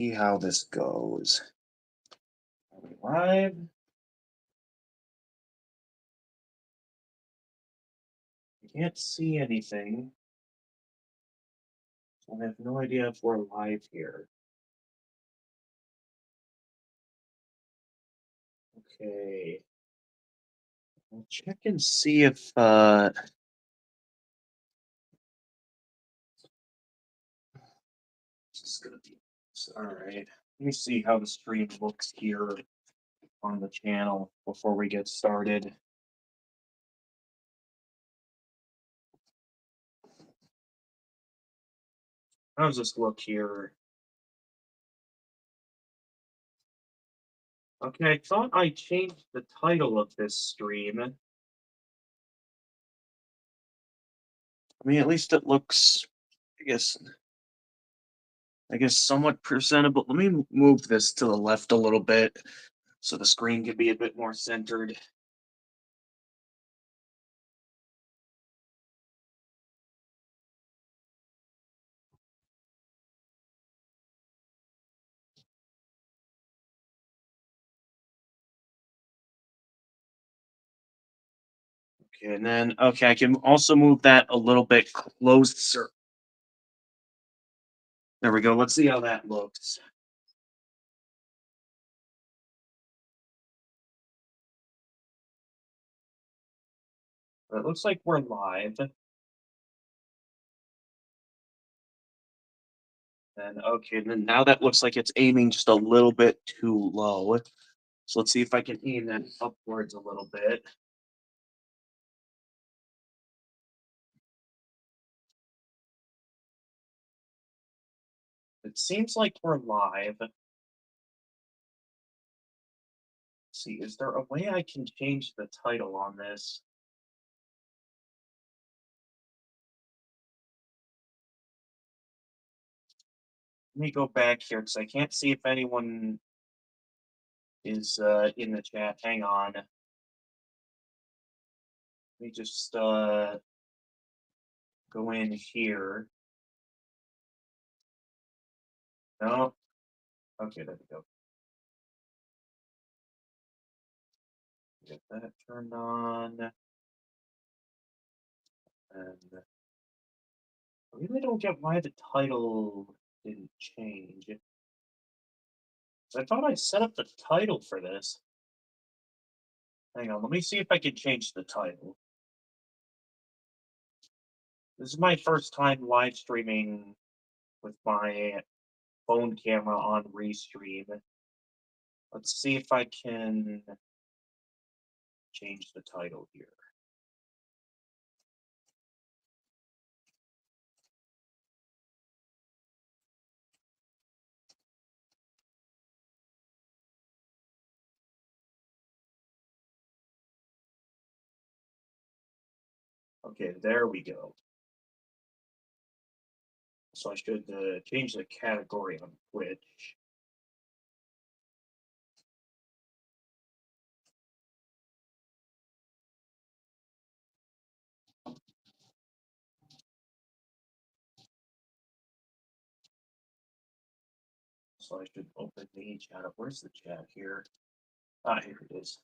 See how this goes. Are we live? I can't see anything. So I have no idea if we're live here. Okay. I'll check and see if this is gonna be alright. Let me see how the stream looks here on the channel before we get started. How does this look here? Okay, I thought I changed the title of this stream. I mean, at least it looks, I guess, somewhat presentable. Let me move this to the left a little bit so the screen can be a bit more centered. Okay, and then okay, I can also move that a little bit closer. There we go. Let's see how that looks. It looks like we're live. And okay, then now that looks like it's aiming just a little bit too low. So let's see if I can aim that upwards a little bit. It seems like we're live. Let's see, is there a way I can change the title on this? Let me go back here because I can't see if anyone is in the chat. Hang on. Let me just go in here. No. Okay, there we go. Get that turned on. And I really don't get why the title didn't change. I thought I set up the title for this. Hang on, let me see if I can change the title. This is my first time live streaming with my phone camera on Restream. Let's see if I can change the title here. Okay, there we go. So I should change the category on Twitch. So I should open the chat up. Where's the chat here? Ah, here it is.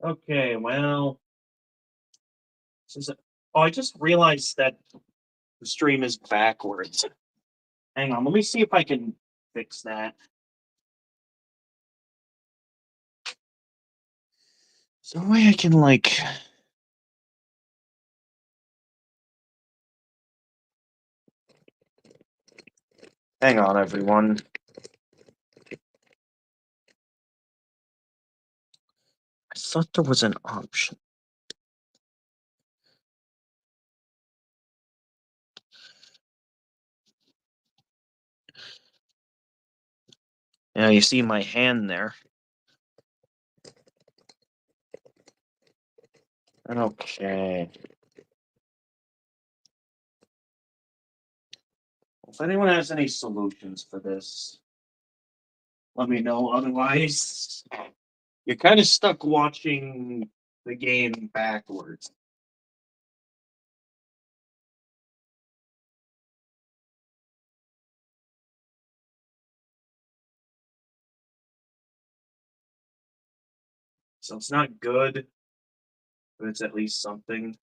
Okay, well, this is oh, I just realized that the stream is backwards. Hang on, let me see if I can fix that. So the way I can like hang on everyone. I thought there was an option. Yeah, you see my hand there. Okay. If anyone has any solutions for this, let me know. Otherwise, you're kind of stuck watching the game backwards. So it's not good, but it's at least something.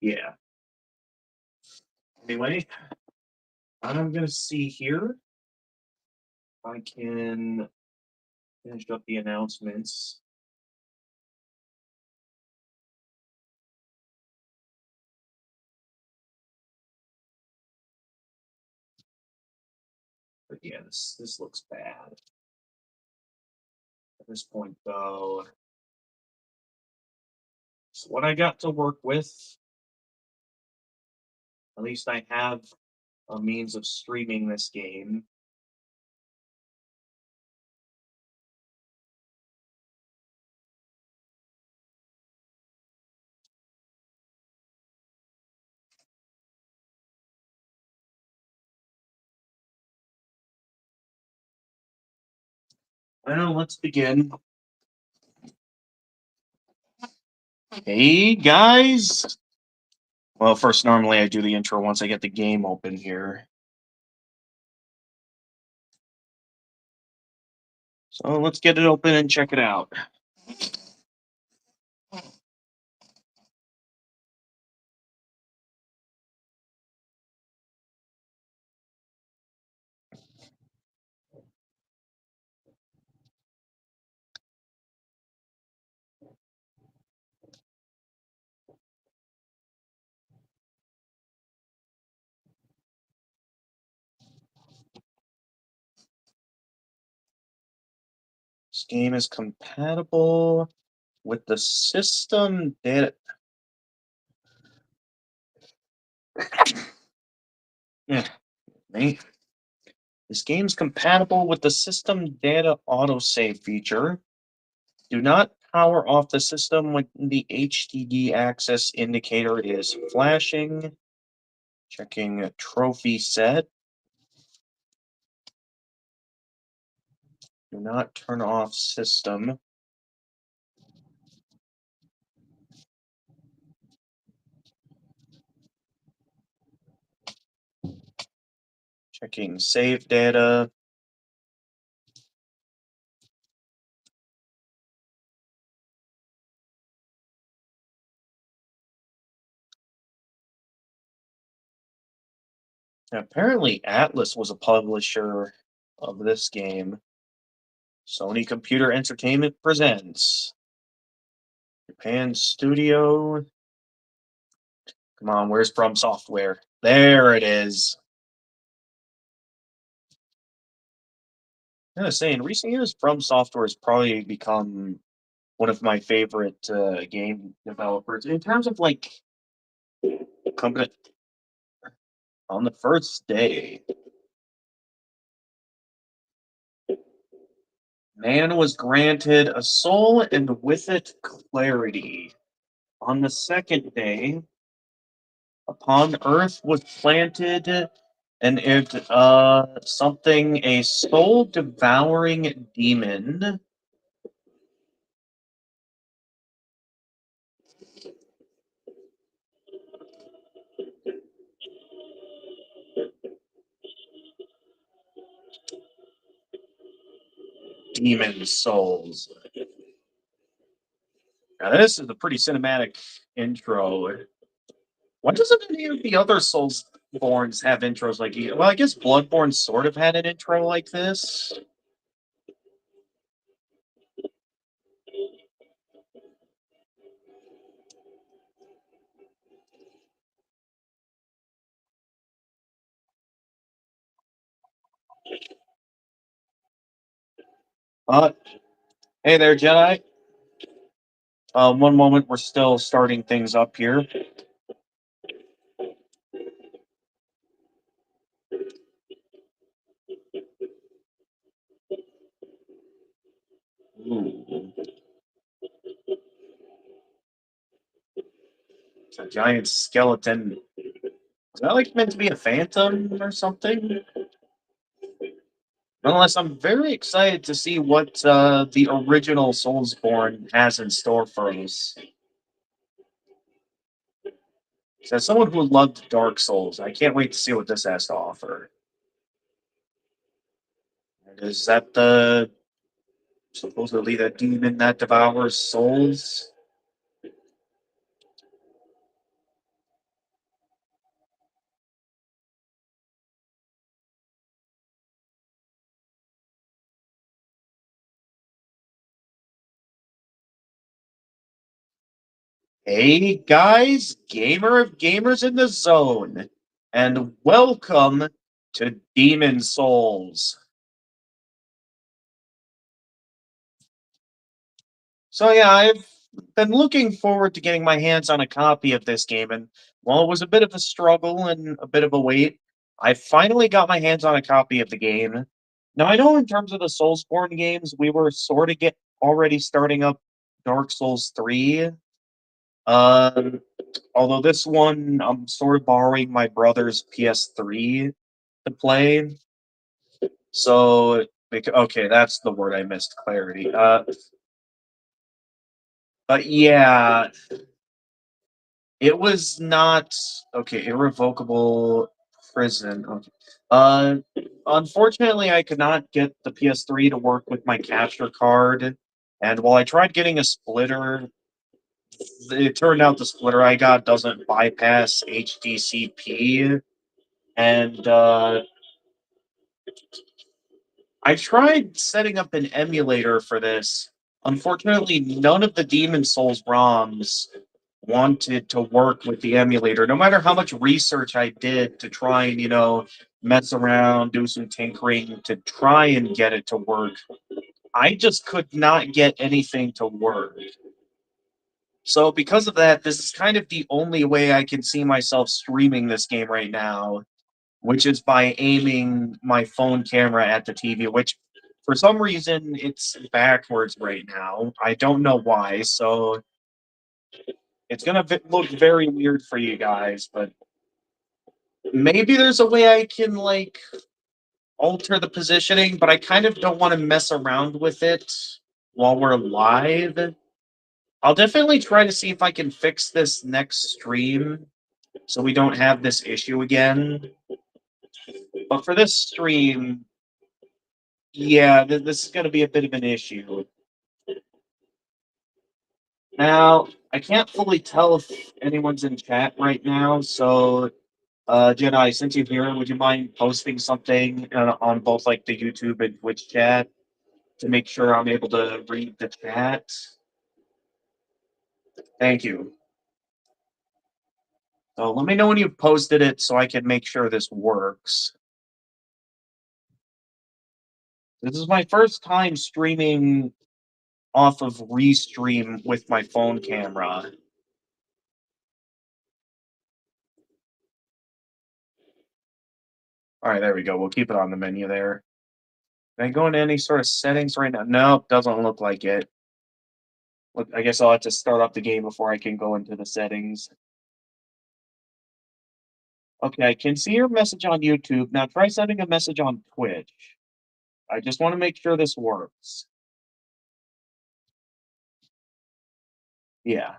Yeah. Anyway, I'm gonna see here. I can finish up the announcements. But yeah, this looks bad. At this point, though, so what I got to work with, at least I have a means of streaming this game. Well, let's begin. Hey guys! Well, first, normally I do the intro once I get the game open here. So let's get it open and check it out. This game is compatible with the system data. Yeah, me. This game's compatible with the system data autosave feature. Do not power off the system when the HDD access indicator is flashing. Checking trophy set. Do not turn off system. Checking save data. Apparently, Atlas was a publisher of this game. Sony Computer Entertainment presents Japan Studio. Come on, where's From Software? There it is. I was saying, in recent years, From Software has probably become one of my favorite game developers in terms of like company. On the first day, man was granted a soul and with it clarity. On the second day, upon earth was planted and it something a soul devouring demon. Demon souls. Now this is a pretty cinematic intro. Why doesn't any of the other Soulsborns have intros like? Well, I guess Bloodborne sort of had an intro like this. Uh, hey there, Jedi. One moment, we're still starting things up here. Ooh. It's a giant skeleton. Is that like meant to be a phantom or something? Nonetheless, I'm very excited to see what the original Soulsborne has in store for us. As someone who loved Dark Souls, I can't wait to see what this has to offer. Is that the supposedly the demon that devours souls? Hey guys, gamer of gamers in the zone, and welcome to Demon Souls. So yeah, I've been looking forward to getting my hands on a copy of this game, and while it was a bit of a struggle and a bit of a wait, I finally got my hands on a copy of the game. Now I know in terms of the Soulsborne games, we were sort of get already starting up Dark Souls 3. Um, Although this one I'm sort of borrowing my brother's PS3 to play. So okay, that's the word I missed, clarity. But yeah, it was not okay. Irrevocable prison. Okay. Uh, Unfortunately, I could not get the PS3 to work with my capture card, and while I tried getting a splitter, it turned out the splitter I got doesn't bypass HDCP, and I tried setting up an emulator for this. Unfortunately, none of the Demon Souls ROMs wanted to work with the emulator. No matter how much research I did to try and, mess around, do some tinkering to try and get it to work, I just could not get anything to work. So, because of that, this is kind of the only way I can see myself streaming this game right now, which is by aiming my phone camera at the TV, which for some reason it's backwards right now. I don't know why, so it's gonna look very weird for you guys, but maybe there's a way I can like alter the positioning, but I kind of don't want to mess around with it while we're live. I'll definitely try to see if I can fix this next stream so we don't have this issue again. But for this stream, yeah, this is going to be a bit of an issue. Now, I can't fully tell if anyone's in chat right now, so Jedi, since you're here, would you mind posting something on both like the YouTube and Twitch chat to make sure I'm able to read the chat? Thank you. So let me know when you've posted it so I can make sure this works. This is my first time streaming off of Restream with my phone camera. All right, there we go. We'll keep it on the menu there. Can I go into any sort of settings right now? Nope, doesn't look like it. Look, I guess I'll have to start up the game before I can go into the settings. Okay, I can see your message on YouTube. Now try sending a message on Twitch. I just want to make sure this works. Yeah,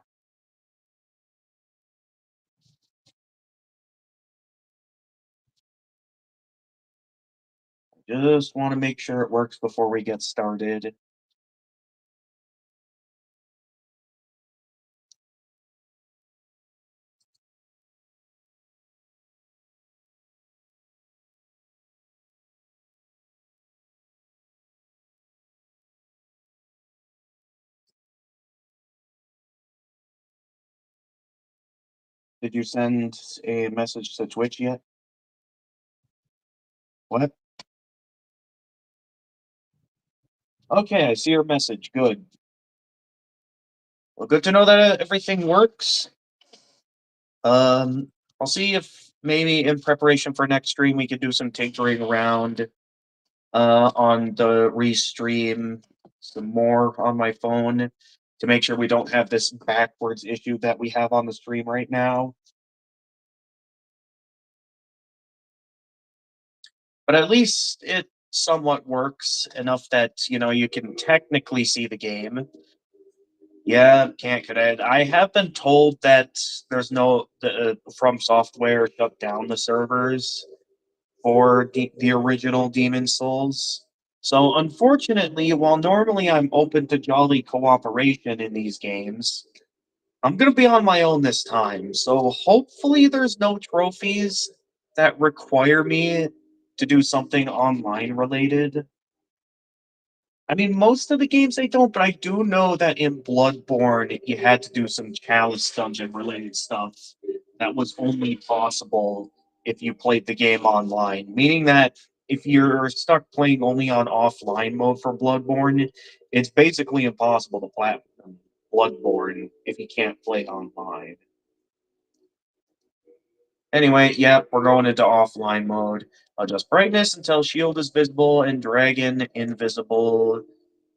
just want to make sure it works before we get started. Did you send a message to Twitch yet? What? Okay, I see your message. Good. Well, good to know that everything works. Um, I'll see if maybe in preparation for next stream we could do some tinkering around on the restream some more on my phone to make sure we don't have this backwards issue that we have on the stream right now. But at least it somewhat works enough that you can technically see the game. Yeah, can't connect. I have been told that there's no From Software shut down the servers for the original Demon Souls. So, unfortunately, while normally I'm open to jolly cooperation in these games, I'm gonna be on my own this time. So, hopefully, there's no trophies that require me to do something online related. I mean, most of the games they don't, but I do know that in Bloodborne, you had to do some Chalice Dungeon related stuff that was only possible if you played the game online. Meaning that if you're stuck playing only on offline mode for Bloodborne, it's basically impossible to platinum Bloodborne if you can't play online. Anyway, yeah, we're going into offline mode. Adjust brightness until shield is visible and dragon invisible.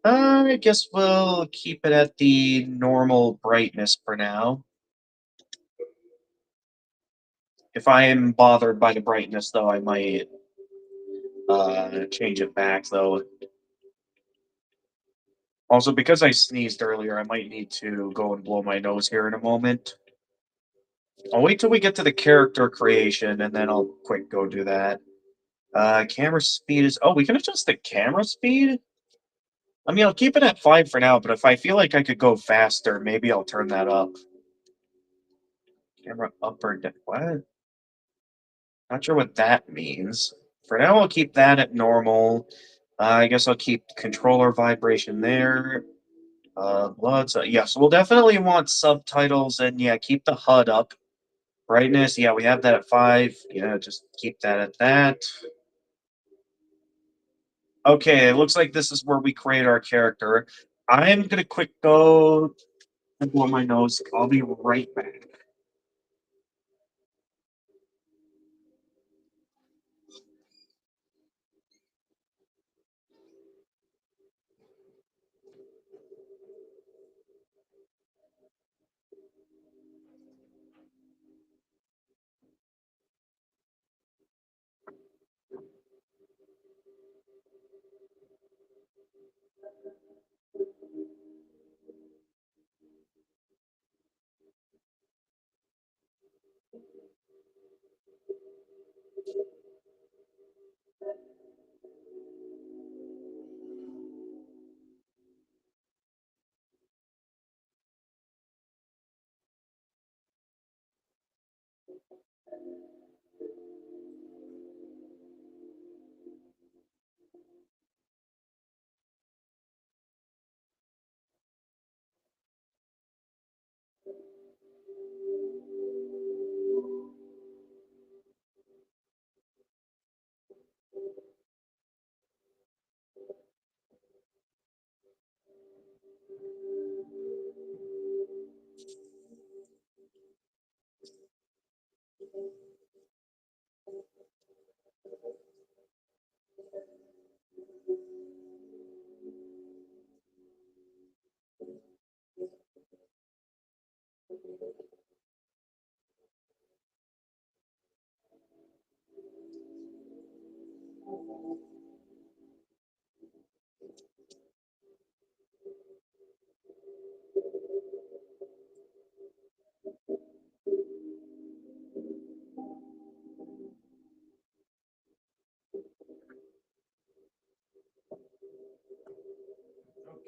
I guess we'll keep it at the normal brightness for now. If I am bothered by the brightness, though, I might change it back, though. Also, because I sneezed earlier, I might need to go and blow my nose here in a moment. I'll wait till we get to the character creation, and then I'll quick go do that. Camera speed is... Oh, we can adjust the camera speed? I mean, I'll keep it at 5 for now, but if I feel like I could go faster, maybe I'll turn that up. Camera up or down? What? Not sure what that means. For now, I'll keep that at normal. I guess I'll keep controller vibration there. Bloods. Yeah, so we'll definitely want subtitles and yeah, keep the HUD up. Brightness, yeah, we have that at 5. Yeah, just keep that at that. Okay, it looks like this is where we create our character. I'm gonna quick go and blow my nose. I'll be right back.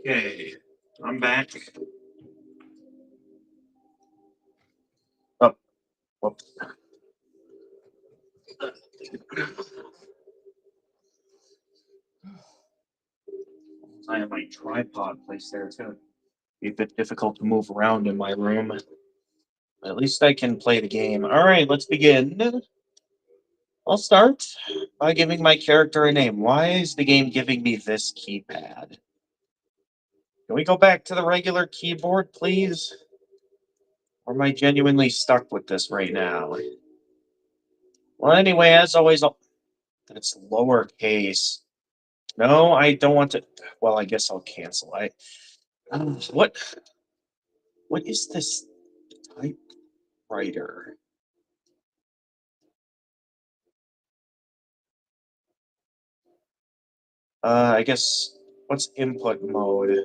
Okay, I'm back. Oh, whoops. I have my tripod placed there too. Be a bit difficult to move around in my room. At least I can play the game. All right, let's begin. I'll start by giving my character a name. Why is the game giving me this keypad? Can we go back to the regular keyboard, please? Or am I genuinely stuck with this right now? Well, anyway, as always, that's lowercase. No, I don't want to. Well, I guess I'll cancel. What? What is this typewriter? I guess what's input mode?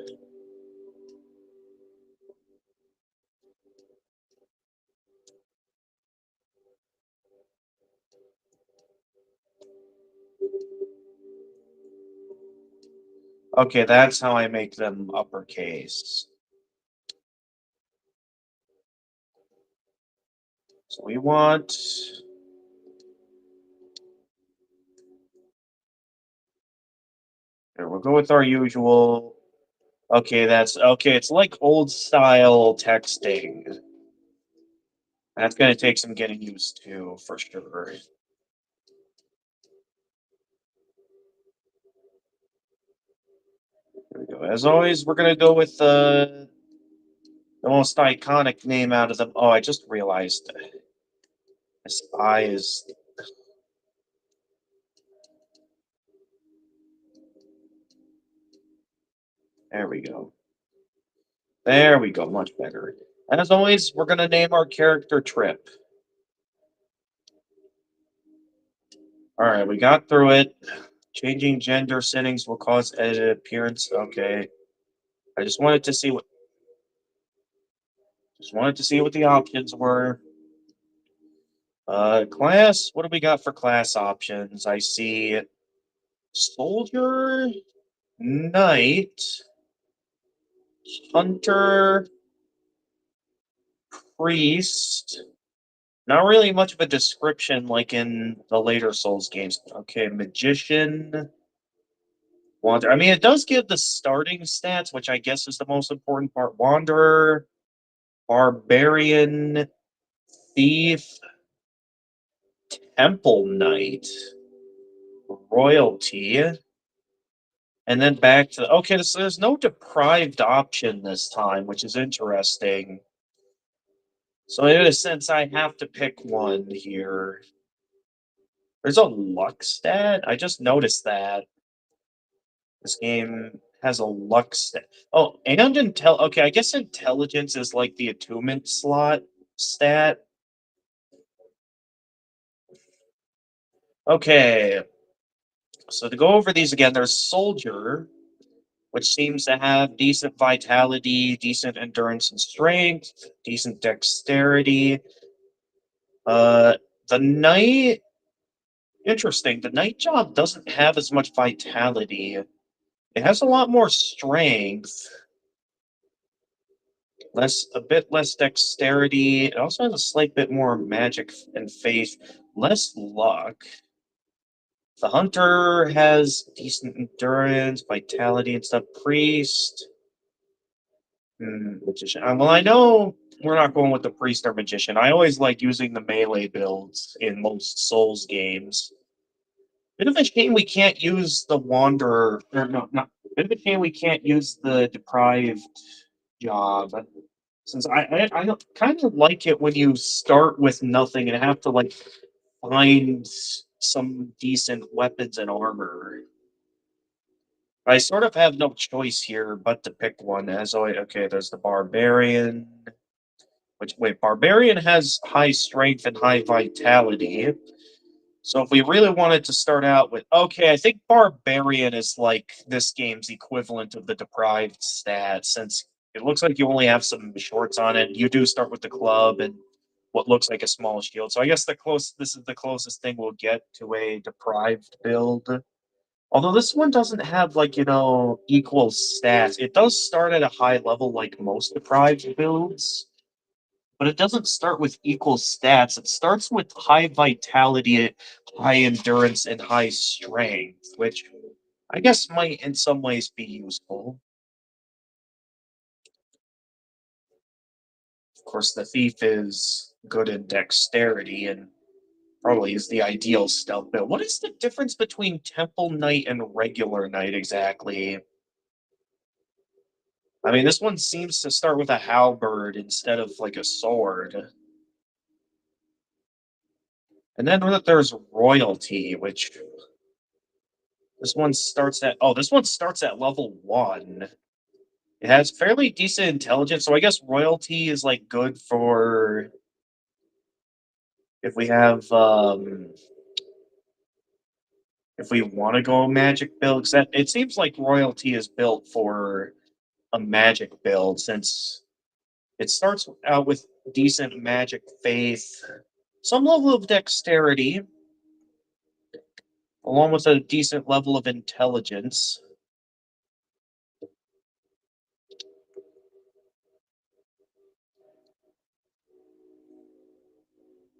Okay, that's how I make them uppercase. So we want. Here, we'll go with our usual. Okay, that's okay. It's like old style texting. That's gonna take some getting used to for sure. Here we go. As always, we're gonna go with the most iconic name out of them. Oh, I just realized this I is. There we go. There we go. Much better. And as always, we're gonna name our character Trip. All right, we got through it. Changing gender settings will cause edited appearance. Okay. I just wanted to see what the options were. Class. What do we got for class options? I see soldier, knight, hunter, priest. Not really much of a description like in the later Souls games. Okay, magician, wanderer. I mean, it does give the starting stats, which I guess is the most important part. Wanderer, barbarian, thief, temple knight, royalty, and then back to okay. So there's no deprived option this time, which is interesting. So in a sense, I have to pick one here. There's a luck stat. I just noticed that this game has a luck stat. Oh, and intel. Okay, I guess intelligence is like the attunement slot stat. Okay, so to go over these again, there's soldier, which seems to have decent vitality, decent endurance and strength, decent dexterity. Uh, the knight, interesting. The knight job doesn't have as much vitality. It has a lot more strength, a bit less dexterity. It also has a slight bit more magic and faith, less luck. The hunter has decent endurance, vitality, and stuff. Priest, magician. Well, I know we're not going with the priest or magician. I always like using the melee builds in most Souls games. Bit of a shame we can't use the wanderer, or no, not. Bit of a shame we can't use the deprived job. Since I kind of like it when you start with nothing and have to like find some decent weapons and armor. I sort of have no choice here but to pick one. As always, okay, there's the barbarian. Which wait, barbarian has high strength and high vitality. So if we really wanted to start out with, okay, I think barbarian is like this game's equivalent of the deprived stat, since it looks like you only have some shorts on it. You do start with the club and what looks like a small shield. So I guess this is the closest thing we'll get to a deprived build. Although this one doesn't have like, equal stats. It does start at a high level like most deprived builds, but it doesn't start with equal stats. It starts with high vitality, high endurance, and high strength, which I guess might in some ways be useful. Of course, the thief is good in dexterity and probably is the ideal stealth build. What is the difference between Temple Knight and regular Knight exactly? I mean, this one seems to start with a halberd instead of like a sword. And then there's royalty, which this one starts at level 1. It has fairly decent intelligence, so I guess royalty is like good for if we have if we want to go magic build. 'Cause it seems like royalty is built for a magic build since it starts out with decent magic faith, some level of dexterity, along with a decent level of intelligence.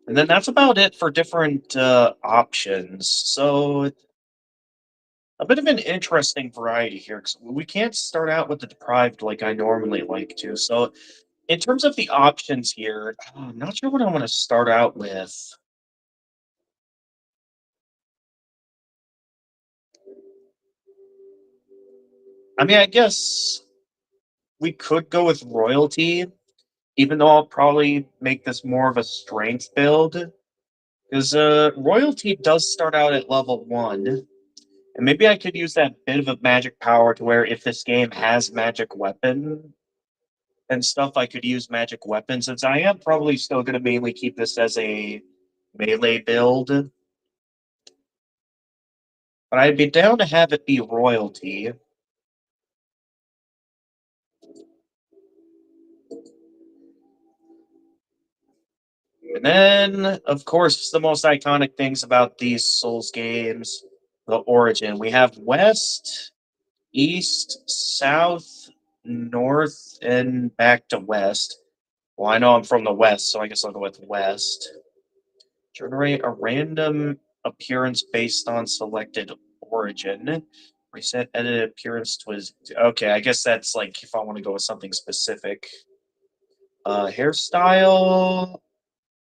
And then that's about it for different options. So a bit of an interesting variety here, 'cause we can't start out with the deprived like I normally like to. So in terms of the options here, I'm not sure what I want to start out with. I mean, I guess we could go with royalty, even though I'll probably make this more of a strength build. Because royalty does start out at level 1. And maybe I could use that bit of a magic power to where if this game has magic weapon and stuff, I could use magic weapons. Since I am probably still going to mainly keep this as a melee build. But I'd be down to have it be royalty. And then, of course, the most iconic things about these Souls games, the origin. We have West, East, South, North, and back to West. Well, I know I'm from the West, so I guess I'll go with West. Generate a random appearance based on selected origin. Reset edit appearance was okay. I guess that's like if I want to go with something specific. Hairstyle.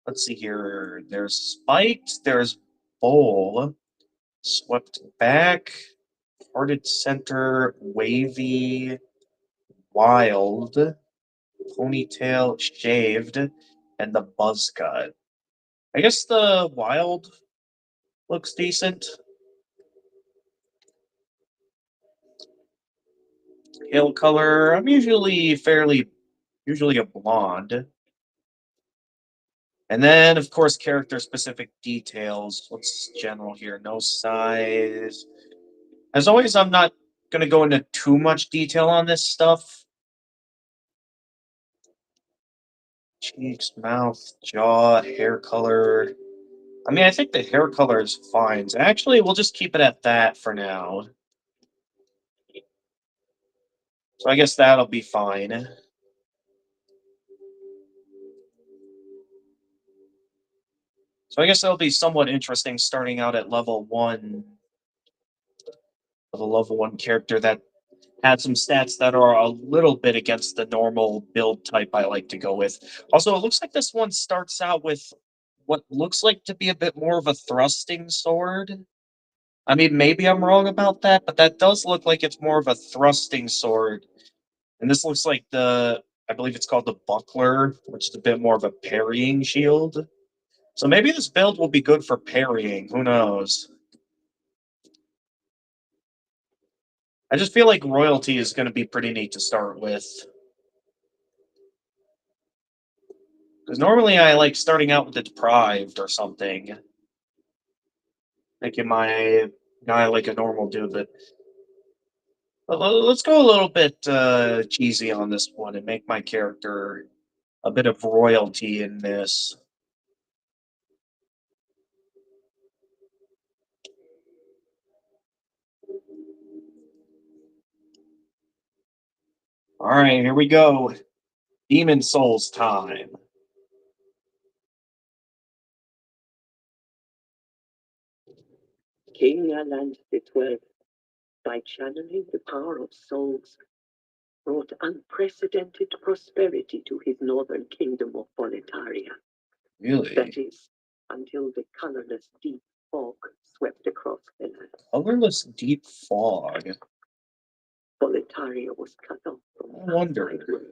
Let's see here. There's spiked. There's bowl. Swept back. Parted center. Wavy. Wild. Ponytail. Shaved. And the buzz cut. I guess the wild looks decent. Hair color. I'm usually a blonde. And then, of course, character specific details. What's general here? No size. As always, I'm not going to go into too much detail on this stuff. Cheeks, mouth, jaw, hair color. I mean, I think the hair color is fine. So actually, we'll just keep it at that for now. So I guess that'll be fine. So I guess that'll be somewhat interesting starting out at level 1 of a level 1 character that had some stats that are a little bit against the normal build type I like to go with. Also, it looks like this one starts out with what looks like to be a bit more of a thrusting sword. I mean, maybe I'm wrong about that, but that does look like it's more of a thrusting sword. And this looks like I believe it's called the buckler, which is a bit more of a parrying shield. So maybe this build will be good for parrying. Who knows? I just feel like royalty is going to be pretty neat to start with. Because normally I like starting out with the deprived or something. Making my guy like a normal dude, but let's go a little bit cheesy on this one and make my character a bit of royalty in this. All right, here we go. Demon Souls time. King Aland XII, by channeling the power of souls, brought unprecedented prosperity to his northern kingdom of Boletaria. Really? That is, until the colorless deep fog swept across the land. Colorless deep fog. Boletaria was cut off from I the wonder. outside world,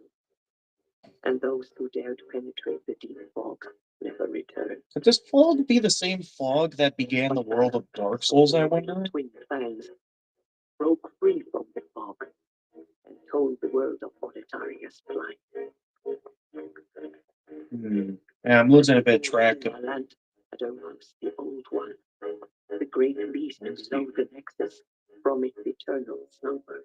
and those who dared penetrate the deep fog never returned. Could this fog be the same fog that began the world of Dark Souls, I wonder? Twin clans broke free from the fog and told the world of Boletaria's plight. Yeah, I'm losing a bit track of. Land had aroused the old one, the great beast below the nexus, from its eternal slumber,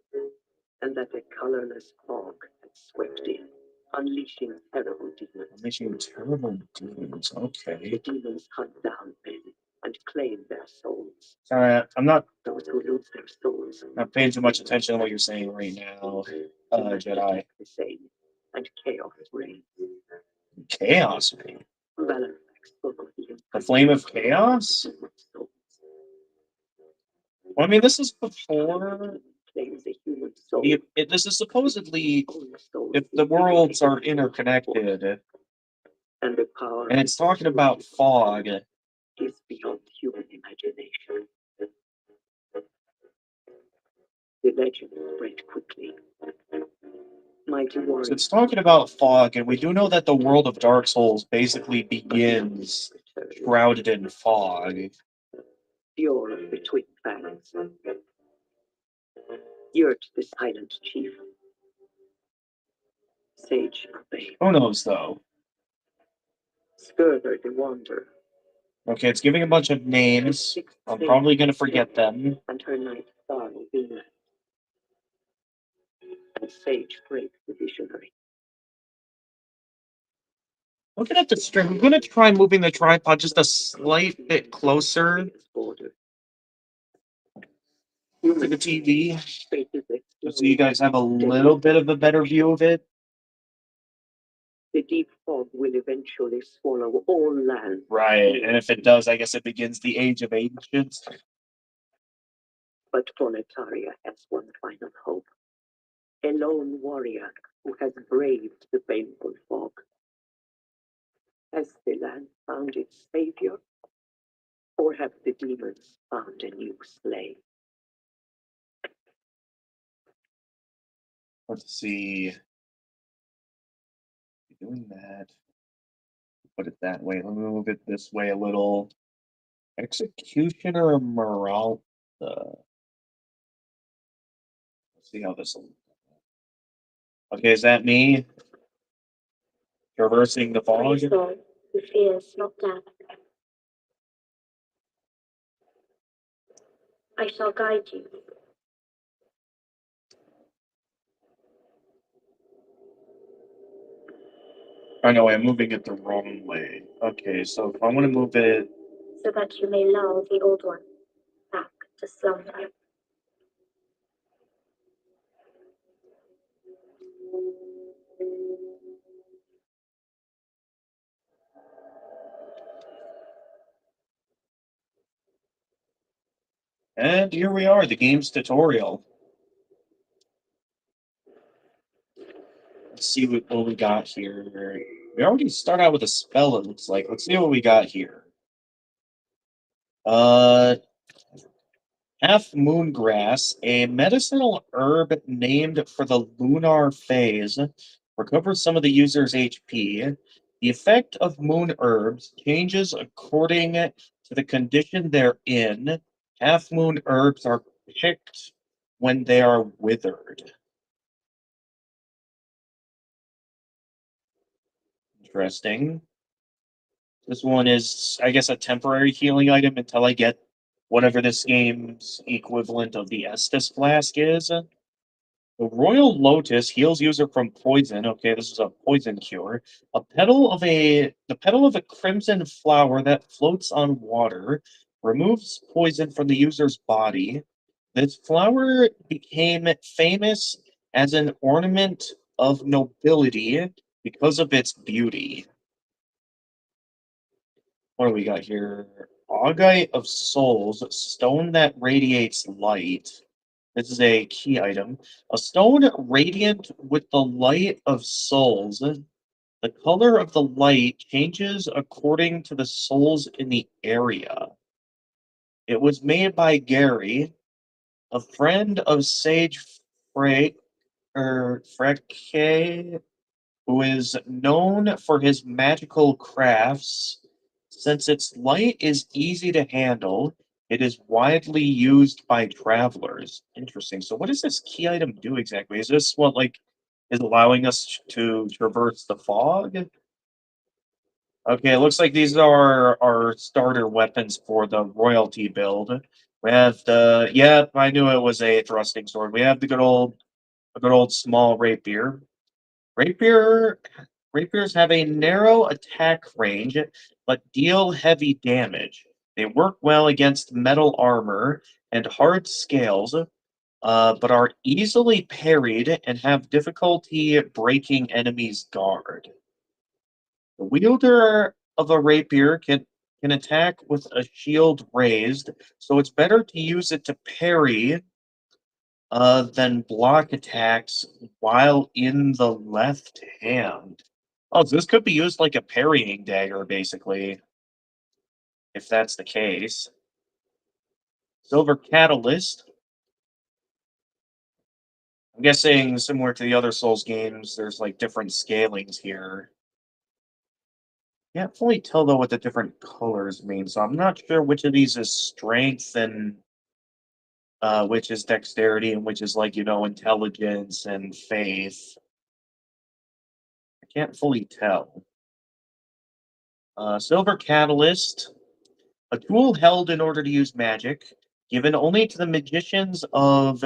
and that a colorless fog had swept in, unleashing terrible demons. Unleashing terrible demons. The Okay. demons hunt down men and claim their souls. Sorry, I'm not Those who lose their souls paying too much attention to what you're saying right now, Jedi. the same, and chaos reigns. Chaos. Valor spoke of The flame of chaos? soul. Well, I mean, this is before. Claims a human soul. This is supposedly All souls if the worlds are integrated interconnected, and the power and it's talking about fog. is beyond human imagination. The legend spread quickly. Mighty So warriors it's talking about fog, and we do know that the world of Dark Souls basically begins shrouded in fog. pure between fangs. Yurt the silent chief. Sage obeyed. Who knows, though? Skirver the wanderer. Okay, it's giving a bunch of names. I'm probably going to forget them. And her knight Tharl Vinland. And Sage breaks the visionary. Looking at the string, I'm going to try moving the tripod just a slight bit closer to the TV, so you guys have a little bit of a better view of it. The deep fog will eventually swallow all land. Right, and if it does, I guess it begins the Age of Ancients. But Planetaria has one final hope. A lone warrior who has braved the painful fog. Has the land found its savior? Or have the demons found a new slave? Let's see. Doing that. Put it that way. Let me move it this way a little. Executioner Morale. Let's see how this will. Okay, is that me? Traversing the fog? Soul, who fears not death. I shall guide you. I know I'm moving it the wrong way. Okay, so if I want to move it. So that you may lull the old one back to slumber. And here we are, the game's tutorial. Let's see what we got here. We already start out with a spell, it looks like. Let's see what we got here. Half moon grass, a medicinal herb named for the lunar phase, recovers some of the user's HP. The effect of moon herbs changes according to the condition they're in. Half moon herbs are picked when they are withered. Interesting. This one is, I guess, a temporary healing item until I get whatever this game's equivalent of the Estus flask is. The Royal Lotus heals user from poison. Okay, this is a poison cure. The petal of a crimson flower that floats on water removes poison from the user's body. This flower became famous as an ornament of nobility because of its beauty. What do we got here? Augite of Souls, stone that radiates light. This is a key item. A stone radiant with the light of souls. The color of the light changes according to the souls in the area. It was made by Gary, a friend of Sage Frey, Freke, who is known for his magical crafts. Since its light is easy to handle, it is widely used by travelers. Interesting. So, what does this key item do exactly? Is this what is allowing us to traverse the fog? Okay, it looks like these are our starter weapons for the royalty build. We have yep, I knew it was a thrusting sword. We have a good old small rapier. Rapier Rapiers have a narrow attack range, but deal heavy damage. They work well against metal armor and hard scales. but are easily parried and have difficulty breaking enemies' guard. The wielder of a rapier can attack with a shield raised, so it's better to use it to parry than block attacks while in the left hand. Oh, so this could be used like a parrying dagger, basically, if that's the case. Silver Catalyst. I'm guessing similar to the other Souls games, there's like different scalings here. Can't fully tell though what the different colors mean, so I'm not sure which of these is strength and which is dexterity and which is like, intelligence and faith. I can't fully tell. Silver Catalyst, a tool held in order to use magic, given only to the magicians of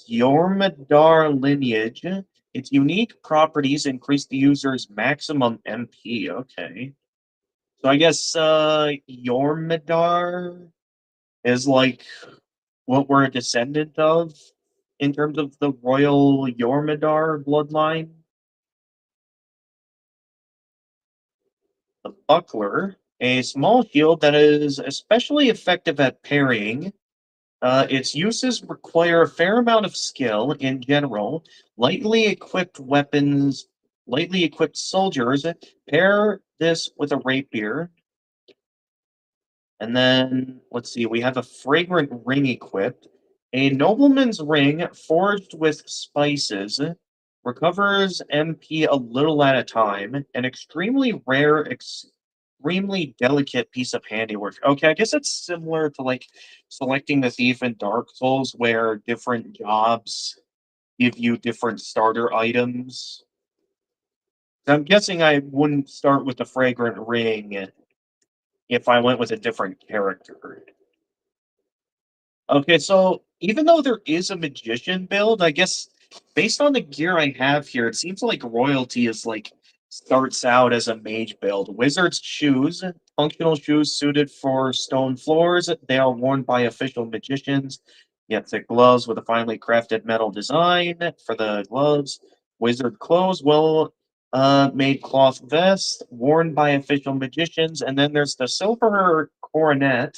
Jormungandr lineage. Its unique properties increase the user's maximum MP. Okay. So I guess Jormungandr is like what we're a descendant of in terms of the royal Jormungandr bloodline. The buckler, a small shield that is especially effective at parrying. Its uses require a fair amount of skill in general. Lightly equipped soldiers pair this with a rapier. And then, let's see, we have a fragrant ring equipped. A nobleman's ring forged with spices recovers MP a little at a time. An extremely rare, extremely delicate piece of handiwork. Okay, I guess it's similar to like selecting the thief in Dark Souls, where different jobs give you different starter items. I'm guessing I wouldn't start with the fragrant ring if I went with a different character. Okay, so even though there is a magician build, I guess based on the gear I have here, it seems like royalty is like starts out as a mage build. Wizard's shoes, functional shoes suited for stone floors. They are worn by official magicians. You have thick gloves with a finely crafted metal design for the gloves. Wizard clothes, well made cloth vest worn by official magicians. And then there's the silver coronet,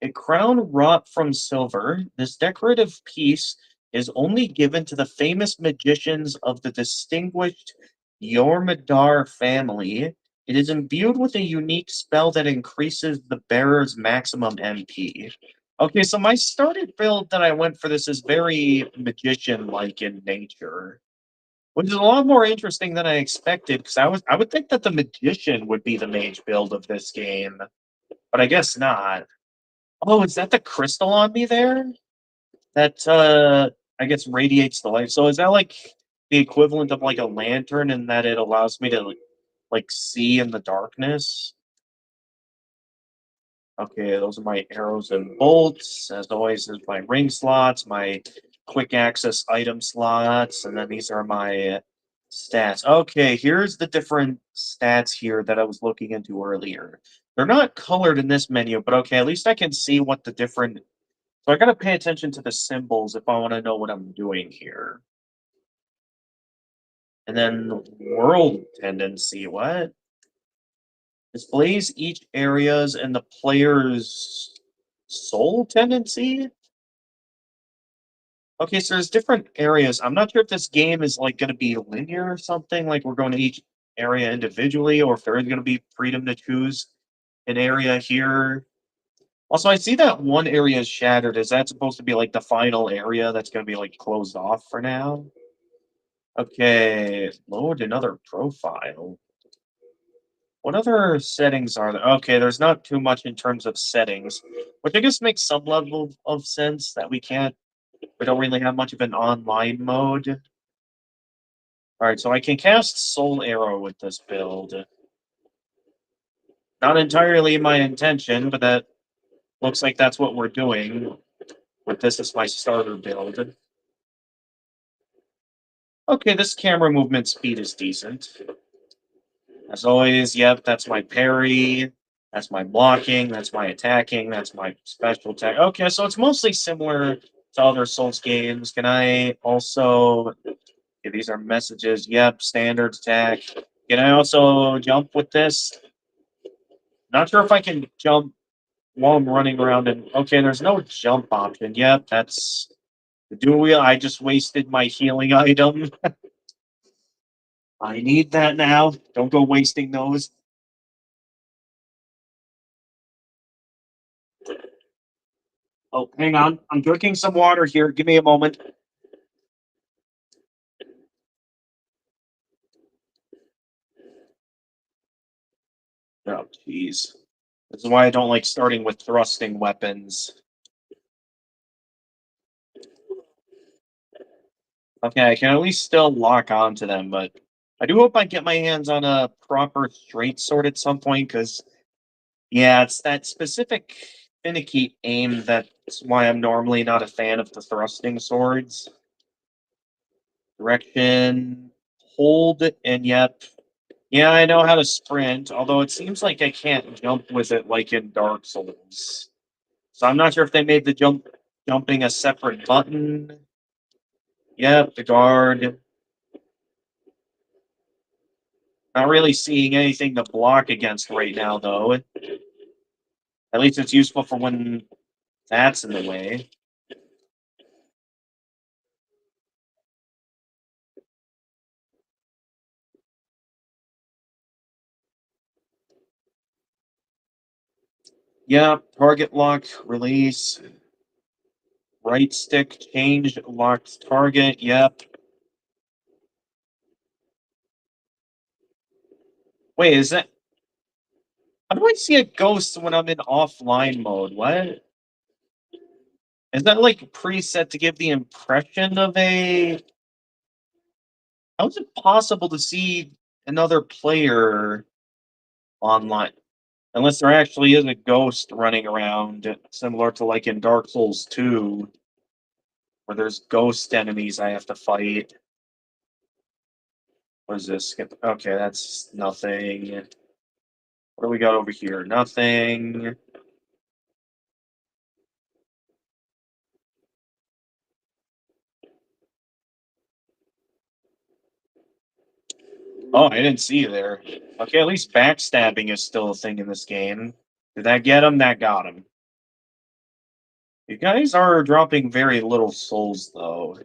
a crown wrought from silver. This decorative piece is only given to the famous magicians of the distinguished Jormungandr family. It is imbued with a unique spell that increases the bearer's maximum MP. Okay, so my started build that I went for this is very magician-like in nature, which is a lot more interesting than I expected. Because I would think that the magician would be the mage build of this game, but I guess not. Oh, is that the crystal on me there? That I guess radiates the light. So is that like the equivalent of like a lantern in that it allows me to like see in the darkness? Okay, those are my arrows and bolts. As always, there's my ring slots, my quick access item slots, and then these are my stats. Okay, here's the different stats here that I was looking into earlier. They're not colored in this menu, but okay, at least I can see what the different, so I gotta pay attention to the symbols if I want to know what I'm doing here. And then world tendency, what? Displays each areas and the player's soul tendency? Okay, so there's different areas. I'm not sure if this game is like gonna be linear or something, like we're going to each area individually, or if there is gonna be freedom to choose an area here. Also, I see that one area is shattered. Is that supposed to be like the final area that's gonna be like closed off for now? Okay, load another profile. What other settings are there? Okay, there's not too much in terms of settings, which I guess makes some level of sense that we don't really have much of an online mode. Alright, so I can cast Soul Arrow with this build. Not entirely my intention, but that looks like that's what we're doing with this as my starter build. Okay, this camera movement speed is decent. As always, yep, that's my parry, that's my blocking, that's my attacking, that's my special attack. Okay, so it's mostly similar to other Souls games. Can I also... Okay, these are messages. Yep, standard attack. Can I also jump with this? Not sure if I can jump while I'm running around and... Okay, there's no jump option. Yep, that's... Do we? I just wasted my healing item. I need that now. Don't go wasting those. Oh, hang on. I'm drinking some water here. Give me a moment. Oh, jeez. This is why I don't like starting with thrusting weapons. Okay, I can at least still lock onto them, but I do hope I get my hands on a proper straight sword at some point, because, yeah, it's that specific finicky aim that's why I'm normally not a fan of the thrusting swords. Direction, hold, and yep. Yeah, I know how to sprint, although it seems like I can't jump with it like in Dark Souls. So I'm not sure if they made the jumping a separate button. Yep, the guard. Not really seeing anything to block against right now, though. At least it's useful for when that's in the way. Yep, target lock, release. Right stick, change, locked target, yep. Wait, is that... How do I see a ghost when I'm in offline mode? What? Is that like preset to give the impression of a... How is it possible to see another player online? Unless there actually is a ghost running around, similar to like in Dark Souls 2, where there's ghost enemies I have to fight. What is this? Okay, that's nothing. What do we got over here? Nothing. Oh, I didn't see you there. Okay, at least backstabbing is still a thing in this game. Did that get him? That got him. You guys are dropping very little souls, though.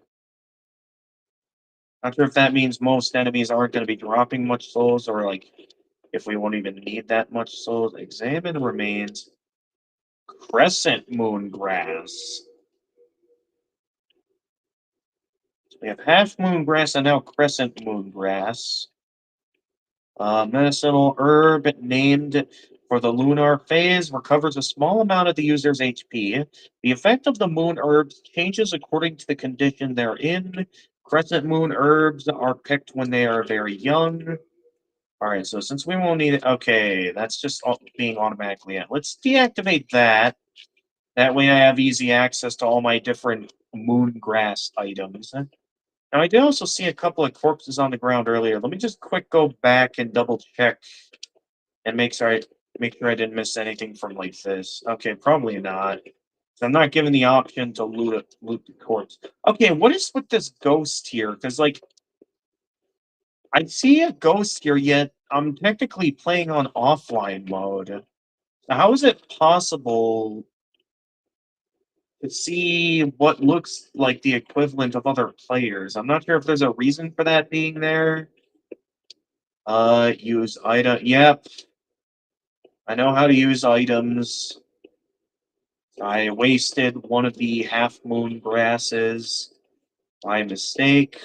Not sure if that means most enemies aren't going to be dropping much souls, or like if we won't even need that much souls. Examine remains. Crescent moon grass. We have half moon grass and now crescent moon grass. Medicinal herb named for the lunar phase recovers a small amount of the user's HP. The effect of the moon herbs changes according to the condition they're in. Crescent moon herbs are picked when they are very young. All right, so since we won't need it, okay, that's just being automatically at. Let's deactivate that. That way I have easy access to all my different moon grass items. Now, I did also see a couple of corpses on the ground earlier. Let me just quick go back and double check and make sure I didn't miss anything from like this. Okay, probably not. So I'm not given the option to loot the corpse. Okay, what is with this ghost here? Because like I see a ghost here, yet I'm technically playing on offline mode. So how is it possible to see what looks like the equivalent of other players? I'm not sure if there's a reason for that being there. Use item. Yep. I know how to use items. I wasted one of the half moon grasses by mistake.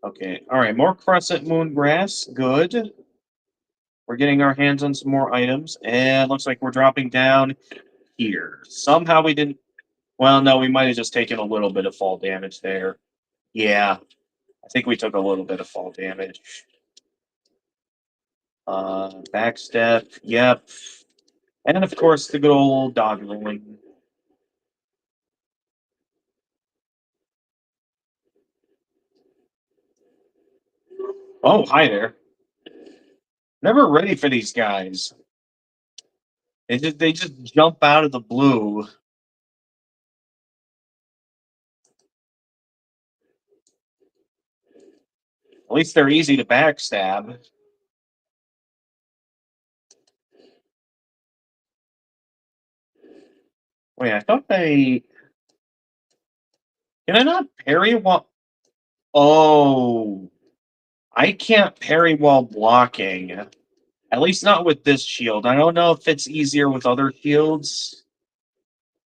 Okay, alright, more crescent moon grass. Good. We're getting our hands on some more items, and looks like we're dropping down here. Somehow we didn't. Well, no, we might have just taken a little bit of fall damage there. Yeah, I think we took a little bit of fall damage. Backstep. Yep. And of course, the good old dog rolling. Oh, hi there. Never ready for these guys. They just jump out of the blue. At least they're easy to backstab. Wait, I thought they... Can I not parry while... Oh... I can't parry while blocking. At least not with this shield. I don't know if it's easier with other shields.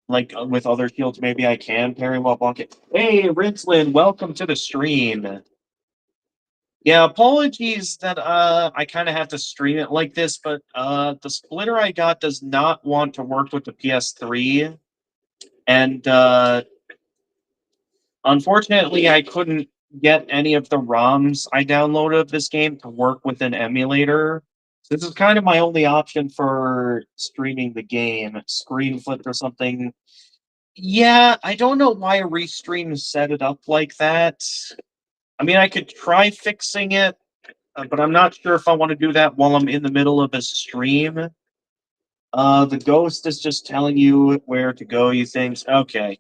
Like, with other shields, maybe I can parry while blocking. Hey, Rinslin, welcome to the stream. Yeah, apologies that I kind of have to stream it like this, but the splitter I got does not want to work with the PS3, and unfortunately I couldn't get any of the ROMs I downloaded of this game to work with an emulator. So this is kind of my only option for streaming the game, screen flipped or something. Yeah, I don't know why Restream set it up like that. I mean, I could try fixing it, but I'm not sure if I want to do that while I'm in the middle of a stream. The ghost is just telling you where to go, you think? Okay.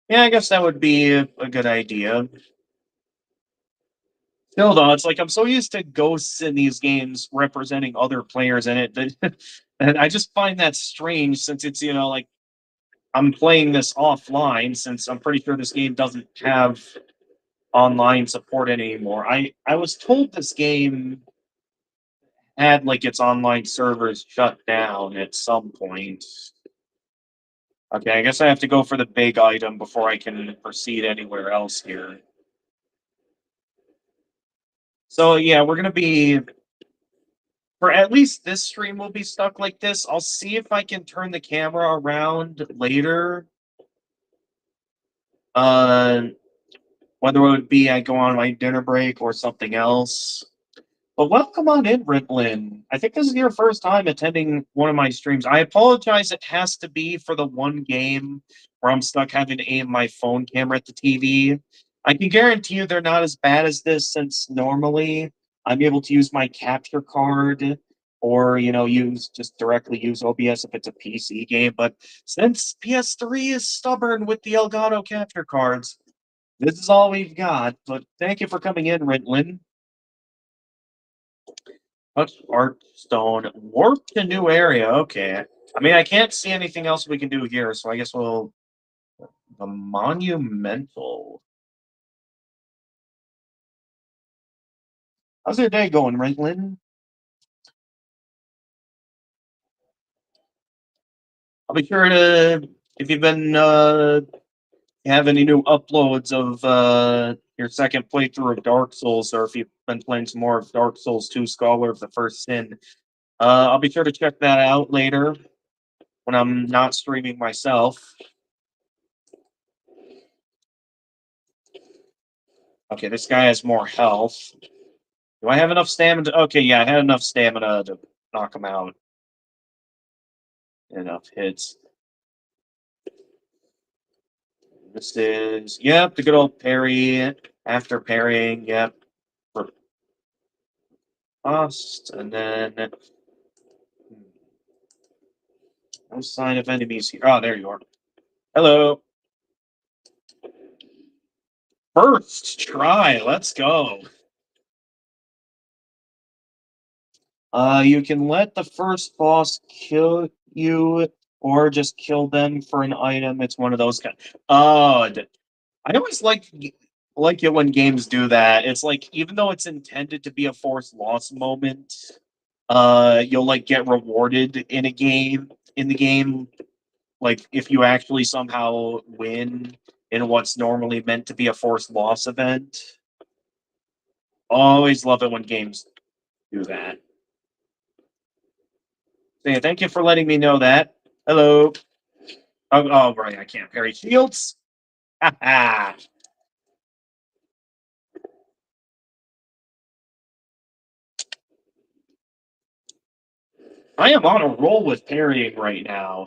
Yeah, I guess that would be a good idea. Still, though, it's like I'm so used to ghosts in these games representing other players in it that and I just find that strange since it's, like I'm playing this offline since I'm pretty sure this game doesn't have online support anymore. I was told this game had like its online servers shut down at some point. Okay, I guess I have to go for the big item before I can proceed anywhere else here. So yeah, we're gonna be for at least this stream will be stuck like this. I'll see if I can turn the camera around later. Uh whether it would be I go on my dinner break or something else. But welcome on in, Ritlin. I think this is your first time attending one of my streams. I apologize, it has to be for the one game where I'm stuck having to aim my phone camera at the TV. I can guarantee you they're not as bad as this since normally I'm able to use my capture card or, directly use OBS if it's a PC game. But since PS3 is stubborn with the Elgato capture cards, this is all we've got. But thank you for coming in, Ritlin. Touch art stone. Warp to new area. Okay. I mean, I can't see anything else we can do here, so I guess we'll. The monumental. How's your day going, Rentlin? I'll be sure to. If you've been have any new uploads of your second playthrough of Dark Souls, or if you've been playing some more of Dark Souls 2 Scholar of the First Sin, I'll be sure to check that out later when I'm not streaming myself. Okay, this guy has more health. Do I have enough stamina? Okay, yeah, I had enough stamina to knock him out. Enough hits. This is, yep, the good old parry. After parrying, yep. Lost, and then no sign of enemies here. Oh, there you are. Hello. First try. Let's go. You can let the first boss kill you, or just kill them for an item. It's one of those kind. Oh, I always like it when games do that. It's like even though it's intended to be a forced loss moment, you'll like get rewarded in the game, like if you actually somehow win in what's normally meant to be a forced loss event. Always love it when games do that. So yeah, thank you for letting me know that. Hello. Oh, right, I can't parry shields. Ha. I am on a roll with parrying right now.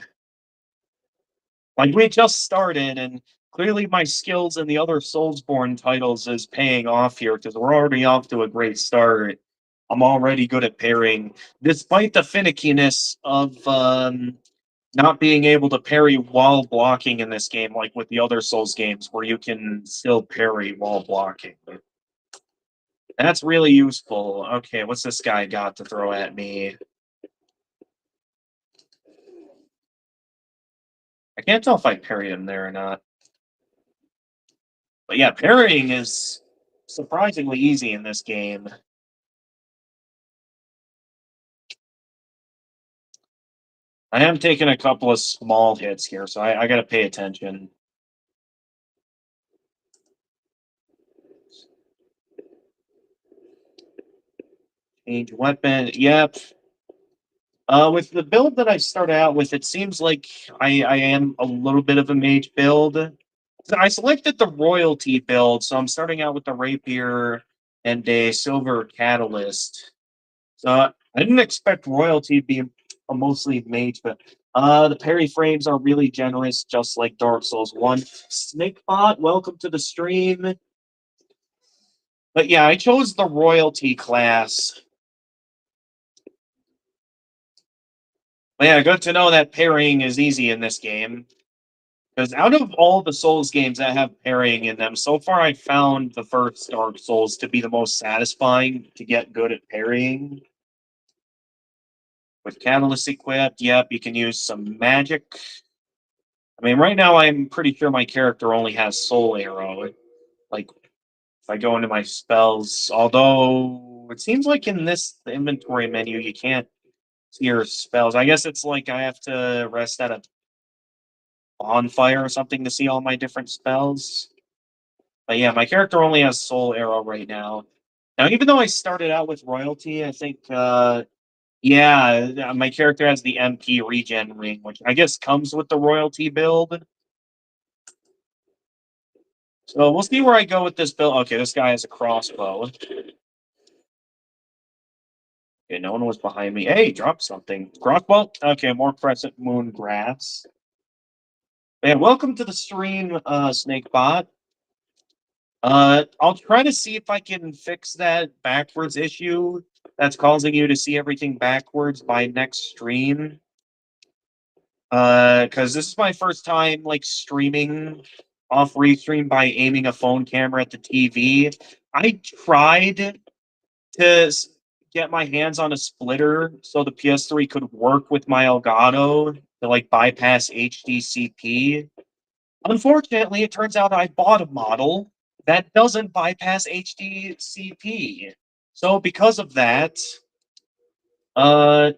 Like we just started, and clearly my skills in the other Soulsborne titles is paying off here because we're already off to a great start. I'm already good at parrying, despite the finickiness of not being able to parry while blocking in this game, like with the other Souls games where you can still parry while blocking. That's really useful. Okay, what's this guy got to throw at me? I can't tell if I parried him there or not. But yeah, parrying is surprisingly easy in this game. I am taking a couple of small hits here, so I gotta pay attention. Change weapon. Yep. With the build that I started out with, it seems like I am a little bit of a mage build. So I selected the royalty build, so I'm starting out with the rapier and a silver catalyst. So I didn't expect royalty to be a mostly mage, but the parry frames are really generous, just like Dark Souls 1. Snakebot, welcome to the stream. But yeah, I chose the royalty class. But yeah, good to know that parrying is easy in this game. Because out of all the Souls games that have parrying in them, so far I found the first Dark Souls to be the most satisfying to get good at parrying. With Catalyst equipped, yep, you can use some magic. I mean, right now I'm pretty sure my character only has Soul Arrow. Like, if I go into my spells, although it seems like in this inventory menu you can't see your spells. I guess it's like I have to rest at a bonfire or something to see all my different spells. But yeah, my character only has Soul Arrow right now. Now, even though I started out with Royalty, I think, yeah, my character has the MP regen ring, which I guess comes with the Royalty build. So we'll see where I go with this build. Okay, this guy has a crossbow. Okay, no one was behind me. Hey, drop something. Crossbow? Okay, more Crescent Moon grass. And welcome to the stream, Snakebot. I'll try to see if I can fix that backwards issue that's causing you to see everything backwards by next stream. Because this is my first time like streaming off restream by aiming a phone camera at the TV. I tried to get my hands on a splitter so the PS3 could work with my Elgato to like bypass HDCP. Unfortunately, it turns out I bought a model that doesn't bypass HDCP. So because of that, uh,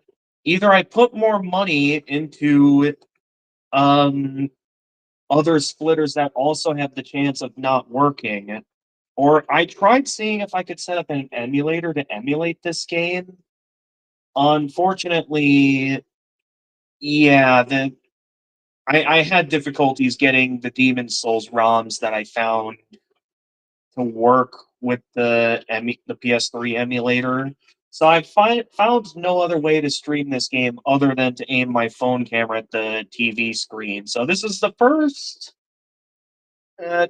either I put more money into um other splitters that also have the chance of not working, or I tried seeing if I could set up an emulator to emulate this game. Unfortunately, yeah, I had difficulties getting the Demon Souls ROMs that I found to work with the PS3 emulator. So I found no other way to stream this game other than to aim my phone camera at the TV screen. So this is the first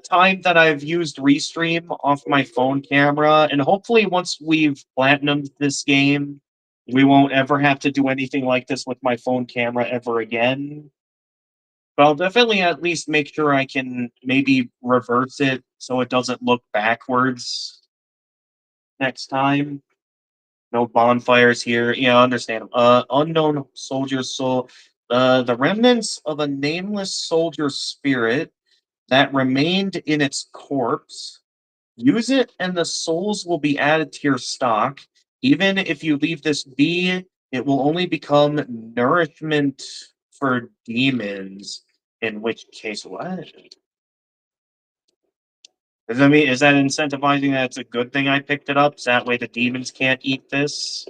time that I've used Restream off my phone camera, and hopefully once we've platinumed this game, we won't ever have to do anything like this with my phone camera ever again. But I'll definitely at least make sure I can maybe reverse it so it doesn't look backwards next time. No bonfires here. Yeah, understand. Unknown soldier's soul. The remnants of a nameless soldier's spirit that remained in its corpse. Use it and the souls will be added to your stock. Even if you leave this be, it will only become nourishment for demons. In which case, what? Does that mean, is that incentivizing that it's a good thing I picked it up? So that way the demons can't eat this?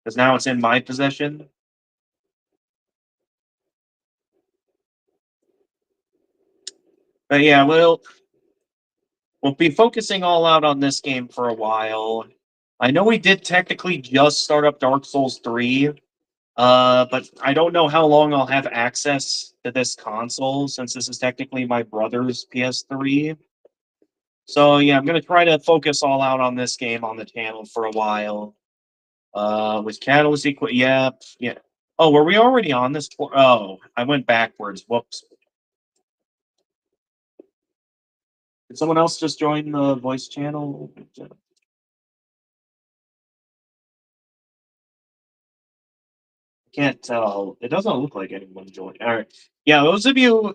Because now it's in my possession? But yeah, we'll be focusing all out on this game for a while. I know we did technically just start up Dark Souls 3, but I don't know how long I'll have access to this console since this is technically my brother's PS3. So yeah, I'm gonna try to focus all out on this game on the channel for a while. Was Catalyst equal? Yeah, yeah. Oh, were we already on this? Oh, I went backwards. Whoops. Did someone else just join the voice channel? Can't tell. It doesn't look like anyone joined. All right. Yeah, those of you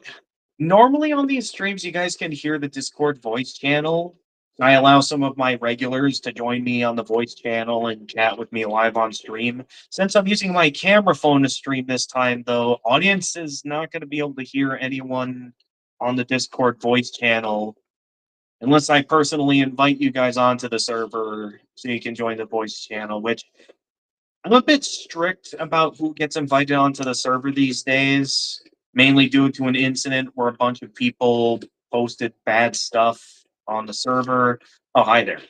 normally on these streams, you guys can hear the Discord voice channel. I allow some of my regulars to join me on the voice channel and chat with me live on stream. Since I'm using my camera phone to stream this time, though, audience is not going to be able to hear anyone on the Discord voice channel unless I personally invite you guys onto the server so you can join the voice channel, which I'm a bit strict about who gets invited onto the server these days, mainly due to an incident where a bunch of people posted bad stuff on the server. Oh, hi there.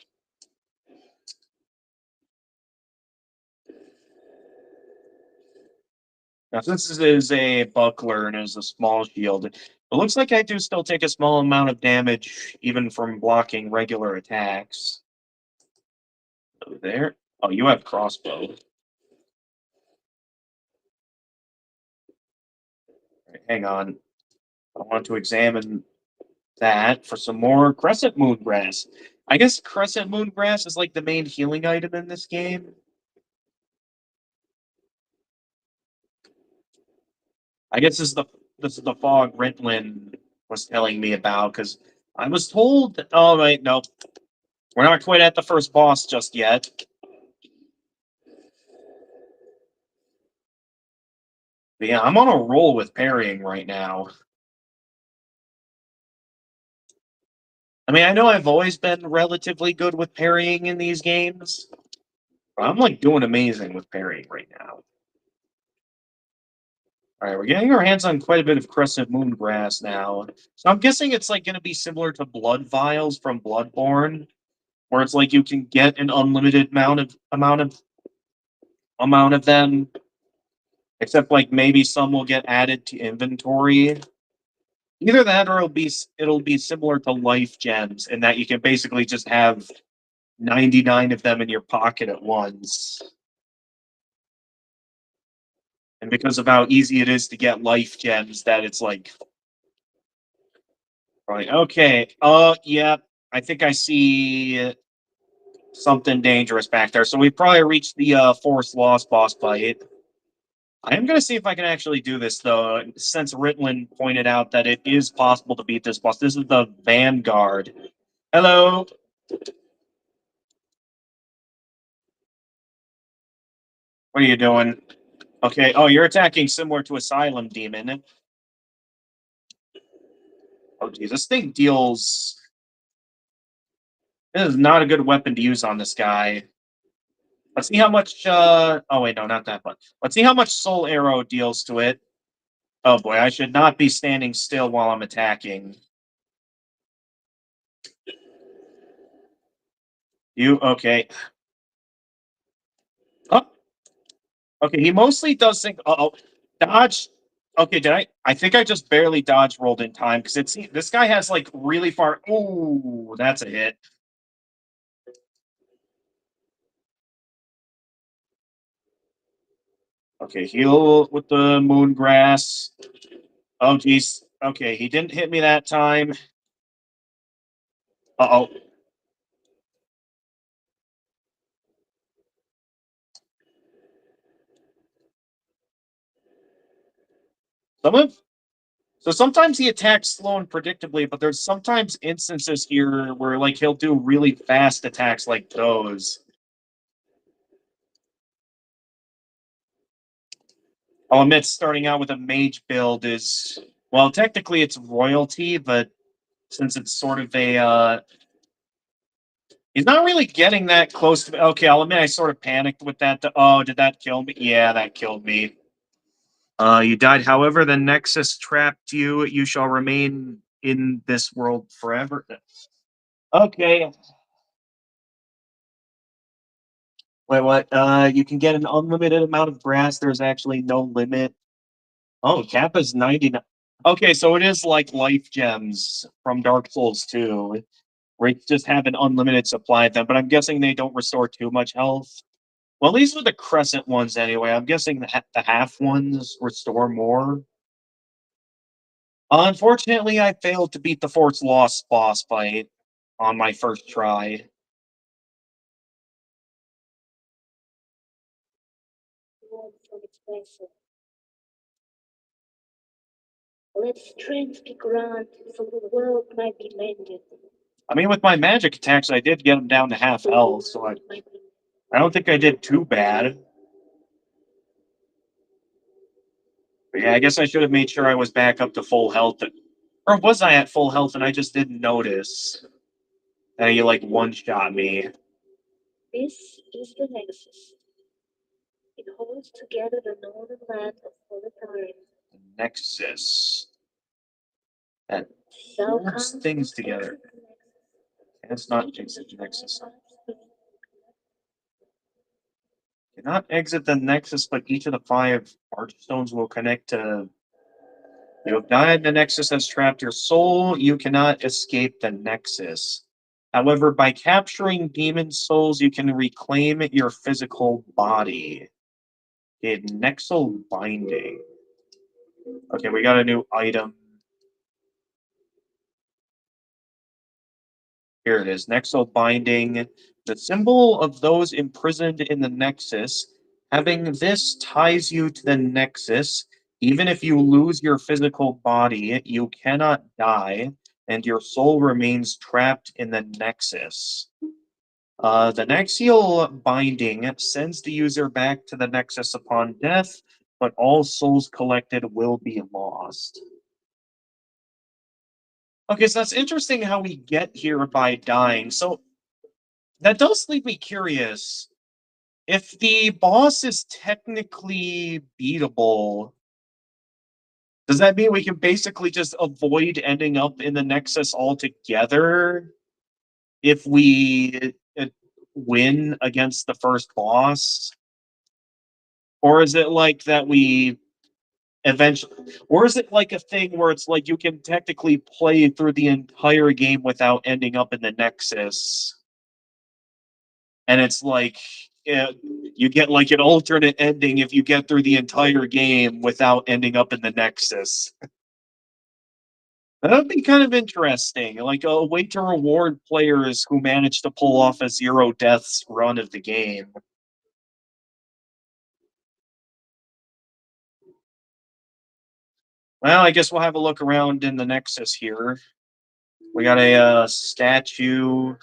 Now, since this is a buckler and is a small shield, it looks like I do still take a small amount of damage even from blocking regular attacks. Over there. Oh, you have crossbow. Right, hang on. I want to examine that for some more crescent moon grass. I guess crescent moon grass is like the main healing item in this game. I guess this is the fog Rintlin was telling me about because I was told that, oh wait, no. We're not quite at the first boss just yet. But yeah, I'm on a roll with parrying right now. I mean, I know I've always been relatively good with parrying in these games, but I'm like doing amazing with parrying right now. All right, we're getting our hands on quite a bit of crescent moon grass now. So I'm guessing it's like going to be similar to blood vials from Bloodborne, where it's like you can get an unlimited amount of them, except like maybe some will get added to inventory. Either that, or it'll be similar to life gems in that you can basically just have 99 of them in your pocket at once. And because of how easy it is to get life gems, that it's like, right, okay, yeah, I think I see something dangerous back there. So we probably reached the Forest Lost boss fight. I am going to see if I can actually do this, though, since Ritlin pointed out that it is possible to beat this boss. This is the Vanguard. Hello. What are you doing? Okay. Oh, you're attacking similar to Asylum Demon. Oh, geez. This thing deals... This is not a good weapon to use on this guy. Let's see how much... Oh, wait, no, not that one. Let's see how much Soul Arrow deals to it. Oh, boy. I should not be standing still while I'm attacking. You... Okay. Oh, okay, he mostly does think. Oh, dodge. Okay, did I? I think I just barely dodge rolled in time because it's this guy has like really far. Ooh, that's a hit. Okay, heal with the moon grass. Oh, geez. Okay, he didn't hit me that time. Uh oh. Some of so sometimes he attacks slow and predictably, but there's sometimes instances here where like he'll do really fast attacks like those. I'll admit, starting out with a mage build is well, technically it's royalty, but since it's sort of a he's not really getting that close to. Okay, I'll admit I sort of panicked with that. Oh, did that kill me? Yeah, that killed me. You died. However, the Nexus trapped you. You shall remain in this world forever. Okay. Wait, what? You can get an unlimited amount of grass. There's actually no limit. Oh, Kappa's 99. Okay, so it is like life gems from Dark Souls 2, where you just have an unlimited supply of them, but I'm guessing they don't restore too much health. Well, these are the crescent ones anyway. I'm guessing the half ones restore more. Unfortunately, I failed to beat the Force Lost boss fight on my first try. Let strength be granted, so the world might be mended. I mean, with my magic attacks, I did get them down to half health, so I don't think I did too bad. But yeah, I guess I should have made sure I was back up to full health. Or was I at full health and I just didn't notice that he, like, one-shot me? This is the Nexus. It holds together the northern land of Solitarium. Nexus. That Thou holds canst things not together. exit the Nexus. It's not exit the Nexus. Cannot exit the Nexus, but each of the 5 archstones will connect to. You have died, the Nexus has trapped your soul. You cannot escape the Nexus. However, by capturing demon souls, you can reclaim your physical body. Okay, Nexal Binding. Okay, we got a new item. Here it is, Nexal Binding. The symbol of those imprisoned in the Nexus. Having this ties you to the Nexus. Even if you lose your physical body, you cannot die, and your soul remains trapped in the Nexus. The Nexial Binding sends the user back to the Nexus upon death, but all souls collected will be lost. Okay, so that's interesting how we get here by dying. So that does leave me curious. If the boss is technically beatable, does that mean we can basically just avoid ending up in the Nexus altogether if we win against the first boss? Or is it like that we eventually, or is it like a thing where it's like you can technically play through the entire game without ending up in the Nexus? And it's like you get like an alternate ending if you get through the entire game without ending up in the Nexus. That would be kind of interesting, like a way to reward players who manage to pull off a 0 deaths run of the game. Well, I guess we'll have a look around in the Nexus here. We got a statue.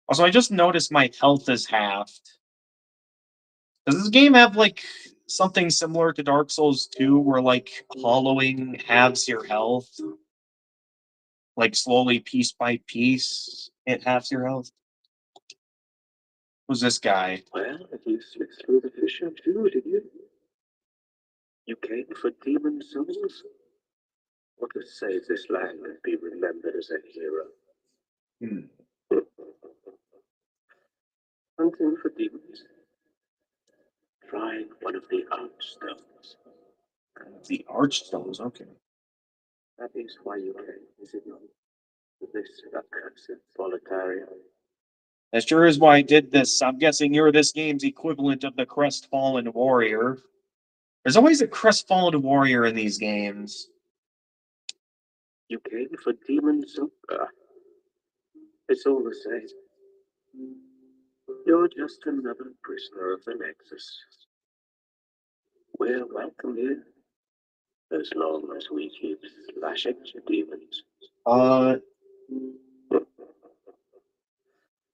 Also, I just noticed my health is halved. Does this game have like something similar to Dark Souls 2 where like hollowing halves your health? Like slowly, piece by piece, it halves your health? Who's this guy? Well, you slipped through the fissure too, did you? You came for demon souls? What to save this land and be remembered as a hero? Hunting for demons? Try one of the archstones. The Archstones, okay. That is why you came, is it not? This accursed Solitarium. That sure is why I did this. I'm guessing you're this game's equivalent of the Crestfallen Warrior. There's always a Crestfallen Warrior in these games. You came for demons souls? It's all the same. You're just another prisoner of the Nexus. We're welcome here, as long as we keep slashing to demons.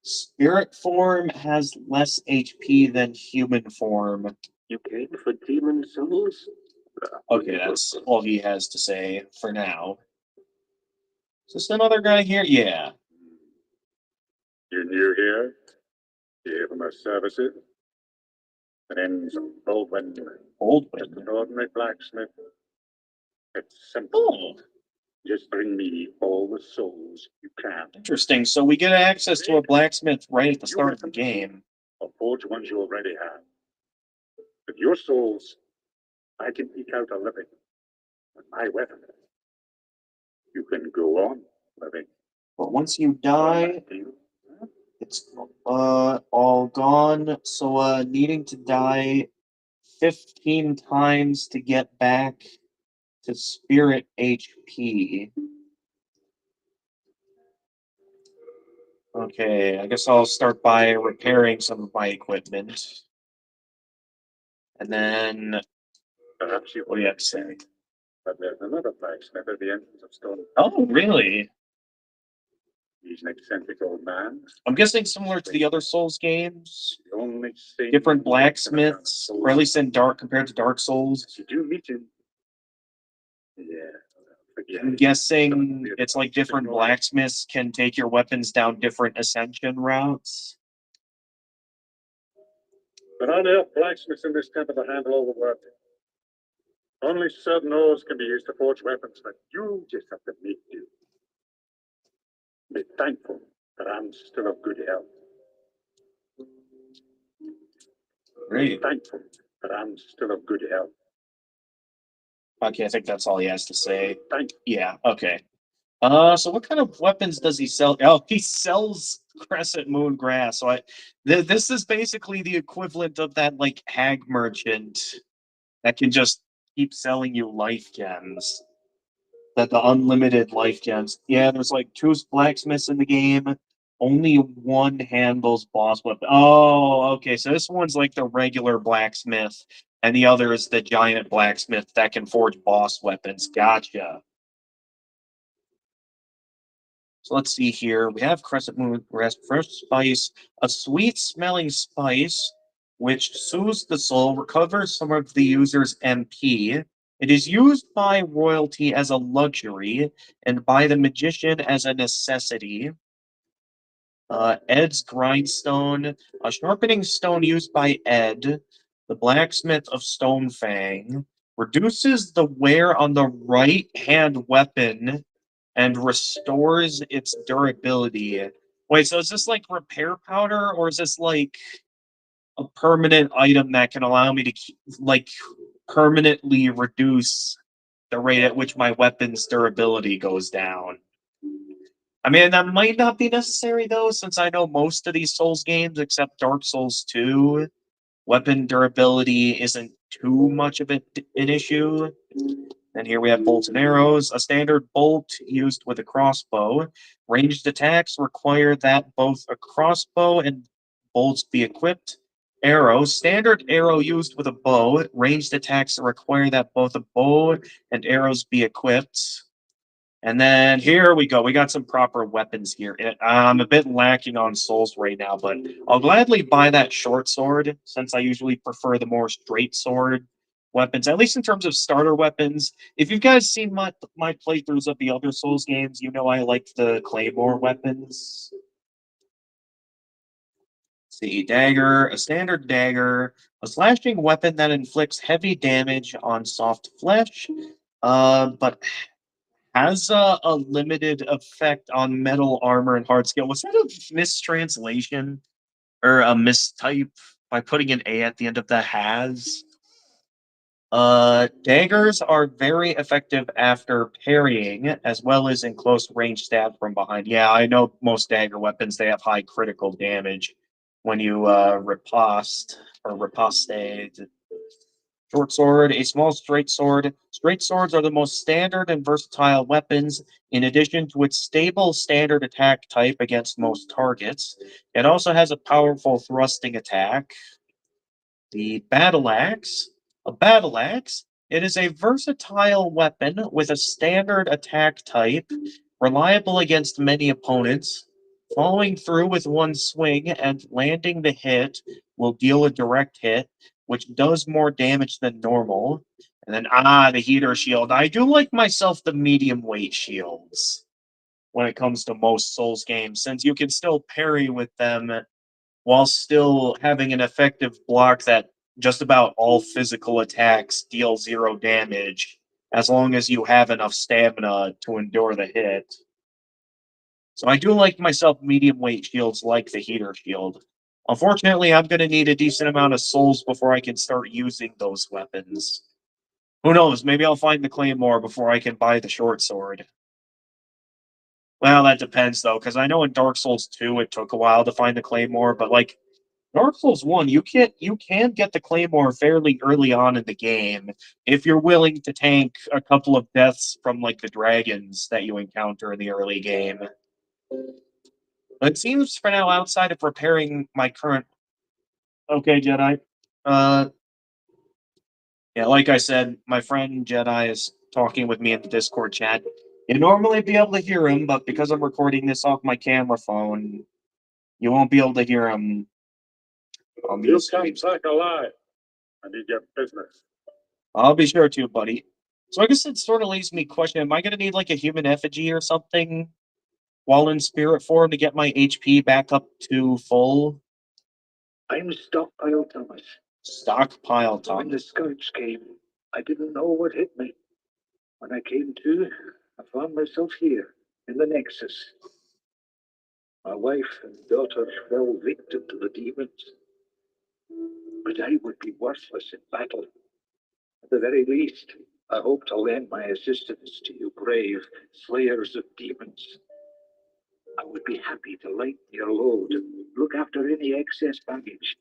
Spirit form has less HP than human form. You came for demon souls? Okay, that's all he has to say for now. Is this another guy here? Yeah. You're new here? Here for my services? My name's Baldwin. Just Baldwin. an ordinary blacksmith. It's simple. Oh, Just bring me all the souls you can. interesting. So we get access to a blacksmith right at the start of the game. Or forge ones you already have. With your souls, I can eke out a living. With my weapon, you can go on living. But once you die, it's All gone. So, needing to die 15 times to get back to spirit HP. Okay, I guess I'll start by repairing some of my equipment. And then, Perhaps you what do you have to say? but there's another blacksmith at the entrance of Stone. Oh, really? He's an eccentric old man. I'm guessing similar to the other Souls games. The only thing Different he likes in a town of blacksmiths, Souls or at least in Dark compared to Dark Souls. is you do meet him. Yeah. Forget I'm it. guessing it's like different blacksmiths can take your weapons down different ascension routes. There aren't enough blacksmiths in this temple to handle all the work. Only certain ores can be used to forge weapons, but you just have to make do. Be thankful that I'm still of good health. Great. Thankful that I'm still of good health. Okay, I think that's all he has to say. Thank Yeah, okay. So what kind of weapons does he sell? Oh, he sells crescent moon grass. So this is basically the equivalent of that like hag merchant that can just keep selling you life gems. That the unlimited life gems. Yeah, there's like two blacksmiths in the game. Only one handles boss weapon. Oh, okay. So this one's like the regular blacksmith, and the other is the giant blacksmith that can forge boss weapons. Gotcha. So let's see here. We have crescent moon grass, fresh spice, a sweet smelling spice which soothes the soul, recovers some of the user's MP. It is used by royalty as a luxury and by the magician as a necessity. Ed's grindstone, a sharpening stone used by Ed, the blacksmith of Stonefang, reduces the wear on the right hand weapon and restores its durability. Wait, so is this like repair powder, or is this like a permanent item that can allow me to like permanently reduce the rate at which my weapon's durability goes down? I mean, that might not be necessary though, since I know most of these Souls games, except Dark Souls 2, weapon durability isn't too much of an issue. And here we have bolts and arrows. A standard bolt used with a crossbow. Ranged attacks require that both a crossbow and bolts be equipped. Arrow. Standard arrow used with a bow. Ranged attacks require that both a bow and arrows be equipped. And then here we go. We got some proper weapons here. I'm a bit lacking on souls right now, but I'll gladly buy that short sword since I usually prefer the more straight sword weapons, at least in terms of starter weapons. If you guys seen my playthroughs of the other Souls games, you know I like the Claymore weapons. See, dagger, a standard dagger, a slashing weapon that inflicts heavy damage on soft flesh, but has a limited effect on metal armor and hard skill. Was that a mistranslation or a mistype by putting an A at the end of the has? Daggers are very effective after parrying, as well as in close range stab from behind. Yeah, I know most dagger weapons, they have high critical damage when you riposte or riposte. Short sword, a small straight sword. Straight swords are the most standard and versatile weapons, in addition to its stable standard attack type against most targets. It also has a powerful thrusting attack. The battle axe. A battle axe. It is a versatile weapon with a standard attack type, reliable against many opponents. Following through with one swing and landing the hit will deal a direct hit, which does more damage than normal. And then, the heater shield. I do like myself the medium weight shields when it comes to most Souls games, since you can still parry with them while still having an effective block that just about all physical attacks deal 0 damage, as long as you have enough stamina to endure the hit. So I do like myself medium weight shields like the heater shield. Unfortunately, I'm going to need a decent amount of souls before I can start using those weapons. Who knows? Maybe I'll find the claymore before I can buy the short sword. Well, that depends though, because I know in Dark Souls 2 it took a while to find the Claymore, but like Dark Souls 1, you can get the Claymore fairly early on in the game if you're willing to tank a couple of deaths from like the dragons that you encounter in the early game. But it seems for now, outside of repairing my current. Okay, Jedi. Uh, yeah, like I said, my friend Jedi is talking with me in the Discord chat. You'd normally be able to hear him, but because I'm recording this off my camera phone, you won't be able to hear him on You these come streams. back alive. I need your business. I'll be sure to, buddy. So I guess it sort of leaves me questioning, am I going to need like a human effigy or something while in spirit form to get my HP back up to full? I'm Stockpile Thomas. Stockpile When the Thomas. scourge came, I didn't know what hit me. When I came to, I found myself here, in the Nexus. My wife and daughter fell victim to the demons. But I would be worthless in battle. At the very least, I hope to lend my assistance to you brave slayers of demons. I would be happy to lighten your load and look after any excess baggage.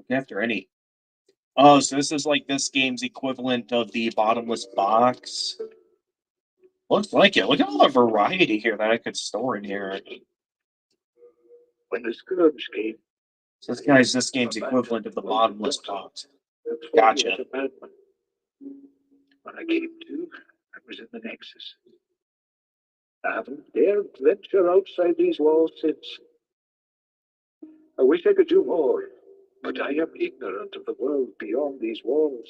After any. Oh, so this is like this game's equivalent of the bottomless box. Looks like it. Look at all the variety here that I could store in here. When the scourge came, So this game's equivalent of the bottomless box. that's Gotcha. as a madman. When I came to, I was in the Nexus. I haven't dared venture outside these walls since. I wish I could do more, but I am ignorant of the world beyond these walls.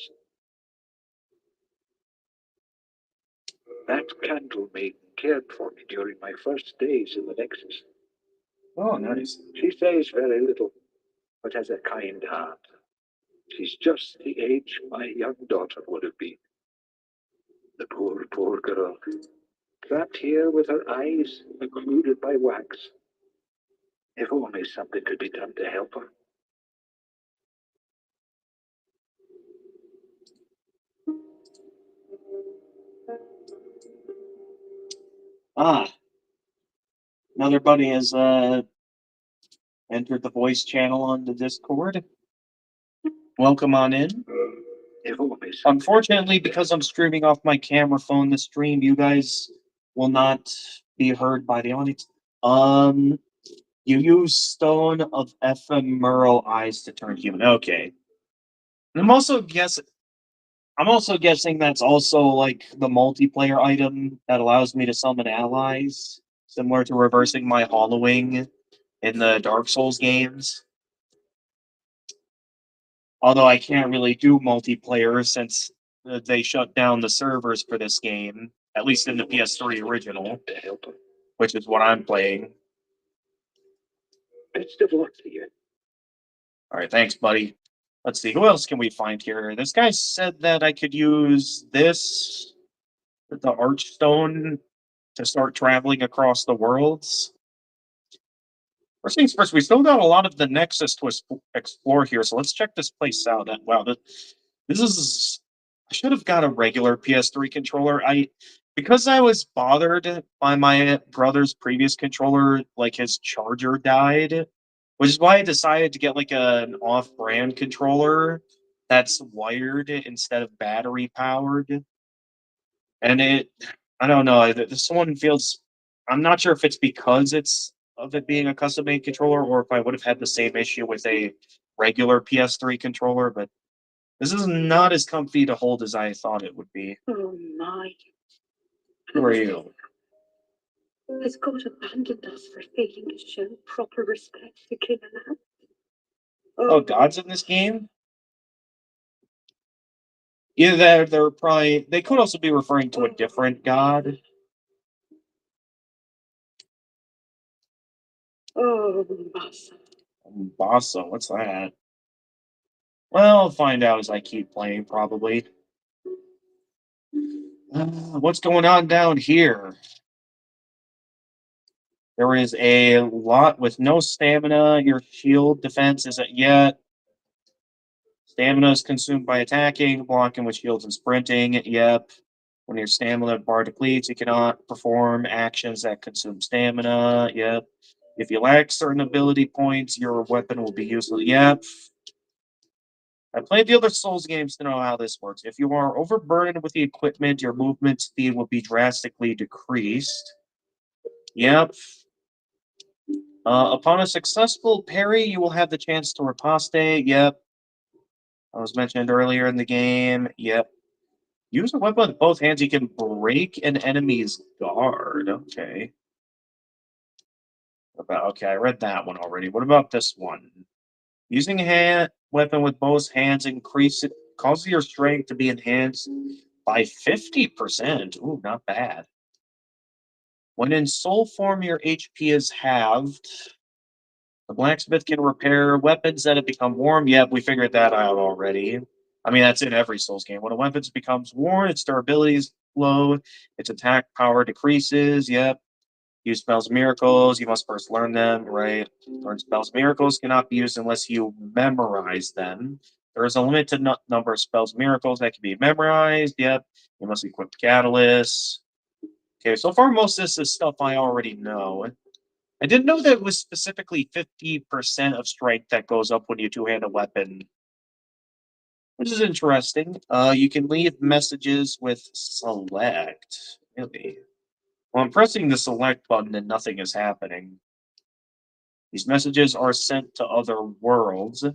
That candle maiden cared for me during my first days in the Nexus. Oh, nice. She says very little, but has a kind heart. She's just the age my young daughter would have been. The poor, poor girl, trapped here with her eyes occluded by wax. If only something could be done to help her. Ah, another buddy has entered the voice channel on the Discord. Welcome on in. If only Unfortunately, because I'm streaming off my camera phone, the stream, you guys will not be heard by the audience. You use Stone of Ephemeral Eyes to turn human. Okay. And I'm also guessing that's also like the multiplayer item that allows me to summon allies, similar to reversing my hollowing in the Dark Souls games. Although I can't really do multiplayer since they shut down the servers for this game, at least in the PS3 original, to help her. which is what I'm playing. Best of luck to you. All right, thanks, buddy. Let's see, who else can we find here? This guy said that I could use this, the Archstone, to start traveling across the worlds. First things first, we still got a lot of the Nexus to explore here, so let's check this place out. Wow, this is. I should have got a regular PS3 controller. Because I was bothered by my brother's previous controller, like his charger died, which is why I decided to get like an off-brand controller that's wired instead of battery powered. And I don't know, this one feels. I'm not sure if it's because it's of it being a custom made controller or if I would have had the same issue with a regular PS3 controller, but this is not as comfy to hold as I thought it would be. Oh my. Who are you? Has God abandoned us for failing to show proper respect to king and man? Oh, God's in this game? Either they're probably. They could also be referring to a different God. Oh, Massa. Bassa, what's that? Well, I'll find out as I keep playing, probably. What's going on down here? There is a lot with no stamina. Your shield defense isn't yet. Stamina is consumed by attacking, blocking with shields and sprinting. Yep. When your stamina bar depletes, you cannot perform actions that consume stamina. Yep. If you lack certain ability points, your weapon will be useless. Yep. I played the other Souls games to know how this works. If you are overburdened with the equipment, your movement speed will be drastically decreased. Yep. Upon a successful parry, you will have the chance to riposte. Yep. I was mentioned earlier in the game. Yep. Use a weapon with both hands. You can break an enemy's guard. Okay. Okay, I read that one already. What about this one? Using a hand weapon with both hands causes your strength to be enhanced by 50%. Ooh, not bad. When in soul form, your HP is halved. The blacksmith can repair weapons that have become warm. Yep, we figured that out already. I mean, that's in every Souls game. When a weapon becomes worn, its durability is low, its attack power decreases. Yep. Use spells miracles. You must first learn them, right? Learn spells miracles cannot be used unless you memorize them. There is a limited number of spells miracles that can be memorized. Yep. You must equip catalysts. Okay, so far most of this is stuff I already know. I didn't know that it was specifically 50% of strength that goes up when you two-hand a weapon, which is interesting. You can leave messages with select. Really? Well, I'm pressing the select button and nothing is happening. These messages are sent to other worlds.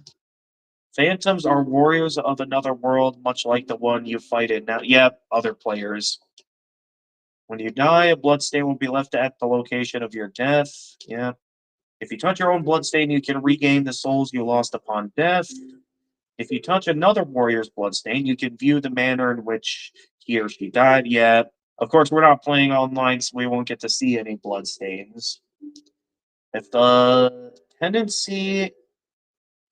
Phantoms are warriors of another world, much like the one you fight in now. Yep, other players. When you die, a bloodstain will be left at the location of your death. Yep. If you touch your own bloodstain, you can regain the souls you lost upon death. If you touch another warrior's bloodstain, you can view the manner in which he or she died. Yeah. Of course, we're not playing online, so we won't get to see any bloodstains. If tendency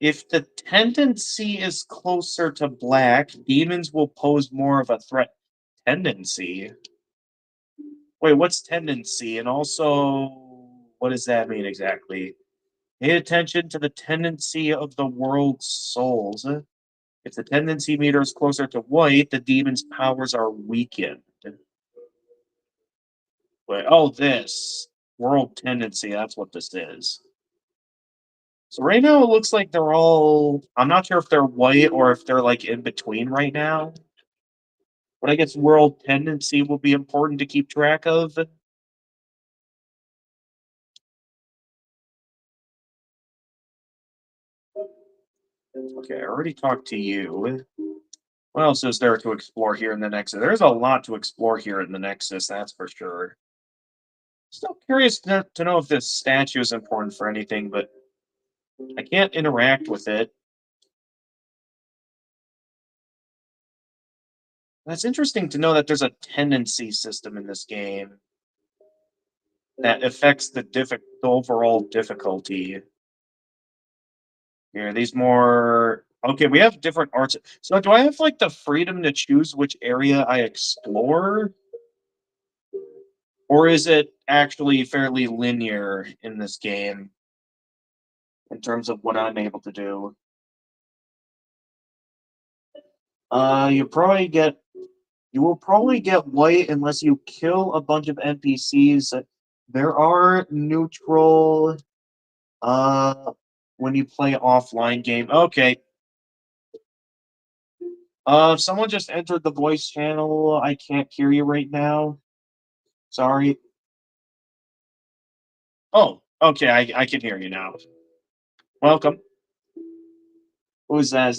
if the tendency is closer to black, demons will pose more of a threat. Tendency? Wait, what's tendency? And also, what does that mean exactly? Pay attention to the tendency of the world's souls. If the tendency meter is closer to white, the demon's powers are weakened. Wait, oh, this. World tendency, that's what this is. So right now it looks like they're all. I'm not sure if they're white or if they're like in between right now. But I guess world tendency will be important to keep track of. Okay, I already talked to you. What else is there to explore here in the Nexus? There's a lot to explore here in the Nexus, that's for sure. Still curious to know if this statue is important for anything, but I can't interact with it. That's interesting to know that there's a tendency system in this game that affects the overall difficulty. Here, these more. Okay, we have different arts. So do I have like the freedom to choose which area I explore? Or is it actually fairly linear in this game in terms of what I'm able to do? You will probably get white unless you kill a bunch of NPCs. There are neutral when you play offline game. Okay. Someone just entered the voice channel. I can't hear you right now. Sorry. Oh, okay, I can hear you now. Welcome. Who's that?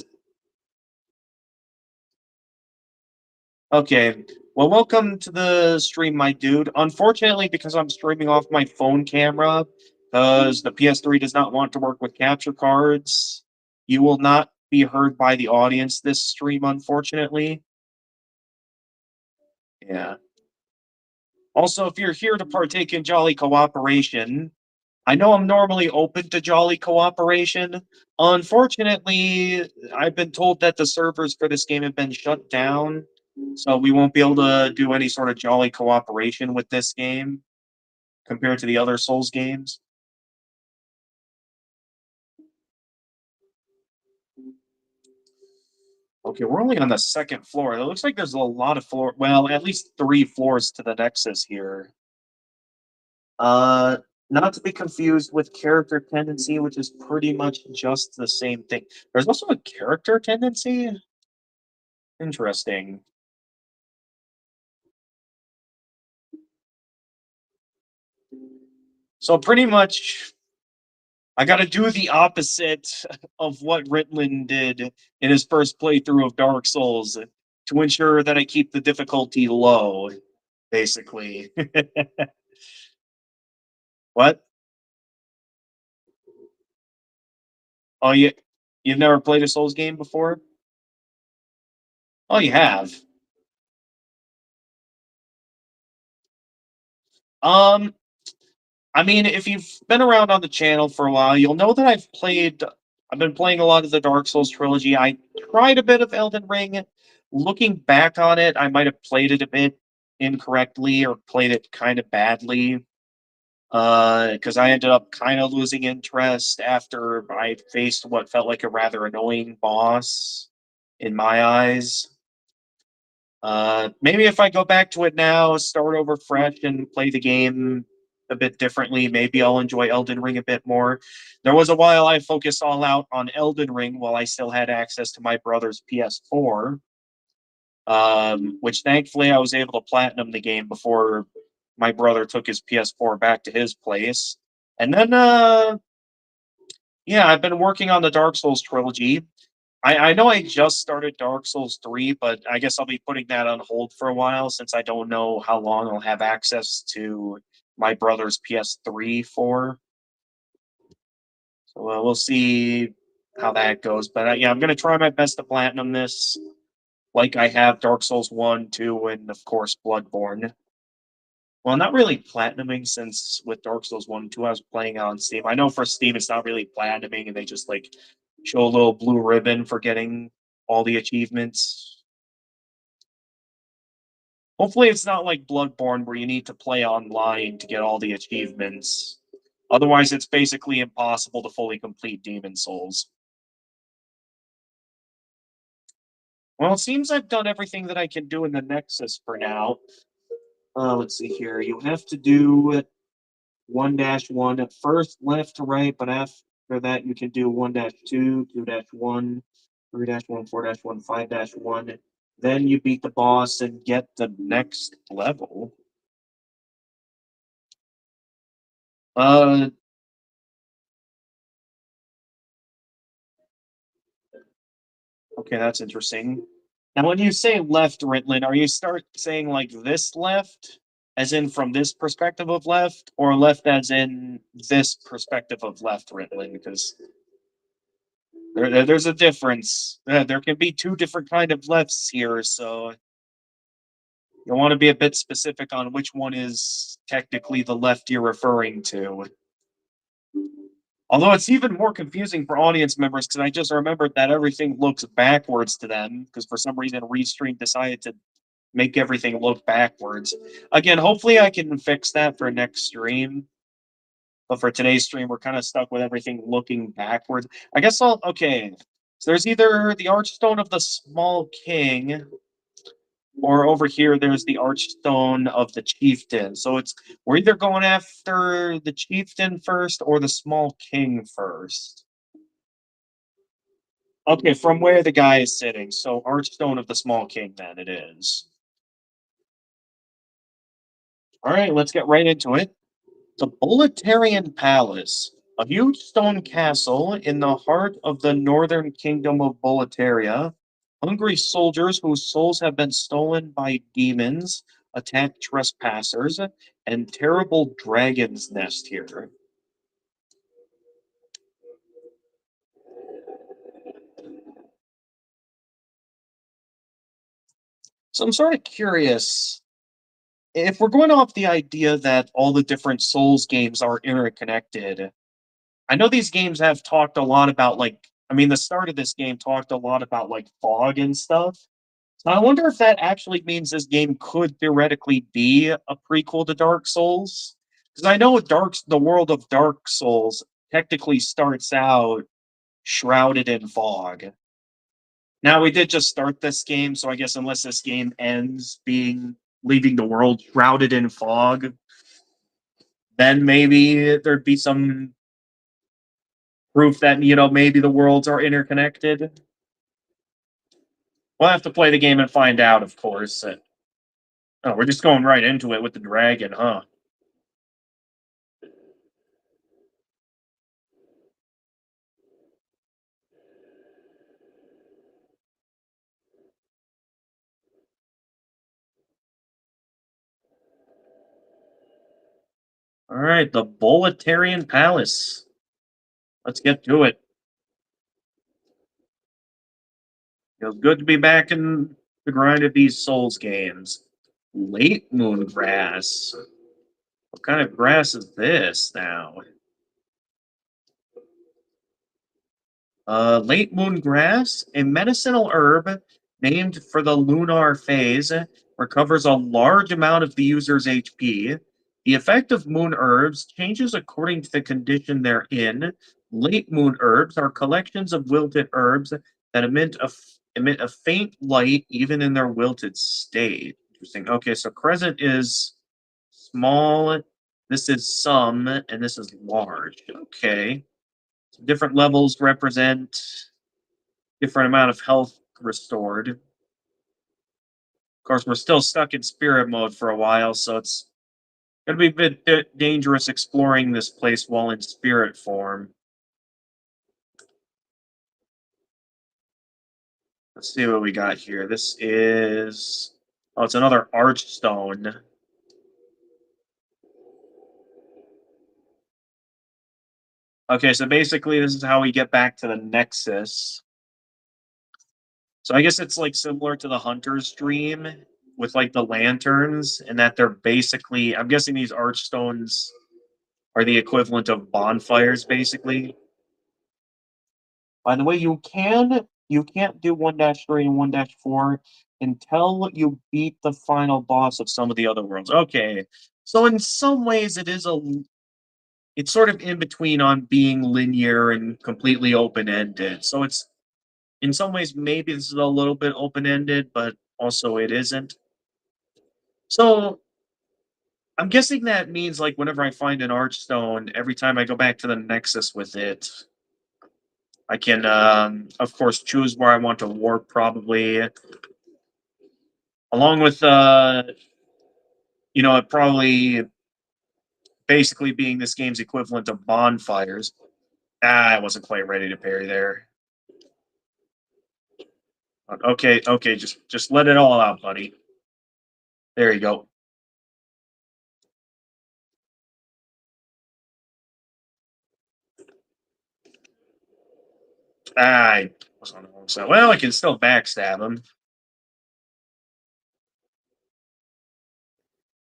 Okay. Well, welcome to the stream, my dude. Unfortunately, because I'm streaming off my phone camera, because the PS3 does not want to work with capture cards, you will not be heard by the audience this stream, unfortunately. Yeah. Also, if you're here to partake in Jolly Cooperation, I know I'm normally open to Jolly Cooperation. Unfortunately, I've been told that the servers for this game have been shut down, so we won't be able to do any sort of Jolly Cooperation with this game compared to the other Souls games. Okay, we're only on the second floor. It looks like there's a lot of floor. Well, at least 3 floors to the Nexus here. Uh, Not to be confused with character tendency, which is pretty much just the same thing. There's also a character tendency. Interesting. So pretty much, I got to do the opposite of what Ritlin did in his first playthrough of Dark Souls to ensure that I keep the difficulty low, basically. What? Oh, you've never played a Souls game before? Oh, you have. Um, I mean, if you've been around on the channel for a while, you'll know that I've been playing a lot of the Dark Souls trilogy. I tried a bit of Elden Ring. Looking back on it, I might have played it a bit incorrectly or played it kind of badly. Because I ended up kind of losing interest after I faced what felt like a rather annoying boss in my eyes. Maybe if I go back to it now, start over fresh, and play the game a bit differently, maybe I'll enjoy Elden Ring a bit more. There was a while I focused all out on Elden Ring while I still had access to my brother's PS4, which thankfully I was able to platinum the game before my brother took his PS4 back to his place. And then, yeah, I've been working on the Dark Souls trilogy. I know I just started Dark Souls 3, but I guess I'll be putting that on hold for a while since I don't know how long I'll have access to my brother's PS3 for. So we'll see how that goes. But yeah, I'm going to try my best to platinum this like I have Dark Souls 1, 2, and of course Bloodborne. Well, not really platinuming since with Dark Souls 1 and 2, I was playing on Steam. I know for Steam it's not really platinuming and they just like show a little blue ribbon for getting all the achievements. Hopefully it's not like Bloodborne where you need to play online to get all the achievements. Otherwise it's basically impossible to fully complete Demon Souls. Well, it seems I've done everything that I can do in the Nexus for now. Let's see here. You have to do 1-1 at first, left to right, but after that you can do 1-2, 2-1, 3-1, 4-1, 5-1. Then you beat the boss and get the next level. Uh, okay, that's interesting. Now, when you say left, Ritlin, are you start saying like this left, as in from this perspective of left, or left as in this perspective of left, Ritlin? Because there's a difference. There can be two different kind of lefts here, so you want to be a bit specific on which one is technically the left you're referring to. Although it's even more confusing for audience members because I just remembered that everything looks backwards to them because for some reason Restream decided to make everything look backwards. Again, hopefully I can fix that for next stream. But for today's stream, we're kind of stuck with everything looking backwards. I guess okay. So there's either the Archstone of the Small King, or over here there's the Archstone of the Chieftain. So we're either going after the Chieftain first or the Small King first. Okay, from where the guy is sitting. So Archstone of the Small King, then it is. All right, let's get right into it. The Boletarian Palace, a huge stone castle in the heart of the northern kingdom of Boletaria. Hungry soldiers whose souls have been stolen by demons attack trespassers, and terrible dragons nest here. So I'm sort of curious if we're going off the idea that all the different Souls games are interconnected. I know these games have talked a lot about the start of this game talked a lot about like fog and stuff. So I wonder if that actually means this game could theoretically be a prequel to Dark Souls. Because I know the world of Dark Souls technically starts out shrouded in fog. Now we did just start this game, so I guess unless this game ends leaving the world shrouded in fog, then maybe there'd be some proof that maybe the worlds are interconnected. We'll have to play the game and find out, of course. Oh, we're just going right into it with the dragon, huh? All right, the Boletarian Palace. Let's get to it. Feels good to be back in the grind of these Souls games. Late Moon Grass. What kind of grass is this now? Late Moon Grass, a medicinal herb named for the lunar phase, recovers a large amount of the user's HP. The effect of moon herbs changes according to the condition they're in. Late moon herbs are collections of wilted herbs that emit a faint light even in their wilted state. Interesting. Okay, so crescent is small, this is some, and this is large. Okay. So different levels represent different amount of health restored. Of course, we're still stuck in spirit mode for a while, so it's going to be a bit dangerous exploring this place while in spirit form. Let's see what we got here. This is... Oh, it's another archstone. Okay, so basically this is how we get back to the Nexus. So I guess it's like similar to the Hunter's Dream with like the lanterns, and that they're basically... I'm guessing these archstones are the equivalent of bonfires, basically. By the way, you can't do 1-3 and 1-4 until you beat the final boss of some of the other worlds. Okay. So in some ways it's sort of in between on being linear and completely open-ended. So it's in some ways maybe this is a little bit open-ended, but also it isn't. So I'm guessing that means like whenever I find an archstone, every time I go back to the Nexus with it, I can, of course, choose where I want to warp, probably, along with, it probably basically being this game's equivalent of bonfires. I wasn't quite ready to parry there. Okay, just let it all out, buddy. There you go. I was on the wrong side. Well, I can still backstab him.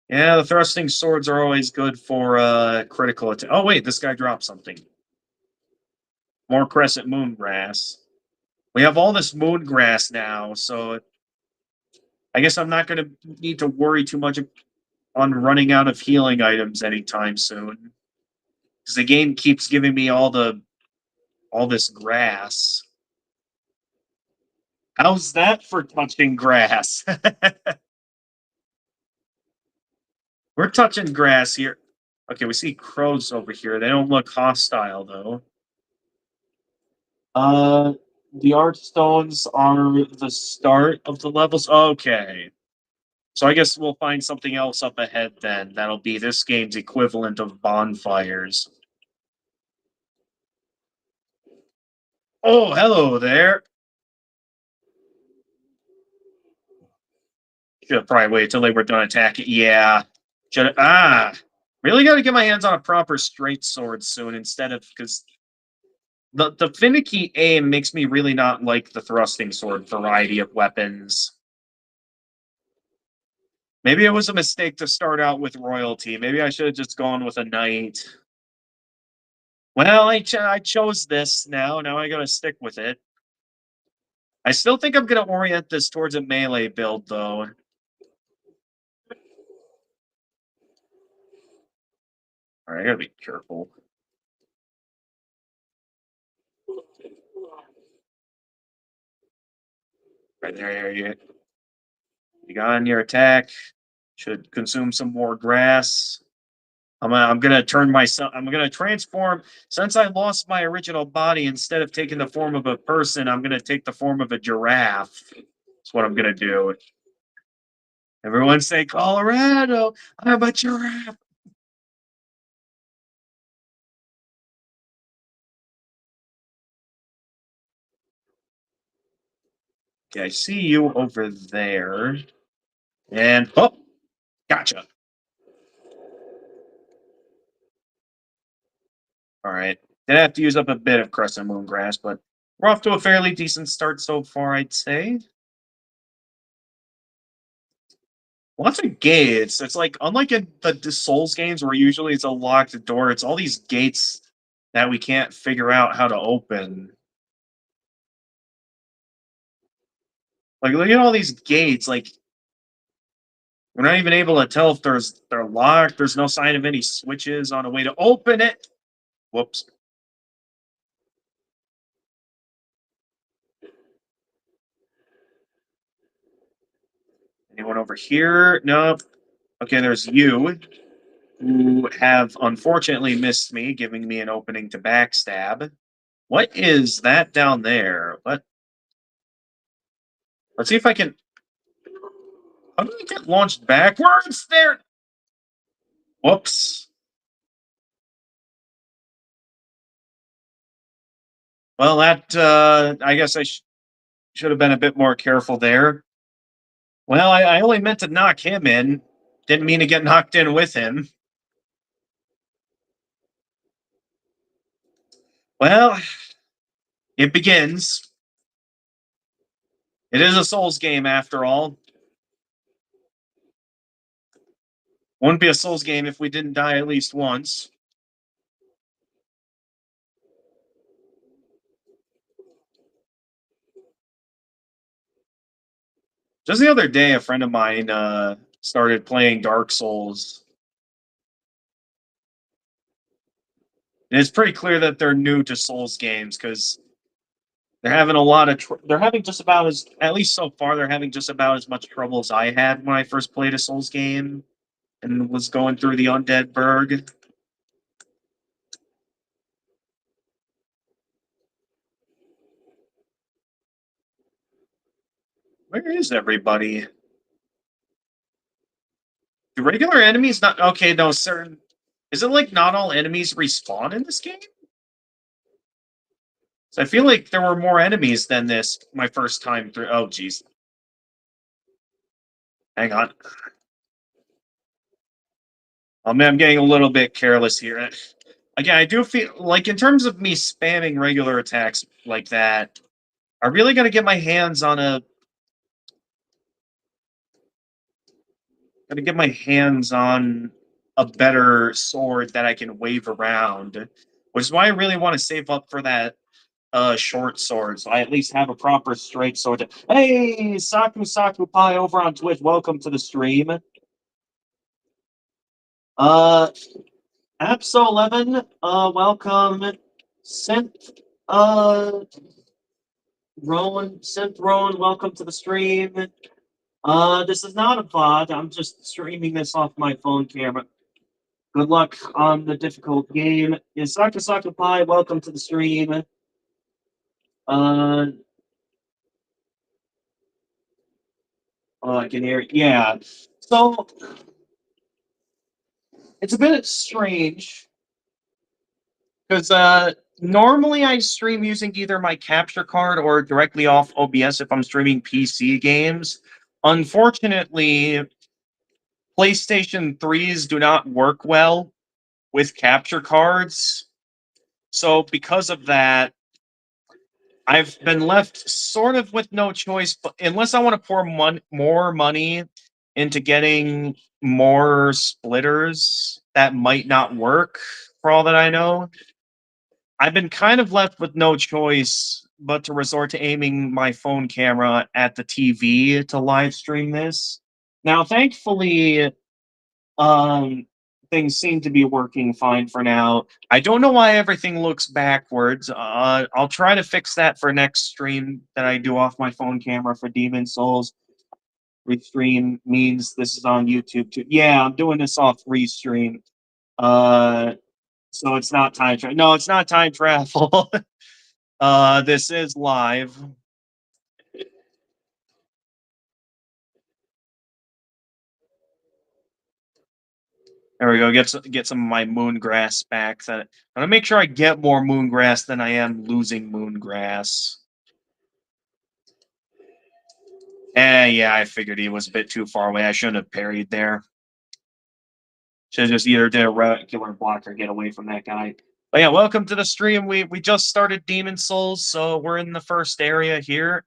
Yeah, the thrusting swords are always good for critical attack. Oh wait, this guy dropped something. More crescent moon grass. We have all this moon grass now, so I guess I'm not going to need to worry too much on running out of healing items anytime soon, because the game keeps giving me all this grass. How's that for touching grass? We're touching grass here. Okay, we see crows over here. They don't look hostile though. The archstones are the start of the levels. Okay. So I guess we'll find something else up ahead then. That'll be this game's equivalent of bonfires. Oh, hello there. Should have probably waited till they were done attacking. Yeah. Really got to get my hands on a proper straight sword soon instead of, because the finicky aim makes me really not like the thrusting sword variety of weapons. Maybe it was a mistake to start out with royalty. Maybe I should have just gone with a knight. Well, I chose this now. Now I gotta stick with it. I still think I'm gonna orient this towards a melee build, though. Alright, I gotta be careful. Right there, you got on your attack. Should consume some more grass. I'm gonna turn myself. I'm gonna transform. Since I lost my original body, instead of taking the form of a person, I'm gonna take the form of a giraffe. That's what I'm gonna do. Everyone say Colorado. I'm a giraffe. Okay, I see you over there. And oh, gotcha. All right. Gonna have to use up a bit of crescent moon grass, but we're off to a fairly decent start so far, I'd say. Lots of gates. It's like unlike in the Souls games where usually it's a locked door, it's all these gates that we can't figure out how to open. Like look at all these gates. Like we're not even able to tell if they're locked. There's no sign of any switches on a way to open it. Whoops. Anyone over here? Nope. Okay, there's you, who have unfortunately missed me, giving me an opening to backstab. What is that down there? What? Let's see if I can. How do I get launched backwards there? Whoops. Well, that, I guess I should have been a bit more careful there. Well, I only meant to knock him in. Didn't mean to get knocked in with him. Well, it begins. It is a Souls game after all. Wouldn't be a Souls game if we didn't die at least once. Just the other day, a friend of mine started playing Dark Souls. And it's pretty clear that they're new to Souls games because they're having a lot of. They're having just about as, at least so far, they're having just about as much trouble as I had when I first played a Souls game and was going through the Undead Burg. Where is everybody? Do regular enemies not? Okay, no, certain. Is it like not all enemies respawn in this game? So I feel like there were more enemies than this my first time through. Oh, geez. Hang on. I'm getting a little bit careless here. Again, I do feel like in terms of me spamming regular attacks like that, I really got to get my hands on a. Got to get my hands on a better sword that I can wave around, which is why I really want to save up for that short sword, so I at least have a proper straight sword. Hey, Saku Pai over on Twitch, welcome to the stream. Apso11, welcome. Uh, Synth Rowan, welcome to the stream. This is not a VOD, I'm just streaming this off my phone camera. Good luck on the difficult game. Is Saku Pai, welcome to the stream. Oh, I can hear it. Yeah. So it's a bit strange because normally I stream using either my capture card or directly off OBS if I'm streaming PC games. Unfortunately, PlayStation 3s do not work well with capture cards. So because of that, I've been left sort of with no choice, but unless I want to pour more money into getting more splitters, that might not work for all that I know. I've been kind of left with no choice but to resort to aiming my phone camera at the TV to live stream this. Now, thankfully, um, things seem to be working fine for now. I don't know why everything looks backwards. I'll try to fix that for next stream that I do off my phone camera for Demon Souls. Restream means this is on YouTube too. Yeah, I'm doing this off Restream. So it's not time travel. No, it's not time travel. This is live. There we go. Get some of my moongrass back. I'm gonna make sure I get more moongrass than I am losing moongrass. Yeah, I figured he was a bit too far away. I shouldn't have parried there. Should have just either did a regular block or get away from that guy. But yeah, welcome to the stream. We just started Demon Souls, so we're in the first area here.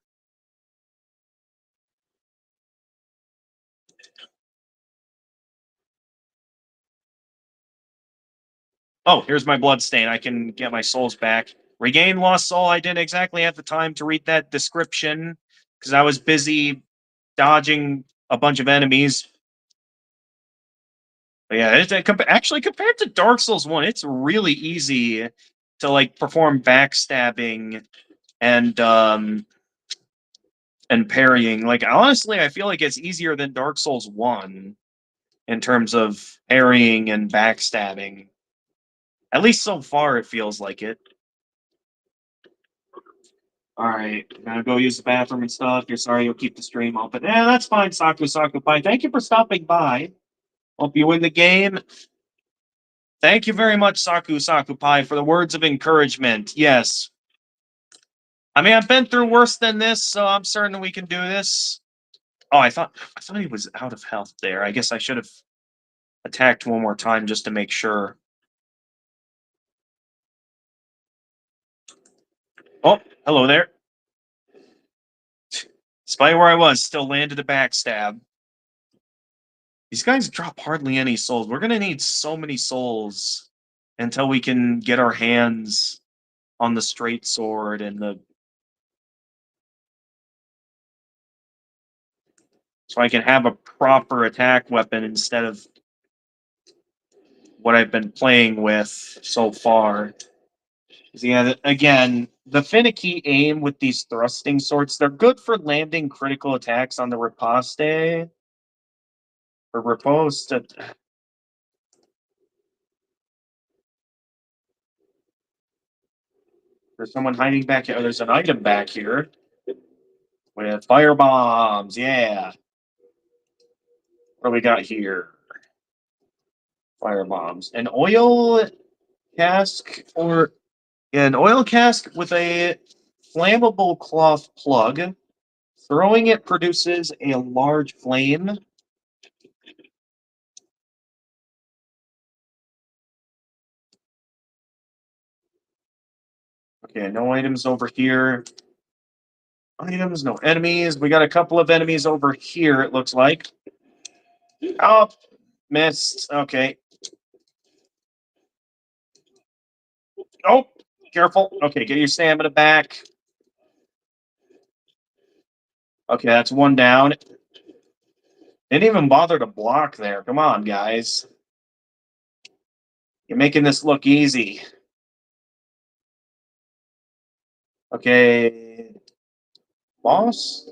Oh, here's my bloodstain. I can get my souls back. Regain lost soul. I didn't exactly have the time to read that description because I was busy dodging a bunch of enemies. But yeah, actually compared to Dark Souls 1, it's really easy to like perform backstabbing and parrying. Like honestly, I feel like it's easier than Dark Souls 1 in terms of parrying and backstabbing. At least so far it feels like it. Alright, I'm gonna go use the bathroom and stuff. You're sorry you'll keep the stream open. Yeah, that's fine, Saku Pai. Thank you for stopping by. Hope you win the game. Thank you very much, Saku Pai, for the words of encouragement. Yes. I mean, I've been through worse than this, so I'm certain we can do this. Oh, I thought he was out of health there. I guess I should have attacked one more time just to make sure. Oh, hello there. Despite where I was, still landed a backstab. These guys drop hardly any souls. We're gonna need so many souls until we can get our hands on the straight sword and the... So I can have a proper attack weapon instead of what I've been playing with so far. Yeah, again, the finicky aim with these thrusting swords, they're good for landing critical attacks on the riposte. Or riposte. There's someone hiding back here. Oh, there's an item back here. With fire bombs, yeah. What do we got here? Fire bombs. An oil cask or an oil cask with a flammable cloth plug. Throwing it produces a large flame. Okay, no items over here. Items, no enemies. We got a couple of enemies over here, it looks like. Oh, missed. Okay. Oh, careful. Okay, get your stamina back. Okay, that's one down. Didn't even bother to block there. Come on, guys. You're making this look easy. Okay. Boss?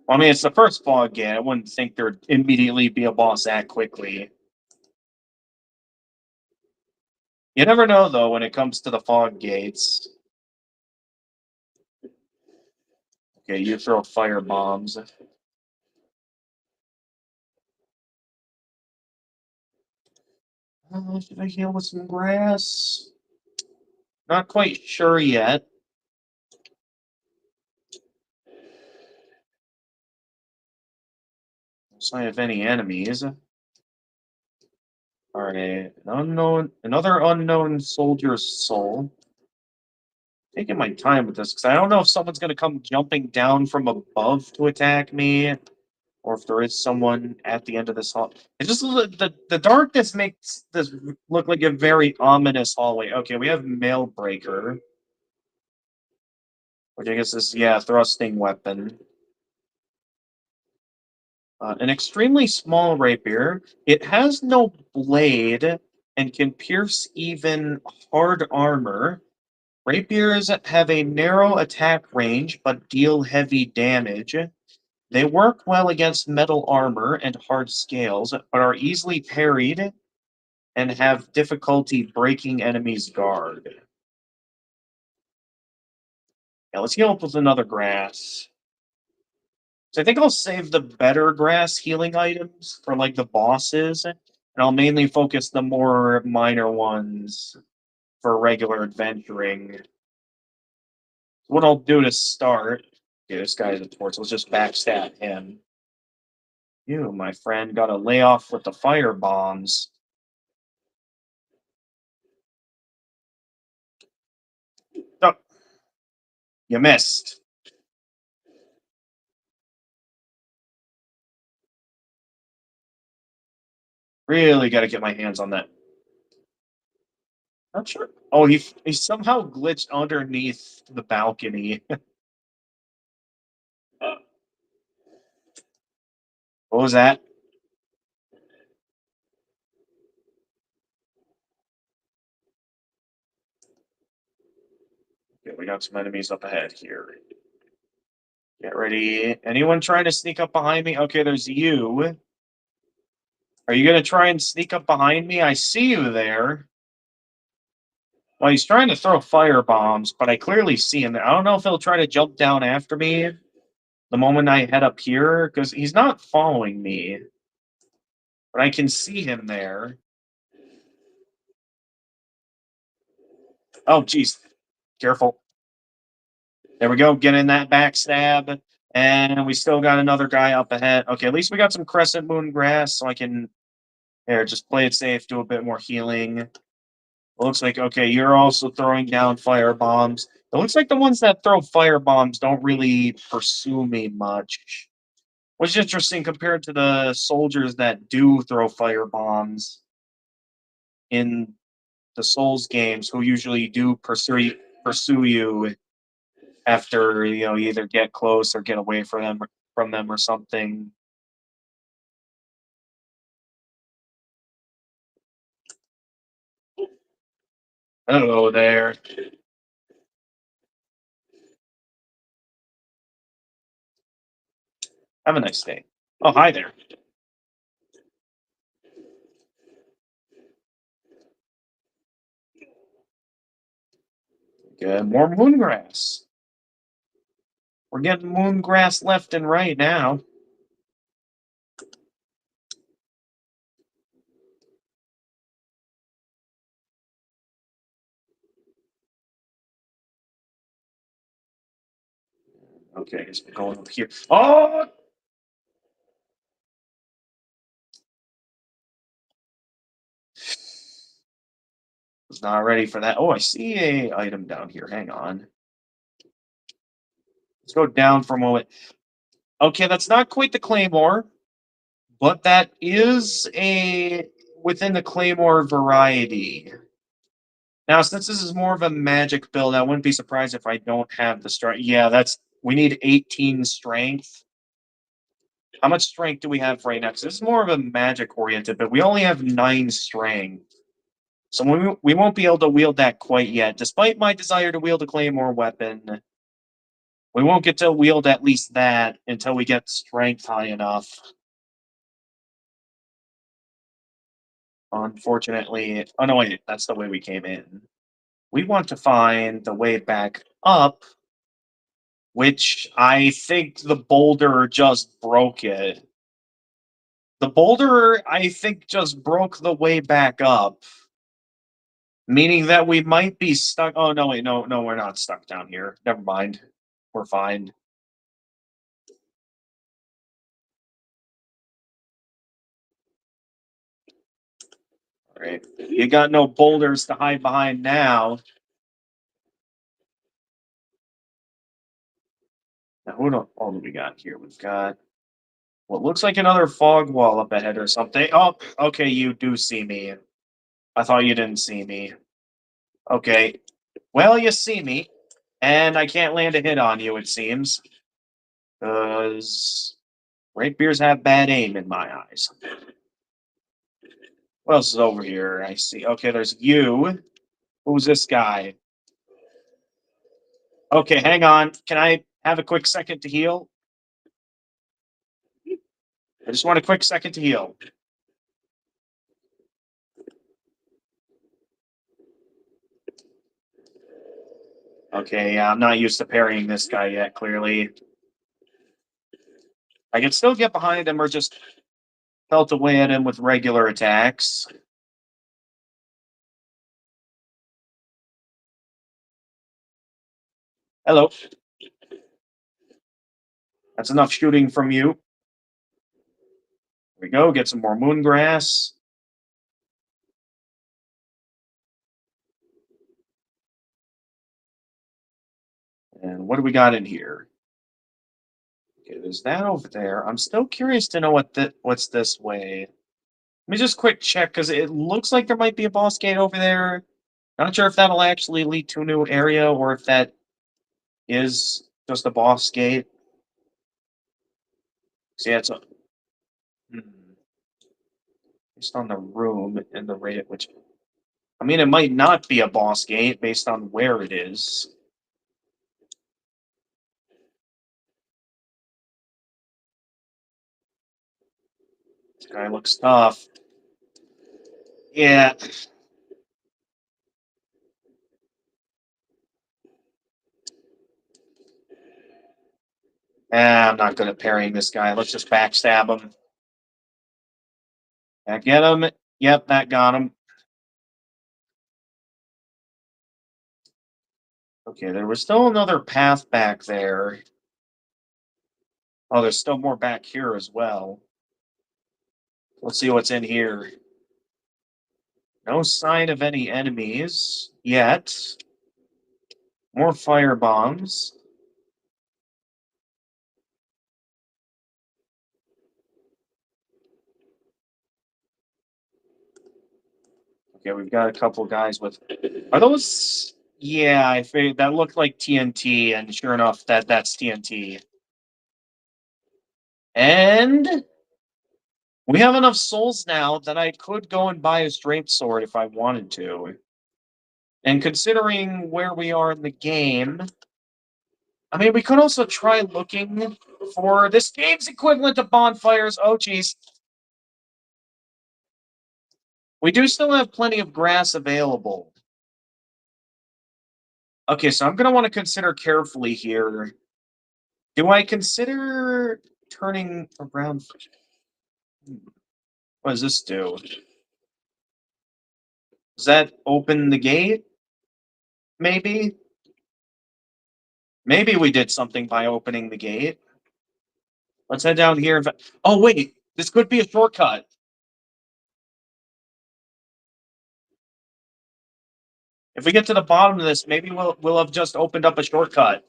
Well, I mean, it's the first fog gate. I wouldn't think there'd immediately be a boss that quickly. You never know, though, when it comes to the fog gates. Okay, you throw fire bombs. Should I heal with some grass? Not quite sure yet. No sign of any enemies. Alright, another unknown soldier's soul. Taking my time with this because I don't know if someone's going to come jumping down from above to attack me, or if there is someone at the end of this hall. It's just the darkness makes this look like a very ominous hallway. Okay, we have Mail Breaker, which I guess is, yeah, thrusting weapon. An extremely small rapier. It has no blade, and can pierce even hard armor. Rapiers have a narrow attack range but deal heavy damage. They work well against metal armor and hard scales, but are easily parried and have difficulty breaking enemies' guard. Yeah, let's heal up with another grass. So I think I'll save the better grass healing items for like the bosses, and I'll mainly focus the more minor ones for regular adventuring. What I'll do to start, okay, this guy's a torch. Let's just backstab him. You, my friend, got to lay off with the fire bombs. Oh, you missed. Really got to get my hands on that. Not sure. Oh, he somehow glitched underneath the balcony. What was that? Okay, we got some enemies up ahead here. Get ready. Anyone trying to sneak up behind me? Okay, there's you. Are you gonna try and sneak up behind me? I see you there. Well, he's trying to throw fire bombs, but I clearly see him there. I don't know if he'll try to jump down after me the moment I head up here, because he's not following me. But I can see him there. Oh, jeez. Careful. There we go. Get in that backstab. And we still got another guy up ahead. Okay, at least we got some crescent moon grass, so I can here just play it safe, do a bit more healing. It looks like okay, you're also throwing down fire bombs. It looks like the ones that throw fire bombs don't really pursue me much. Which is interesting compared to the soldiers that do throw fire bombs in the Souls games, who usually do pursue you after you either get close or get away from them or something. Hello there. Have a nice day. Oh, hi there. Good. More moongrass. We're getting moongrass left and right now. Okay, guess we're going up here. Oh! Was not ready for that. Oh, I see a item down here. Hang on. Let's go down for a moment. Okay, that's not quite the claymore, but that is a within the claymore variety. Now, since this is more of a magic build, I wouldn't be surprised if I don't have the strength. Yeah, we need 18 strength. How much strength do we have right now? Because this is more of a magic oriented, but we only have 9 strength. So we won't be able to wield that quite yet. Despite my desire to wield a claymore weapon, we won't get to wield at least that until we get strength high enough. Unfortunately, oh no, wait, that's the way we came in. We want to find the way back up, which I think the boulder just broke it. The boulder, I think, just broke the way back up. Meaning that we might be stuck. Oh, no, wait, no, we're not stuck down here. Never mind. We're fine. All right. You got no boulders to hide behind now. Now, what do we got here? We've got what looks like another fog wall up ahead or something. Oh, okay, you do see me. I thought you didn't see me. Okay. Well, you see me, and I can't land a hit on you, it seems. Because rapiers have bad aim in my eyes. What else is over here? I see. Okay, there's you. Who's this guy? Okay, hang on. Can I have a quick second to heal? I just want a quick second to heal. Okay, yeah, I'm not used to parrying this guy yet, clearly. I can still get behind him or just pelt away at him with regular attacks. Hello. That's enough shooting from you. Here we go, get some more moongrass. And what do we got in here? Okay, there's that over there. I'm still curious to know what's this way. Let me just quick check, because it looks like there might be a boss gate over there. Not sure if that'll actually lead to a new area, or if that is just a boss gate. See, it's a... Based on the room and the rate at which... I mean, it might not be a boss gate based on where it is. This guy looks tough. Yeah. I'm not good at parrying this guy. Let's just backstab him. That get him? Yep, that got him. Okay, there was still another path back there. Oh, there's still more back here as well. Let's see what's in here. No sign of any enemies yet. More fire bombs. Okay, we've got a couple guys with... Are those... Yeah, I figured that looked like TNT, and sure enough, that's TNT. And we have enough souls now that I could go and buy a straight sword if I wanted to. And considering where we are in the game, I mean, we could also try looking for this game's equivalent to bonfires. Oh, geez. We do still have plenty of grass available. Okay, so I'm going to want to consider carefully here. Do I consider turning around? What does this do? Does that open the gate? Maybe? Maybe we did something by opening the gate. Let's head down here. Oh, wait. This could be a shortcut. If we get to the bottom of this, maybe we'll have just opened up a shortcut.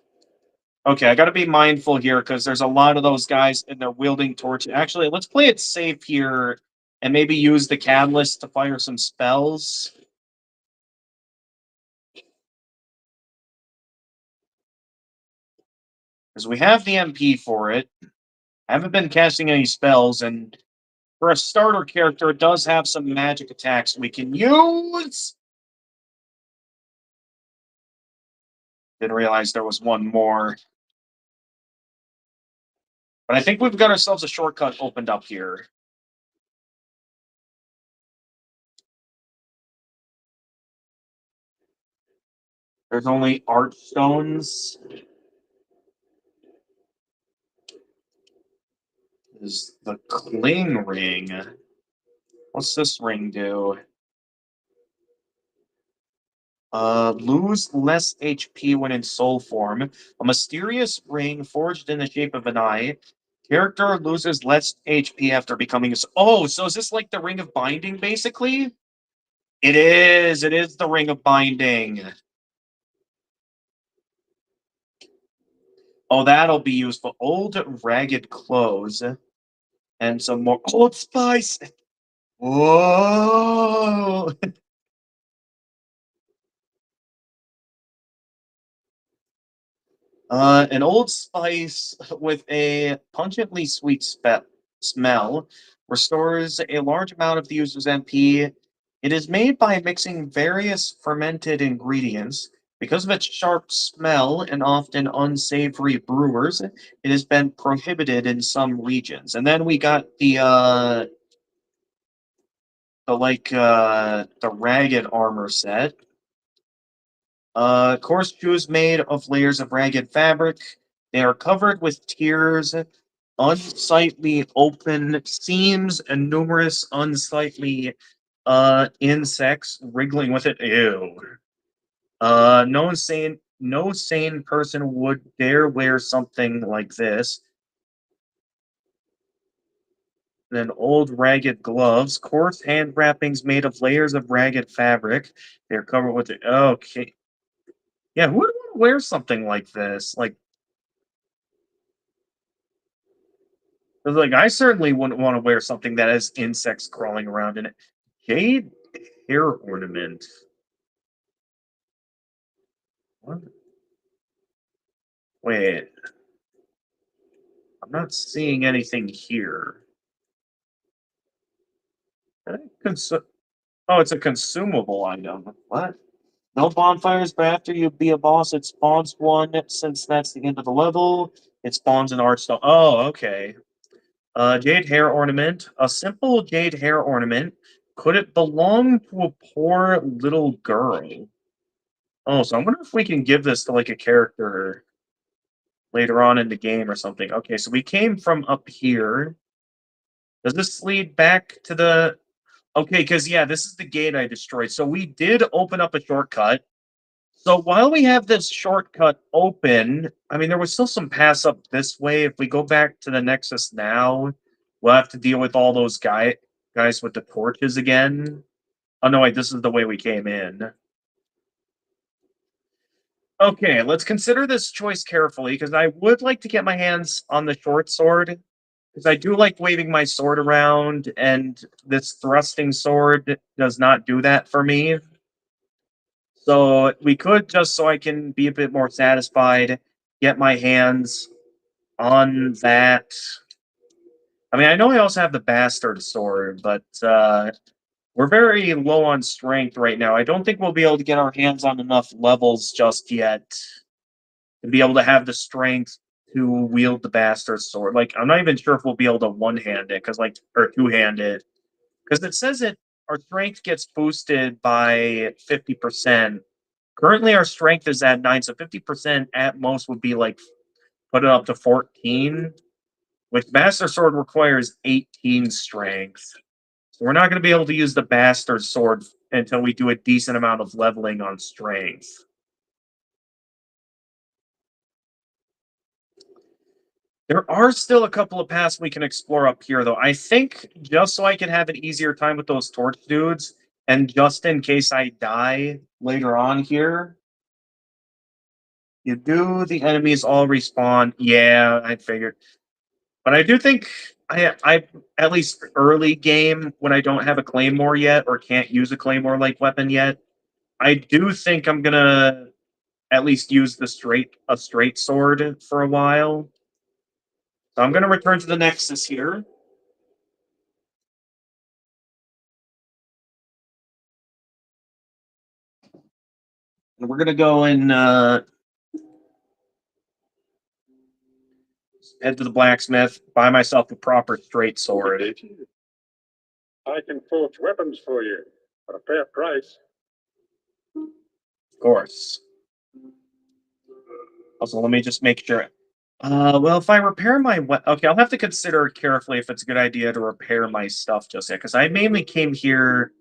Okay, I gotta be mindful here because there's a lot of those guys and they're wielding torches. Actually, let's play it safe here and maybe use the catalyst to fire some spells. Because we have the MP for it. I haven't been casting any spells, and for a starter character, it does have some magic attacks we can use. Didn't realize there was one more. But I think we've got ourselves a shortcut opened up here. There's only archstones. Is the cling ring. What's this ring do? Lose less HP when in soul form. A mysterious ring forged in the shape of an eye. Character loses less HP after becoming a... Oh, so is this like the ring of binding, basically? It is. It is the ring of binding. Oh, that'll be useful. Old ragged clothes. And some more Old Spice. Whoa! An Old Spice with a pungently sweet smell restores a large amount of the user's MP. It is made by mixing various fermented ingredients. Because of its sharp smell and often unsavory brewers, it has been prohibited in some regions. And then we got the ragged armor set. Coarse shoes made of layers of ragged fabric. They are covered with tears, unsightly open seams, and numerous unsightly insects wriggling with it. Ew. No sane person would dare wear something like this. Then old ragged gloves, coarse hand wrappings made of layers of ragged fabric. They're covered with it. Okay. Yeah, who would want to wear something like this? Like, 'cause, like, I certainly wouldn't want to wear something that has insects crawling around in it. Jade hair ornament. What? Wait, I'm not seeing anything here. Did I Oh, it's a consumable item. What? No bonfires, but after you be a boss, it spawns one. Since that's the end of the level, it spawns an archstone. Oh, okay. Jade hair ornament. A simple jade hair ornament. Could it belong to a poor little girl? Oh, so I wonder if we can give this to like a character later on in the game or something. Okay, so we came from up here. Does this lead back to the... Okay, because yeah, this is the gate I destroyed. So we did open up a shortcut. So while we have this shortcut open, I mean, there was still some pass up this way. If we go back to the Nexus now, we'll have to deal with all those guys with the torches again. Oh no, wait, this is the way we came in. Okay, let's consider this choice carefully, because I would like to get my hands on the short sword, because I do like waving my sword around, and this thrusting sword does not do that for me. So we could, just so I can be a bit more satisfied, get my hands on that. I mean, I know I also have the bastard sword, but we're very low on strength right now. I don't think we'll be able to get our hands on enough levels just yet to be able to have the strength to wield the bastard sword. Like, I'm not even sure if we'll be able to one-hand it, or two-hand it, because it says our strength gets boosted by 50%. Currently, our strength is at 9, so 50% at most would be like put it up to 14, which Master Sword requires 18 strength. So we're not going to be able to use the Bastard Sword until we do a decent amount of leveling on strength. There are still a couple of paths we can explore up here, though. I think just so I can have an easier time with those torch dudes, and just in case I die later on here, the enemies all respawn. Yeah, I figured. But I do think I at least early game when I don't have a claymore yet or can't use a claymore like weapon yet, I do think I'm gonna at least use a straight sword for a while. So I'm gonna return to the Nexus here. And we're gonna go and head to the blacksmith, buy myself a proper straight sword. I can forge weapons for you at a fair price. Of course. Also, let me just make sure. Well, if I repair okay, I'll have to consider carefully if it's a good idea to repair my stuff just yet, because I mainly came here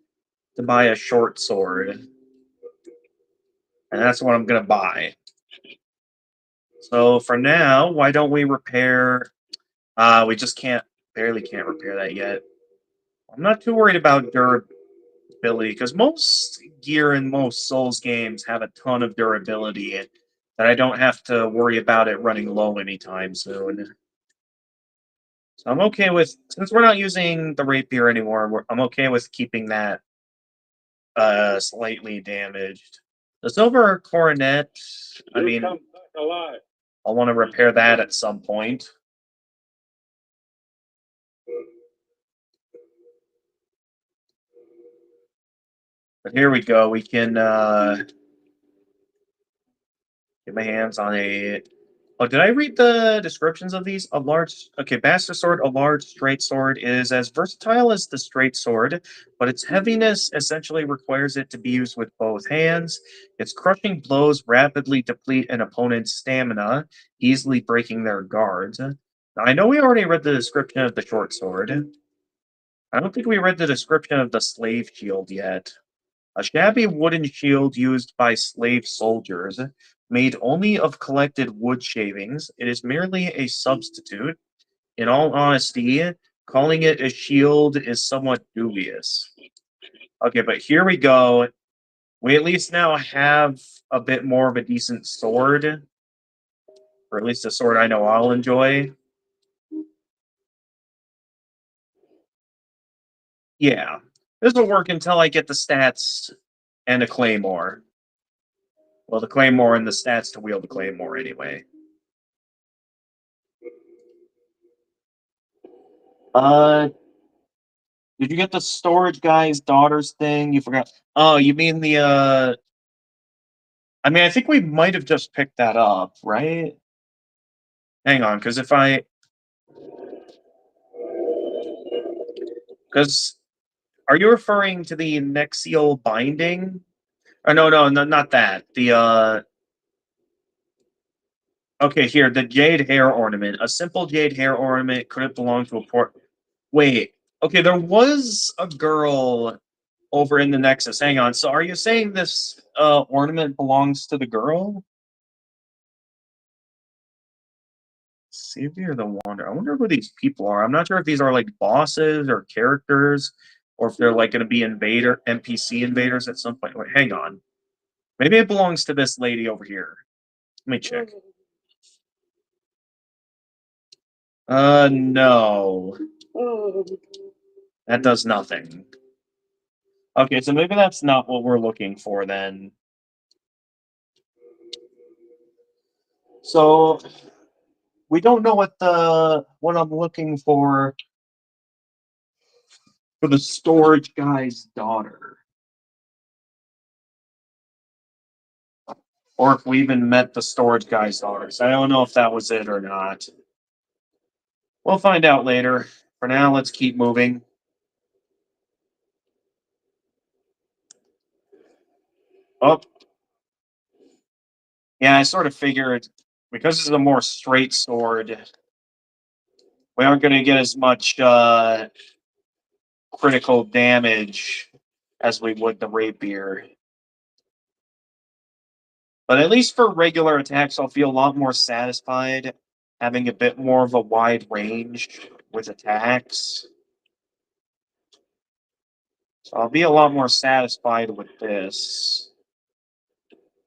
to buy a short sword, and that's what I'm gonna buy. So for now, why don't we repair? We just barely can't repair that yet. I'm not too worried about durability, because most gear in most Souls games have a ton of durability, that I don't have to worry about it running low anytime soon. So I'm okay with, since we're not using the rapier anymore, I'm okay with keeping that slightly damaged. The silver coronet, I mean, Come back alive. I'll want to repair that at some point. But here we go. We can get my hands on a. Oh, did I read the descriptions of these? A large, okay, bastard sword, a large straight sword is as versatile as the straight sword, but its heaviness essentially requires it to be used with both hands. Its crushing blows rapidly deplete an opponent's stamina, easily breaking their guards. Now, I know we already read the description of the short sword. I don't think we read the description of the slave shield yet. A shabby wooden shield used by slave soldiers, made only of collected wood shavings. It is merely a substitute. In all honesty, calling it a shield is somewhat dubious. Okay, but here we go. We at least now have a bit more of a decent sword, or at least a sword I know I'll enjoy. Yeah, this will work until I get the stats and a claymore. Well, the claymore and the stats to wield the claymore anyway. Uh, did you get the storage guy's daughter's thing? You forgot. Oh, you mean the I mean, I think we might have just picked that up, right? Hang on, because if I because are you referring to the Nexial binding? Or no, not that. The okay, here, the jade hair ornament. A simple jade hair ornament could have belonged to a port. Wait. Okay, there was a girl over in the Nexus. Hang on. So are you saying this ornament belongs to the girl? Savior the Wander. I wonder who these people are. I'm not sure if these are like bosses or characters, or if they're like going to be invader NPC invaders at some point. Wait, hang on. Maybe it belongs to this lady over here. Let me check. No. That does nothing. Okay, so maybe that's not what we're looking for then. So we don't know what I'm looking for the storage guy's daughter. Or if we even met the storage guy's daughter. So I don't know if that was it or not. We'll find out later. For now, let's keep moving. Oh, yeah, I sort of figured because this is a more straight sword, we aren't going to get as much critical damage as we would the rapier. But at least for regular attacks, I'll feel a lot more satisfied having a bit more of a wide range with attacks. So I'll be a lot more satisfied with this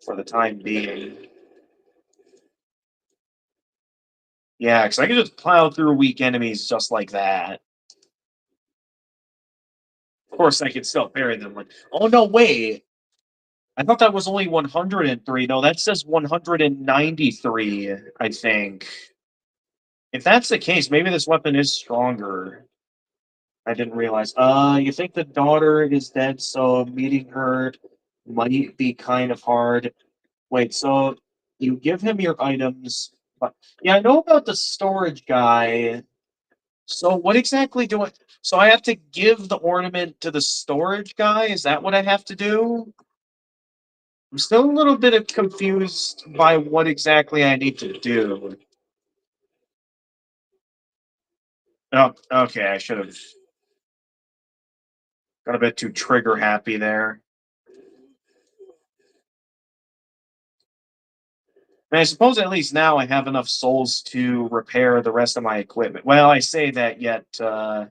for the time being. Yeah, because I can just plow through weak enemies just like that. Of course, I can still parry them. Like, oh no, wait! I thought that was only 103. No, that says 193, I think. If that's the case, maybe this weapon is stronger. I didn't realize. You think the daughter is dead, so meeting her might be kind of hard. Wait, so you give him your items, but yeah, I know about the storage guy. So what exactly do I? So I have to give the ornament to the storage guy? Is that what I have to do? I'm still a little bit confused by what exactly I need to do. Oh, okay, I should have got a bit too trigger happy there. And I suppose at least now I have enough souls to repair the rest of my equipment. Well, I say that yet. I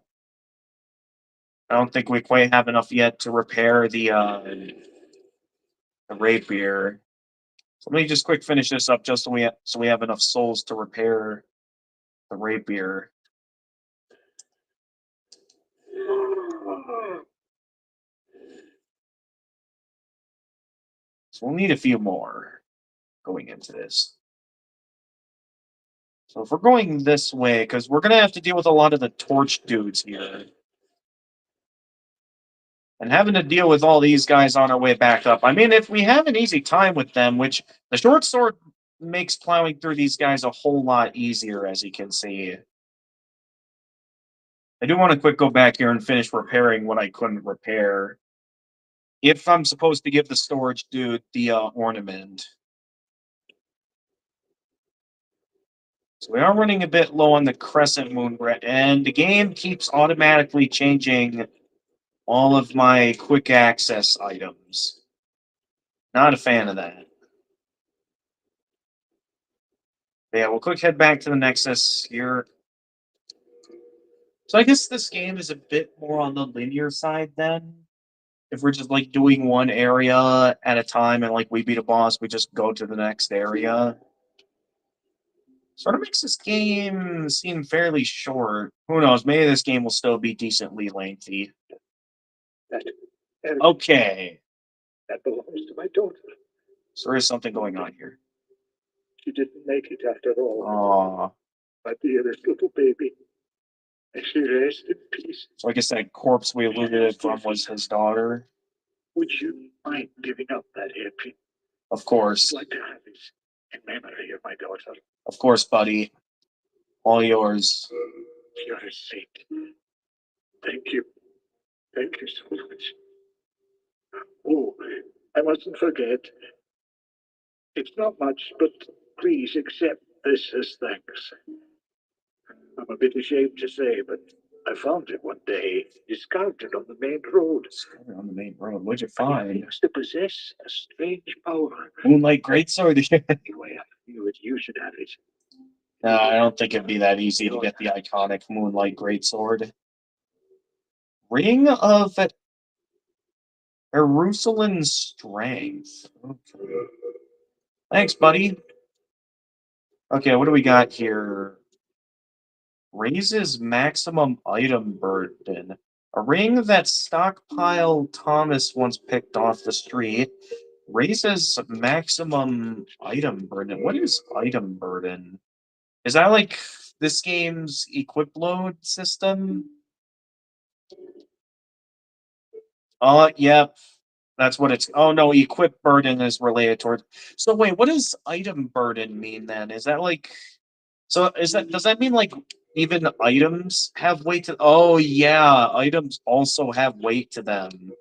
don't think we quite have enough yet to repair the rapier. So let me just quick finish this up, just so we have enough souls to repair the rapier. So we'll need a few more going into this. So if we're going this way, because we're gonna have to deal with a lot of the torch dudes here. And having to deal with all these guys on our way back up. I mean, if we have an easy time with them, which the short sword makes plowing through these guys a whole lot easier, as you can see. I do want to quick go back here and finish repairing what I couldn't repair. If I'm supposed to give the storage dude the ornament. So we are running a bit low on the crescent moon, and the game keeps automatically changing all of my quick access items. Not a fan of that. But yeah, we'll quick head back to the Nexus here. So I guess this game is a bit more on the linear side then. If we're just like doing one area at a time and like we beat a boss, we just go to the next area. Sort of makes this game seem fairly short. Who knows? Maybe this game will still be decently lengthy. That, Okay. that belongs to my daughter. So there is something going on here. She didn't make it after all. Aw. My dearest little baby. May she rest in peace. So I guess that corpse we alluded from was his daughter. Would you mind giving up that hairpin? Of course. I'd like to have it in memory of my daughter. Of course, buddy. All yours. You're a saint. Thank you. Thank you so much. Oh, I mustn't forget. It's not much, but please accept this as thanks. I'm a bit ashamed to say, but I found it one day, discarded on the main road. Discovered on the main road. What'd you It find? seems to possess a strange power. Moonlight Greatsword. Anyway, I knew that you should have it. No, I don't think it'd be that easy to get the iconic Moonlight Greatsword. Ring of Jerusalem Strength. Okay. Thanks, buddy. Okay, what do we got here? Raises maximum item burden. A ring that Stockpile Thomas once picked off the street raises maximum item burden. What is item burden? Is that like this game's equip load system? Yep. That's what it's. Oh no, equip burden is related towards. So wait, what does item burden mean then? Is that like? So is that does that mean like even items have weight to? Oh yeah, items also have weight to them.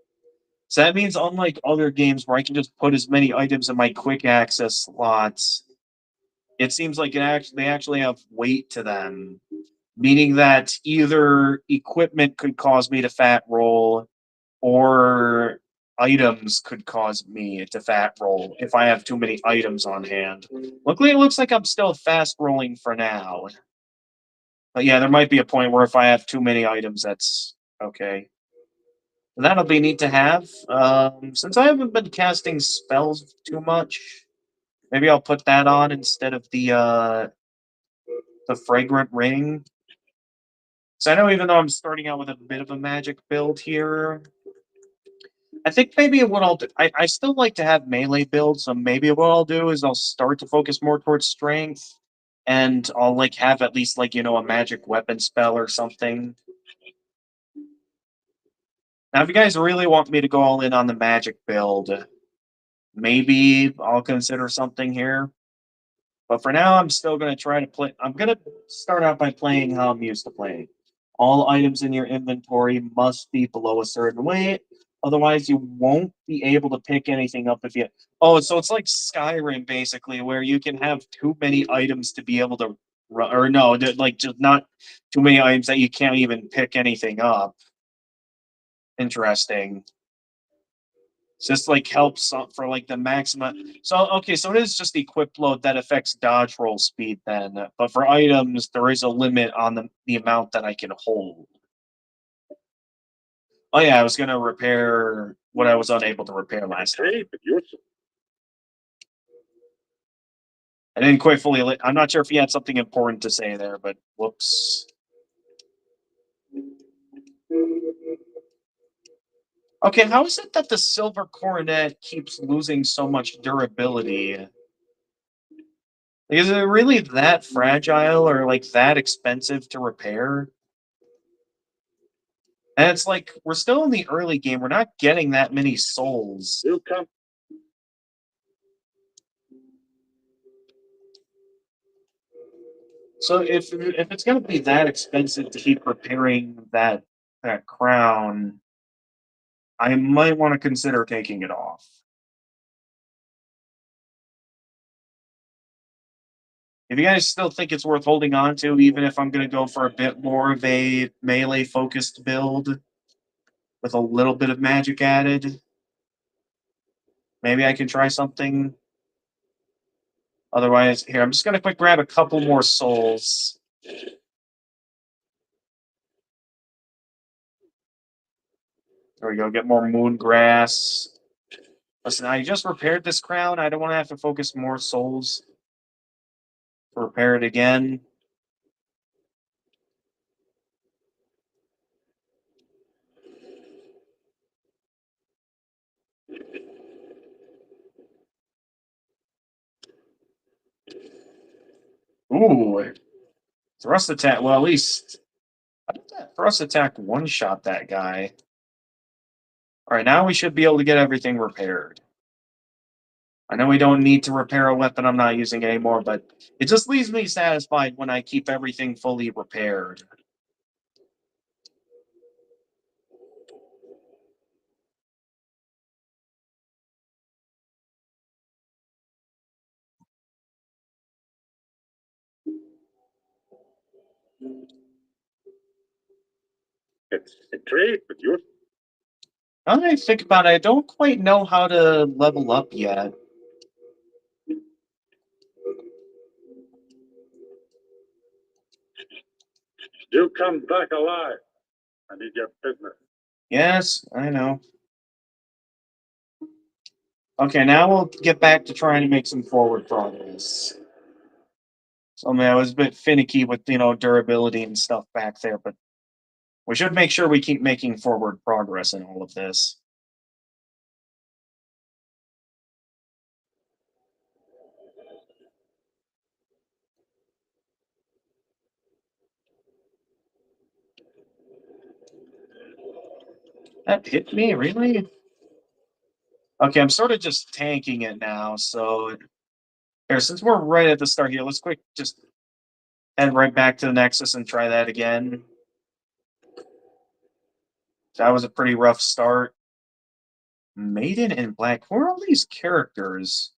So that means unlike other games where I can just put as many items in my quick access slots, it seems like they actually have weight to them, meaning that either equipment could cause me to fat roll, or items could cause me to fat roll if I have too many items on hand. Luckily, it looks like I'm still fast rolling for now. But yeah, there might be a point where if I have too many items, that's okay. That'll be neat to have. Since I haven't been casting spells too much, maybe I'll put that on instead of the fragrant ring. So I know even though I'm starting out with a bit of a magic build here, I think maybe what I'll do, I still like to have melee builds, so maybe what I'll do is I'll start to focus more towards strength, and I'll like have at least like, a magic weapon spell or something. Now, if you guys really want me to go all in on the magic build, maybe I'll consider something here. But for now, I'm still going to try to play. I'm going to start out by playing how I'm used to playing. All items in your inventory must be below a certain weight. Otherwise, you won't be able to pick anything up if you. Oh, so it's like Skyrim, basically, where you can have too many items to be able to. Or no, like just not too many items that you can't even pick anything up. Interesting. Just like helps for like the maximum. So okay, so it is just equip load that affects dodge roll speed then. But for items, there is a limit on the amount that I can hold. Oh yeah, I was gonna repair what I was unable to repair last time. Hey, but you're I didn't quite fully. I'm not sure if he had something important to say there, but whoops. Okay, how is it that the silver coronet keeps losing so much durability? Like, is it really that fragile or like that expensive to repair? And it's like we're still in the early game. We're not getting that many souls. You come. So if it's gonna be that expensive to keep repairing that crown, I might want to consider taking it off. If you guys still think it's worth holding on to, even if I'm gonna go for a bit more of a melee focused build with a little bit of magic added, maybe I can try something. Otherwise, here, I'm just gonna quick grab a couple more souls. There we go, get more moon grass. Listen, I just repaired this crown. I don't want to have to focus more souls to repair it again. Ooh, thrust attack. Well, at least I think that thrust attack one-shot that guy. All right, now we should be able to get everything repaired. I know we don't need to repair a weapon I'm not using anymore, but it just leaves me satisfied when I keep everything fully repaired. It's a trade with you. Now that I think about it, I don't quite know how to level up yet. You come back alive. I need your business. Yes, I know. Okay, now we'll get back to trying to make some forward progress. So, I mean, I was a bit finicky with, durability and stuff back there, but we should make sure we keep making forward progress in all of this. That hit me, really? Okay, I'm sort of just tanking it now, so here, since we're right at the start here, let's quick just head right back to the Nexus and try that again. That was a pretty rough start. Maiden in Black. Who are all these characters?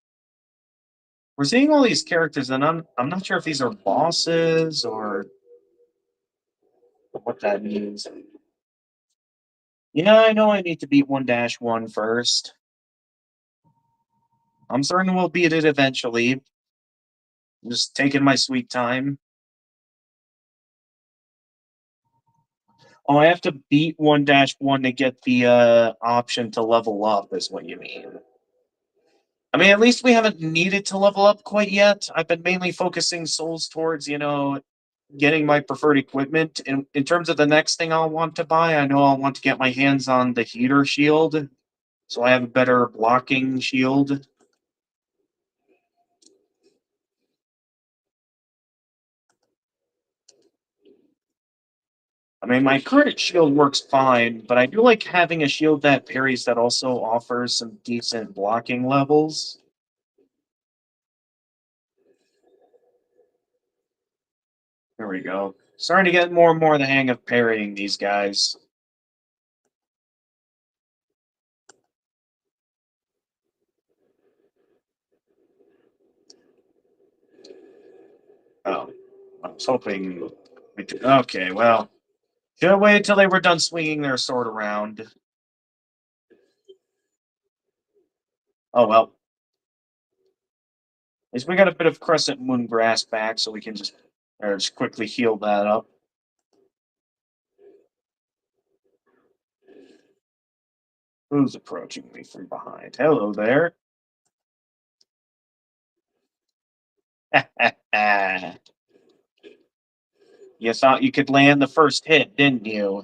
We're seeing all these characters, and I'm not sure if these are bosses or what that means. Yeah, I know I need to beat 1-1 first. I'm certain we'll beat it eventually. I'm just taking my sweet time. Oh, I have to beat 1-1 to get the option to level up, is what you mean. I mean, at least we haven't needed to level up quite yet. I've been mainly focusing souls towards, getting my preferred equipment. In terms of the next thing I'll want to buy, I know I'll want to get my hands on the heater shield, so I have a better blocking shield. I mean, my current shield works fine, but I do like having a shield that parries that also offers some decent blocking levels. There we go. Starting to get more and more the hang of parrying these guys. Oh, I was hoping. Okay, well, should have waited till they were done swinging their sword around. Oh well. At least we got a bit of Crescent Moon grass back, so we can just quickly heal that up. Who's approaching me from behind? Hello there. You thought you could land the first hit, didn't you?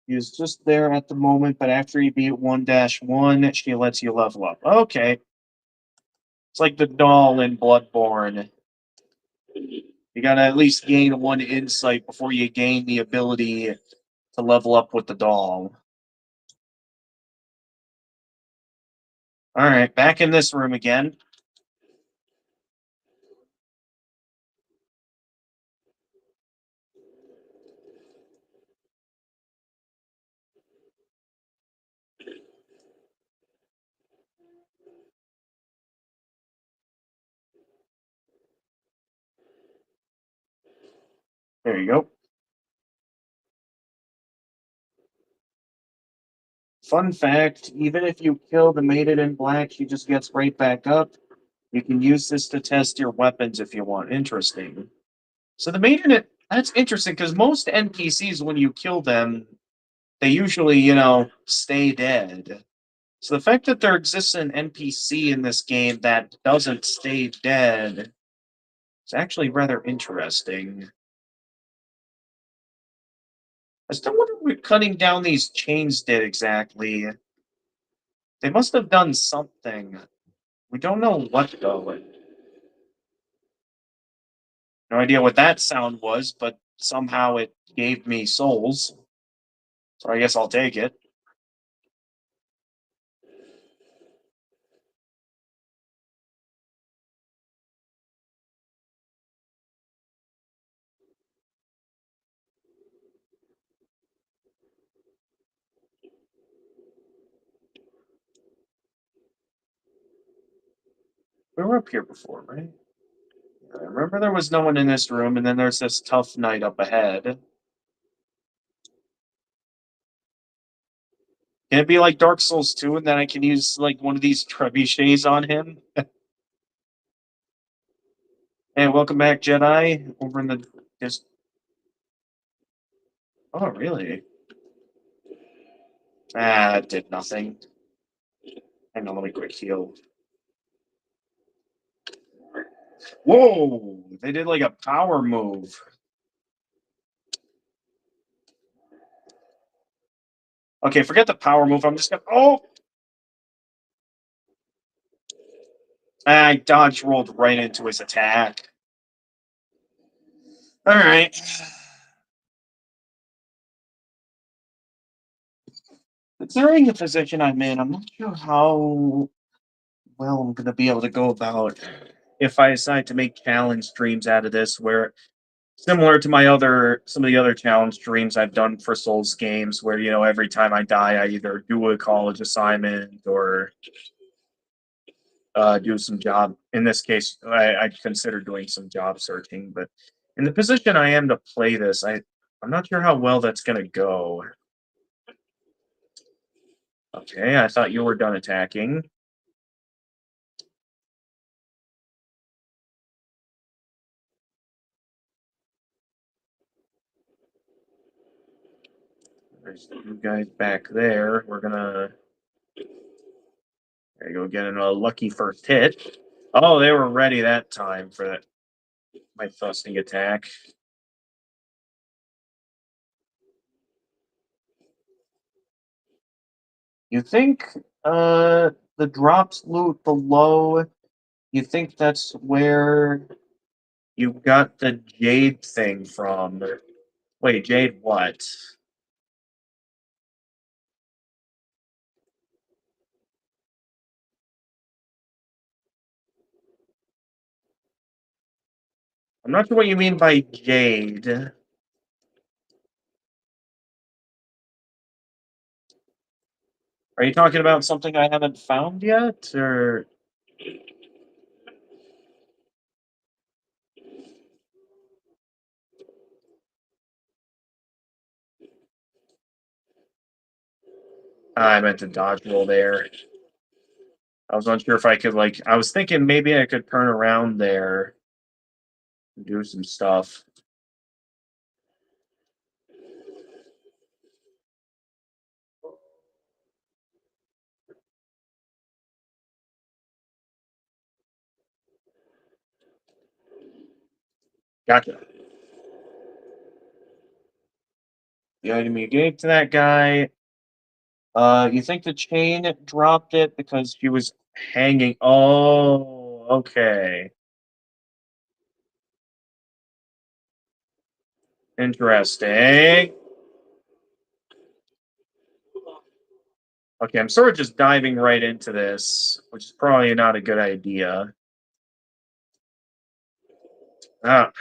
She's just there at the moment, but after you beat 1-1, she lets you level up. Okay. It's like the doll in Bloodborne. You gotta at least gain 1 insight before you gain the ability to level up with the doll. Alright, back in this room again. There you go. Fun fact, even if you kill the maiden in black, she just gets right back up. You can use this to test your weapons if you want. Interesting. So the maiden, that's interesting because most NPCs, when you kill them, they usually, stay dead. So the fact that there exists an NPC in this game that doesn't stay dead is actually rather interesting. I still wonder what cutting down these chains did exactly. They must have done something. We don't know what though. No idea what that sound was, but somehow it gave me souls. So I guess I'll take it. We were up here before, right? I remember there was no one in this room, and then there's this tough knight up ahead. Can it be like Dark Souls 2, and then I can use like one of these trebuchets on him? Hey, welcome back, Jedi. Over in the this. Oh, really? Ah, it did nothing. Hang on, let me quick heal. Whoa! They did like a power move. Okay, forget the power move. I'm just gonna. Oh! I dodge rolled right into his attack. All right. Considering the position I'm in, I'm not sure how well I'm going to be able to go about if I decide to make challenge streams out of this, where similar to some of the other challenge streams I've done for Souls games, where every time I die, I either do a college assignment or do some job. In this case, I'd consider doing some job searching, but in the position I am to play this, I'm not sure how well that's going to go. Okay, I thought you were done attacking. There's you guys back there. We're gonna. There you go, getting a lucky first hit. Oh, they were ready that time for that my thrusting attack. You think the drops loot below? You think that's where you got the jade thing from? Wait, jade what? I'm not sure what you mean by jade. Are you talking about something I haven't found yet, or? I meant to dodge roll there. I was unsure if I could I was thinking maybe I could turn around there and do some stuff. Gotcha. The item you gave to that guy. You think the chain dropped it because she was hanging? Oh, okay. Interesting. Okay, I'm sort of just diving right into this, which is probably not a good idea. Ah,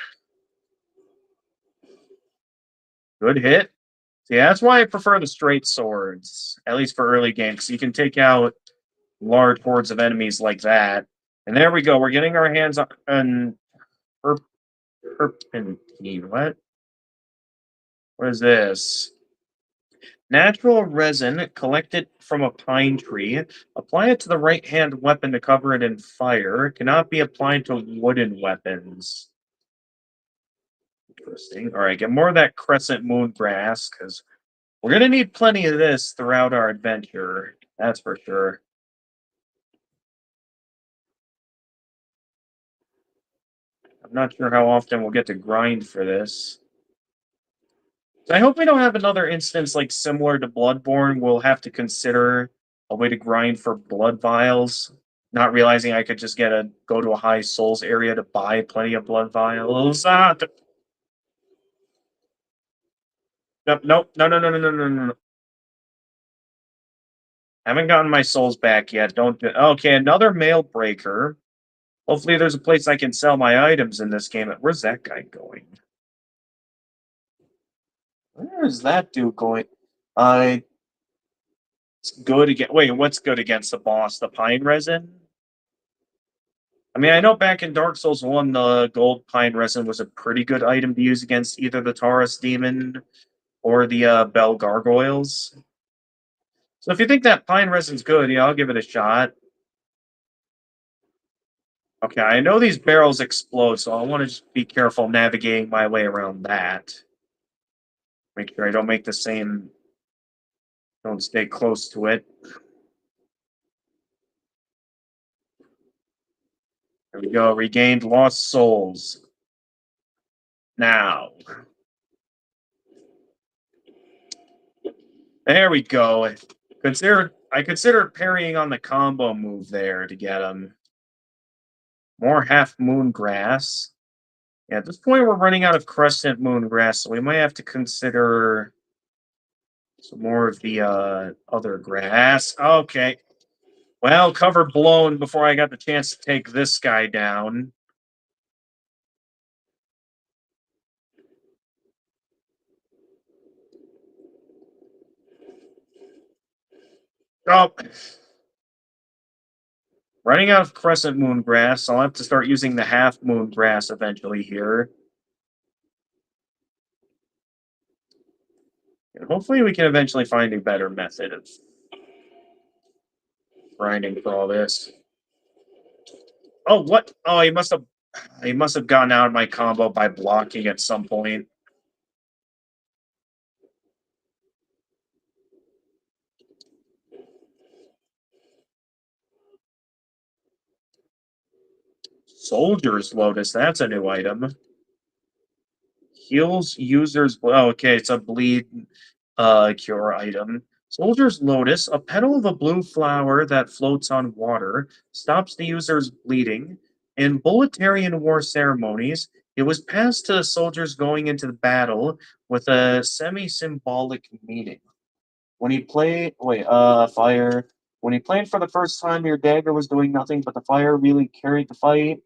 good hit. See, that's why I prefer the straight swords, at least for early game, because you can take out large hordes of enemies like that. And there we go. We're getting our hands on Herpentine. What? What is this? Natural resin collected from a pine tree. Apply it to the right hand weapon to cover it in fire. It cannot be applied to wooden weapons. Interesting. All right, get more of that crescent moon grass because we're going to need plenty of this throughout our adventure. That's for sure. I'm not sure how often we'll get to grind for this. So I hope we don't have another instance like similar to Bloodborne. We'll have to consider a way to grind for blood vials. Not realizing I could just go to a high souls area to buy plenty of blood vials. Nope, nope, no, no, no, no, no, no, no, no. Haven't gotten my souls back yet. Don't. Okay, another mail breaker. Hopefully, there's a place I can sell my items in this game. Where's that guy going? Where is that dude going? I. It's good against. Wait, what's good against the boss? The pine resin? I mean, I know back in Dark Souls 1, the gold pine resin was a pretty good item to use against either the Taurus demon or the Bell gargoyles. So if you think that pine resin's good, yeah, I'll give it a shot. Okay, I know these barrels explode, so I want to just be careful navigating my way around that. Make sure I don't make the same. Don't stay close to it. There we go. Regained lost souls. Now. There we go. I consider parrying on the combo move there to get him. More half moon grass. Yeah, at this point we're running out of crescent moon grass, so we might have to consider some more of the other grass. Okay. Well, cover blown before I got the chance to take this guy down. Oh. Running out of crescent moon grass. I'll have to start using the half moon grass eventually here. And hopefully we can eventually find a better method of grinding for all this. Oh, what? Oh, he must have gotten out of my combo by blocking at some point. Soldier's Lotus, that's a new item. Heals users. Oh, okay, it's a bleed cure item. Soldier's Lotus, a petal of a blue flower that floats on water, stops the user's bleeding. In Bulletarian War ceremonies, it was passed to the soldiers going into the battle with a semi-symbolic meaning. When he played, fire. When he played for the first time, your dagger was doing nothing, but the fire really carried the fight.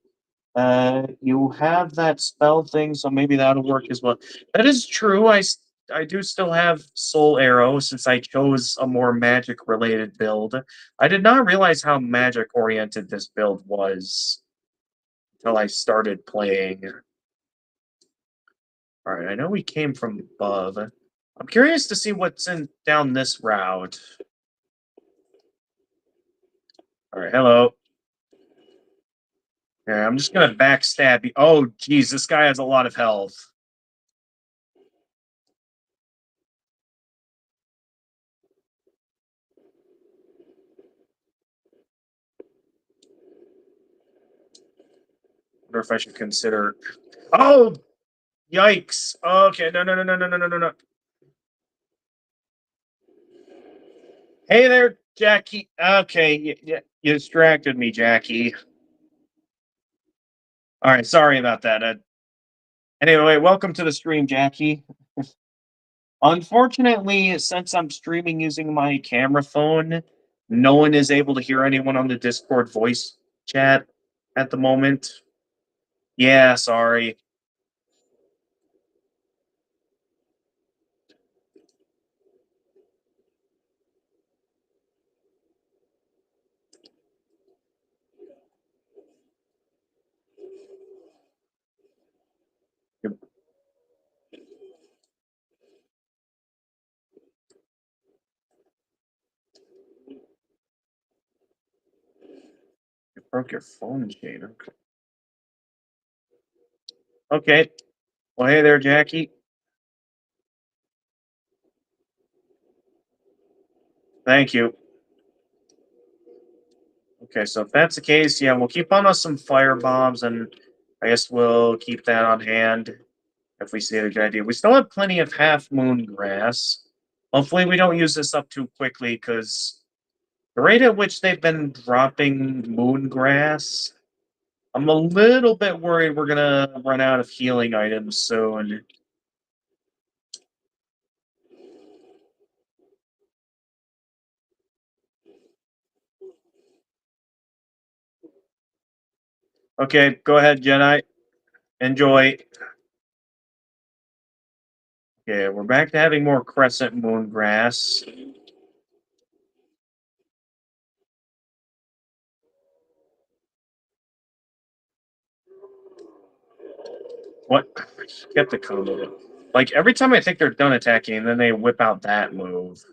You have that spell thing, so maybe that'll work as well. That is true. I do still have Soul Arrow since I chose a more magic related build. I did not realize how magic oriented this build was until I started playing. All right, I know we came from above. I'm curious to see what's in down this route. All right, hello. Yeah, I'm just gonna backstab you. Oh, geez, this guy has a lot of health. Wonder if I should consider. Oh, yikes! Okay, no, no, no, no, no, no, no, no. Hey there, Jackie. Okay, you distracted me, Jackie. All right, sorry about that. Anyway, welcome to the stream, Jackie. Unfortunately, since I'm streaming using my camera phone, no one is able to hear anyone on the Discord voice chat at the moment. Yeah, sorry. You broke your phone, Shader. Okay. Well, hey there, Jackie. Thank you. Okay, so if that's the case, yeah, we'll keep on us some fire bombs, and I guess we'll keep that on hand if we see a good idea. We still have plenty of half moon grass. Hopefully, we don't use this up too quickly, because the rate at which they've been dropping moon grass, I'm a little bit worried we're gonna run out of healing items soon. Okay, go ahead, Jedi. Enjoy. Okay, we're back to having more crescent moon grass. What? Kept the combo. Like every time I think they're done attacking, then they whip out that move.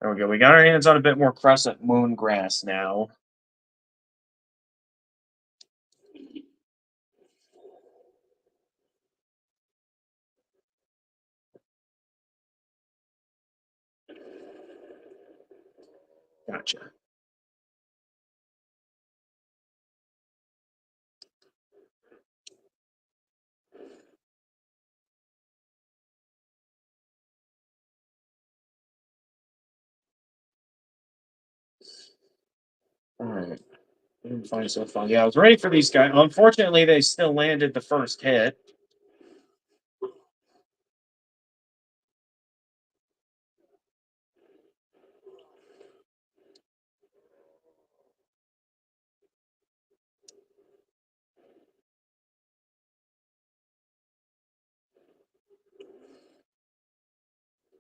There we go. We got our hands on a bit more crescent moon grass now. Gotcha. All right. Didn't find so fun. Yeah, I was ready for these guys. Unfortunately, they still landed the first hit.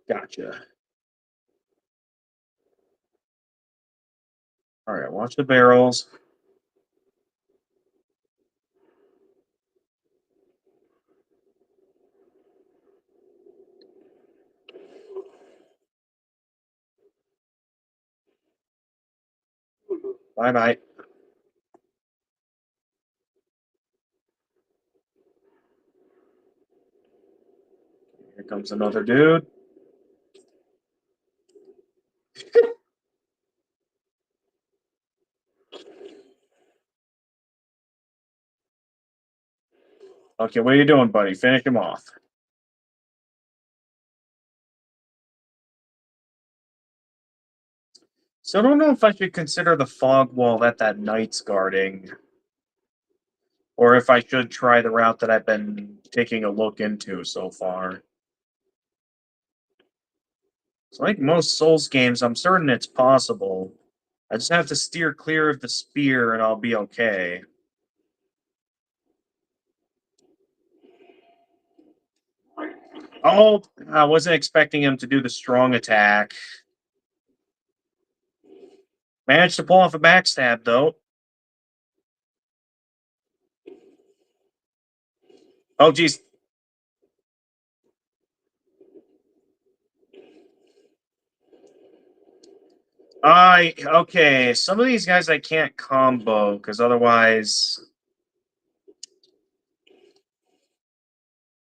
Gotcha. All right, watch the barrels. Bye bye. Here comes another dude. Okay, what are you doing, buddy? Finish him off. So I don't know if I should consider the fog wall that knight's guarding, or if I should try the route that I've been taking a look into so far. So like most Souls games, I'm certain it's possible. I just have to steer clear of the spear and I'll be okay. Oh, I wasn't expecting him to do the strong attack. Managed to pull off a backstab, though. Oh, geez. Okay. Some of these guys I can't combo, because otherwise...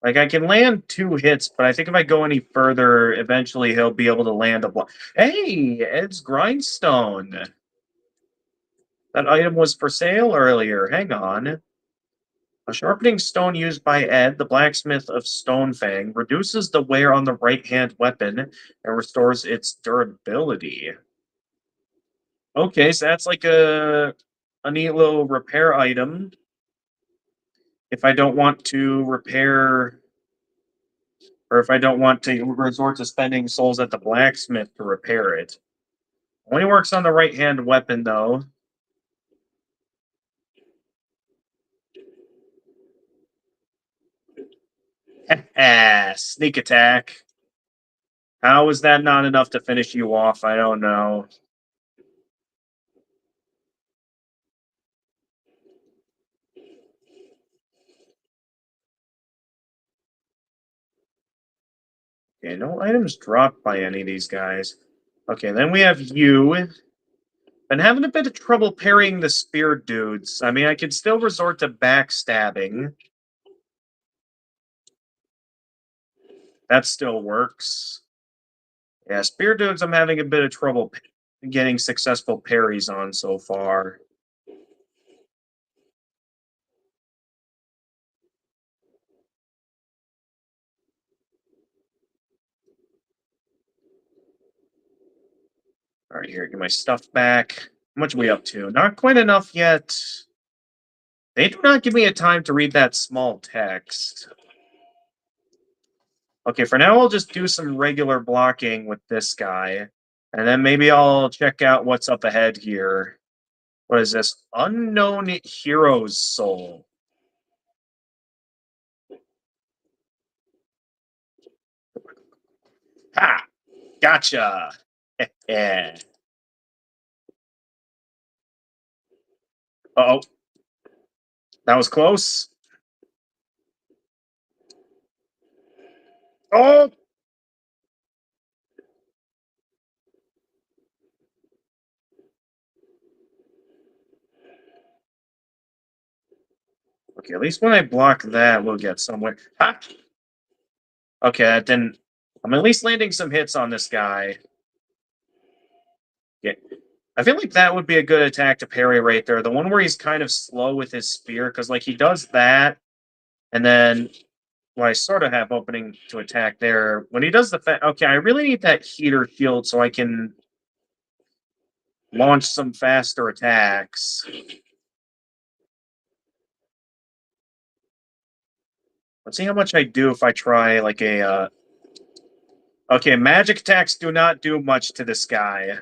Like, I can land 2 hits, but I think if I go any further, eventually he'll be able to land a block. Hey, it's Grindstone. That item was for sale earlier. Hang on. A sharpening stone used by Ed, the blacksmith of Stonefang, reduces the wear on the right-hand weapon and restores its durability. Okay, so that's like a neat little repair item. If I don't want to repair, or if I don't want to resort to spending souls at the blacksmith to repair it. Only works on the right-hand weapon, though. Sneak attack. How is that not enough to finish you off? I don't know. Okay, no items dropped by any of these guys. Okay, then we have you. Been having a bit of trouble parrying the spear dudes. I mean, I could still resort to backstabbing. That still works. Yeah, spear dudes I'm having a bit of trouble getting successful parries on so far. All right, here, get my stuff back. How much are we up to? Not quite enough yet. They do not give me a time to read that small text. Okay, for now, I'll just do some regular blocking with this guy. And then maybe I'll check out what's up ahead here. What is this? Unknown Hero's Soul. Ha! Gotcha! Yeah. Uh-oh. That was close. Oh! Okay, at least when I block that, we'll get somewhere. Ha! Okay, that didn't... I'm at least landing some hits on this guy. Yeah. I feel like that would be a good attack to parry right there. The one where he's kind of slow with his spear, because like he does that, and then well, I sort of have opening to attack there. When he does the okay, I really need that heater shield so I can launch some faster attacks. Let's see how much I do if I try like a. Okay, magic attacks do not do much to this guy.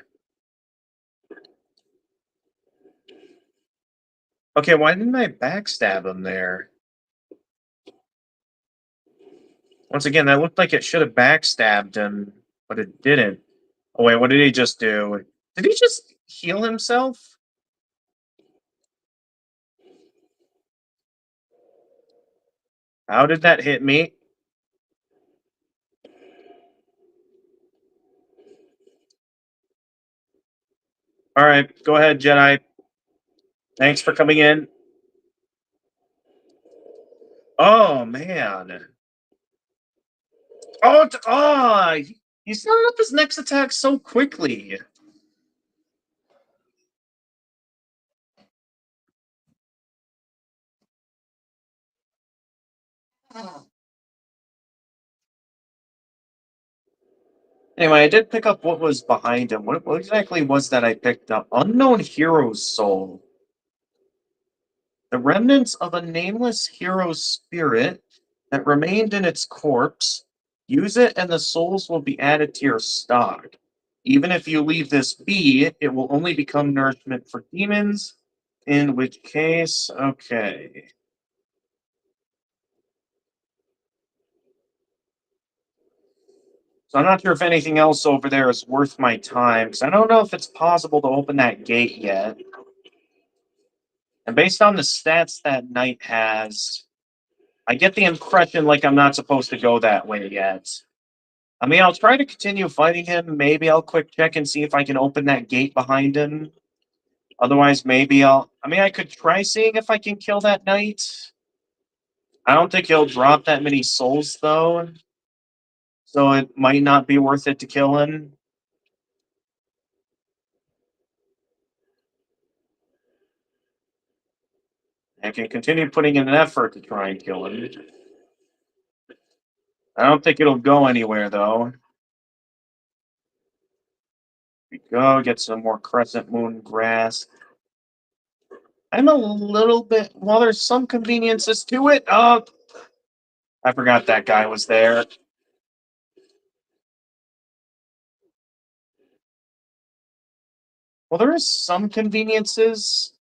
Okay, why didn't I backstab him there? Once again, that looked like it should have backstabbed him, but it didn't. Oh wait, what did he just do? Did he just heal himself? How did that hit me? All right, go ahead, Jedi. Thanks for coming in. Oh man. He's not up his next attack so quickly. Anyway, I did pick up what was behind him. What exactly was that I picked up? Unknown Hero's Soul. The remnants of a nameless hero's spirit that remained in its corpse. Use it and the souls will be added to your stock. Even if you leave this be, it will only become nourishment for demons, in which case, okay. So I'm not sure if anything else over there is worth my time, because I don't know if it's possible to open that gate yet. And based on the stats that knight has, I get the impression like I'm not supposed to go that way yet. I mean, I'll try to continue fighting him. Maybe I'll quick check and see if I can open that gate behind him. Otherwise, maybe I mean, I could try seeing if I can kill that knight. I don't think he'll drop that many souls, though. So it might not be worth it to kill him. I can continue putting in an effort to try and kill him. I don't think it'll go anywhere, though. Here we go, get some more Crescent Moon Grass. I'm a little bit... Well, there's some conveniences to it. Oh, I forgot that guy was there. Well, there is some conveniences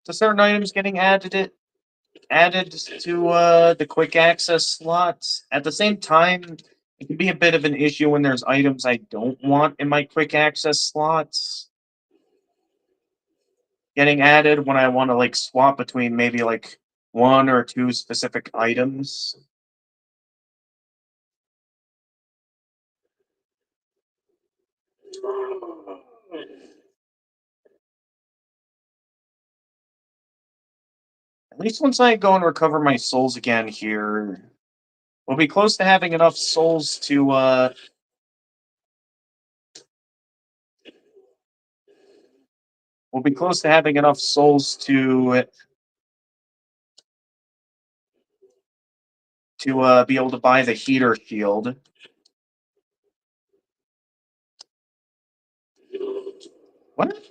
to certain items getting added to the quick access slots. At the same time, it can be a bit of an issue when there's items I don't want in my quick access slots getting added when I want to like swap between maybe like one or two specific items. At least once I go and recover my souls again here, we'll be close to having enough souls to we'll be close to having enough souls to be able to buy the heater shield. What?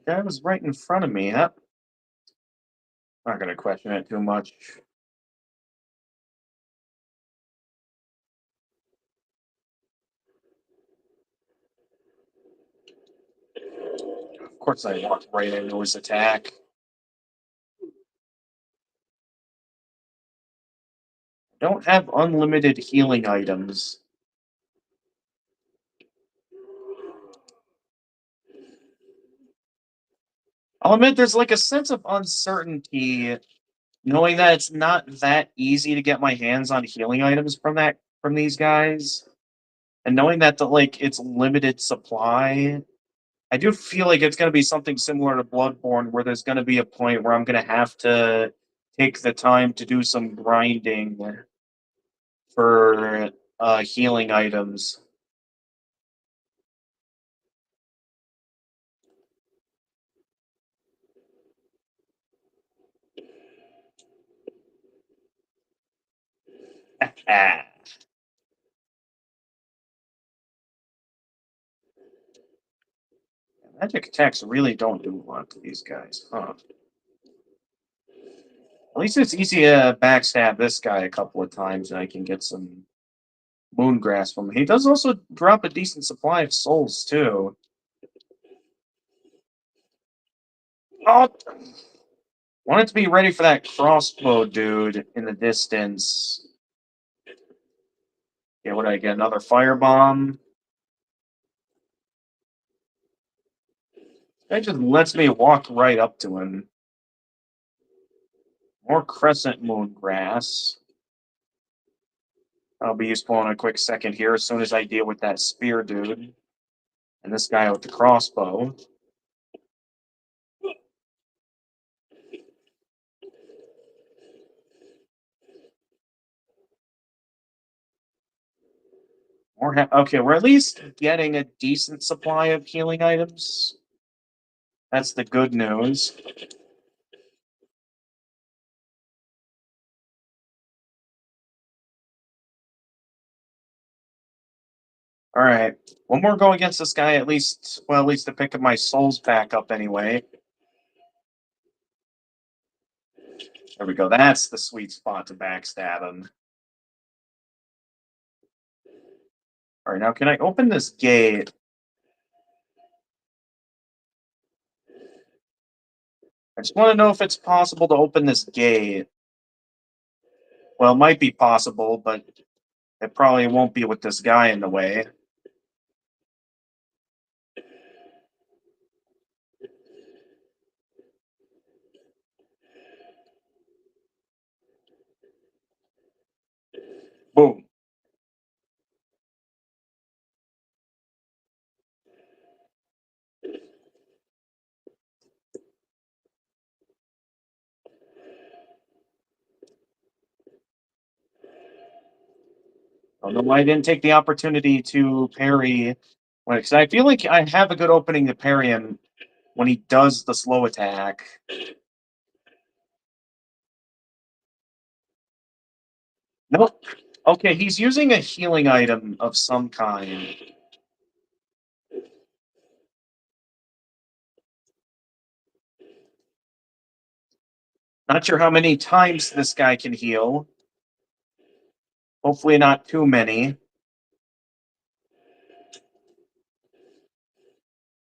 The guy was right in front of me. Huh? Not gonna question it too much. Of course, I walked right into his attack. Don't have unlimited healing items. I'll admit there's like a sense of uncertainty knowing that it's not that easy to get my hands on healing items from these guys. And knowing that it's limited supply, I do feel like it's gonna be something similar to Bloodborne where there's gonna be a point where I'm gonna have to take the time to do some grinding for healing items. Magic attacks really don't do a lot to these guys, huh? At least it's easy to backstab this guy a couple of times and I can get some Moongrass from him. He does also drop a decent supply of souls, too. Oh! Wanted to be ready for that crossbow dude in the distance. Yeah, what did I get? Another firebomb? That just lets me walk right up to him. More Crescent Moon Grass. That'll be useful in a quick second here as soon as I deal with that spear dude. And this guy with the crossbow. Okay, we're at least getting a decent supply of healing items. That's the good news. All right. One more go against this guy, at least to pick up my souls back up anyway. There we go. That's the sweet spot to backstab him. All right, now can I open this gate? I just want to know if it's possible to open this gate. Well, it might be possible, but it probably won't be with this guy in the way. Boom. I don't know why I didn't take the opportunity to parry. Because I feel like I have a good opening to parry him when he does the slow attack. Nope. Okay, he's using a healing item of some kind. Not sure how many times this guy can heal. Hopefully not too many.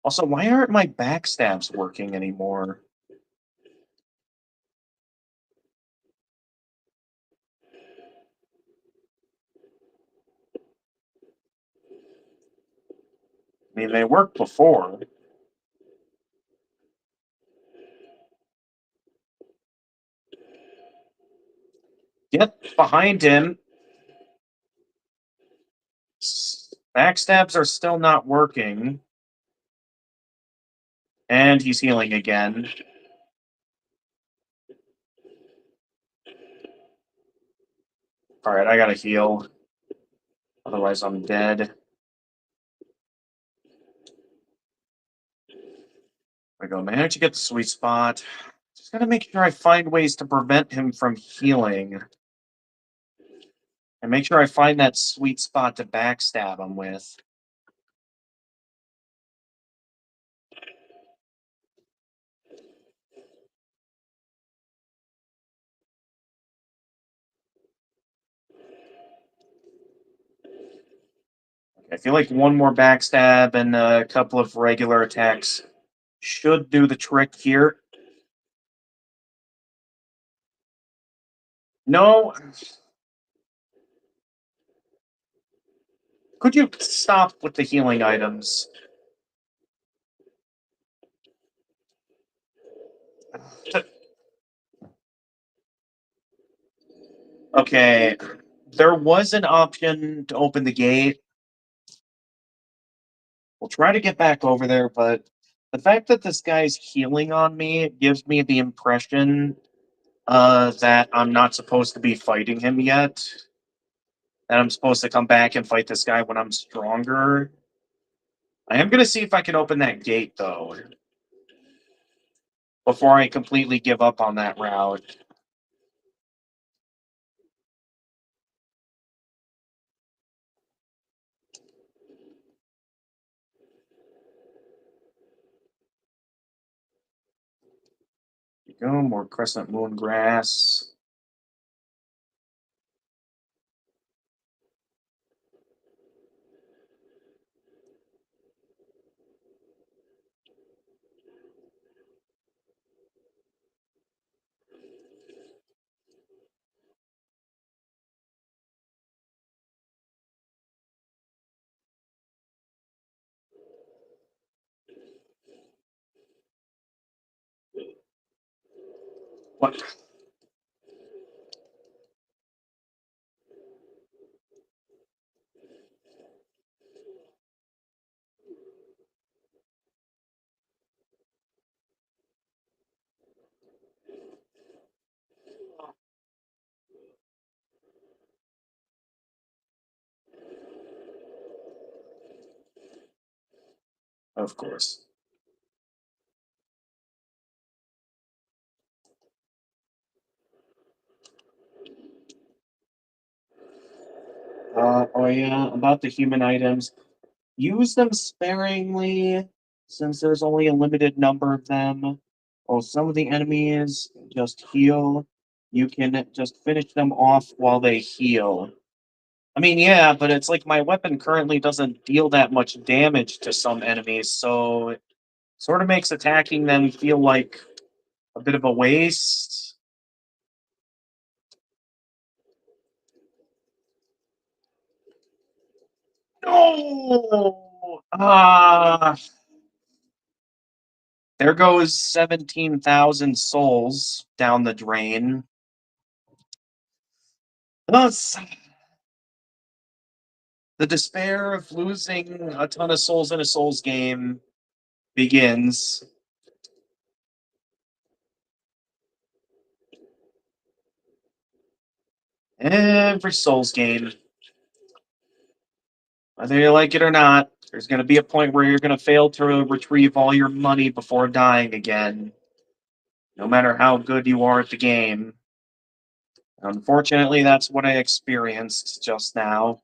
Also, why aren't my backstabs working anymore? I mean, they worked before. Get behind him. Backstabs are still not working. And he's healing again. Alright, I gotta heal. Otherwise, I'm dead. There we go. Manage to get the sweet spot. Just gotta make sure I find ways to prevent him from healing. And make sure I find that sweet spot to backstab him with. I feel like one more backstab and a couple of regular attacks should do the trick here. No. Could you stop with the healing items? Okay. There was an option to open the gate. We'll try to get back over there, but the fact that this guy's healing on me gives me the impression that I'm not supposed to be fighting him yet. That I'm supposed to come back and fight this guy when I'm stronger. I am going to see if I can open that gate, though, before I completely give up on that route. There you go, more crescent moon grass. What? Of course. Oh yeah, about the human items. Use them sparingly, since there's only a limited number of them. While some of the enemies just heal, you can just finish them off while they heal. I mean, yeah, but it's like my weapon currently doesn't deal that much damage to some enemies, so it sort of makes attacking them feel like a bit of a waste. No! There goes 17,000 souls down the drain. Thus, the despair of losing a ton of souls in a Souls game begins. Every Souls game, whether you like it or not, There's going to be a point where you're going to fail to retrieve all your money before dying again, no matter how good you are at the game. Unfortunately, that's what I experienced just now.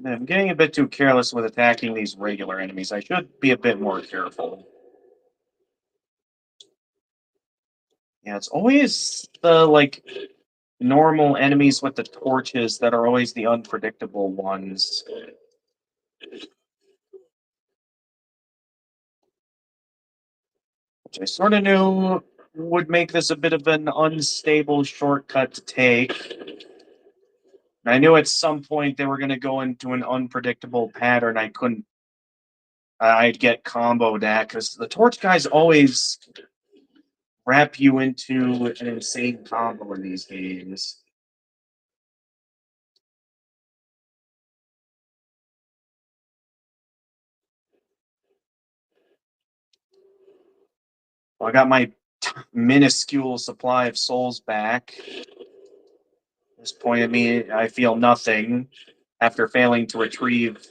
I'm getting a bit too careless with attacking these regular enemies. I should be a bit more careful. Yeah, it's always the, like, normal enemies with the torches that are always the unpredictable ones. Which I sort of knew would make this a bit of an unstable shortcut to take. And I knew at some point they were going to go into an unpredictable pattern. I'd get comboed at, because the torch guys always wrap you into an insane combo in these games. Well, I got my minuscule supply of souls back. At this point of me, I feel nothing after failing to retrieve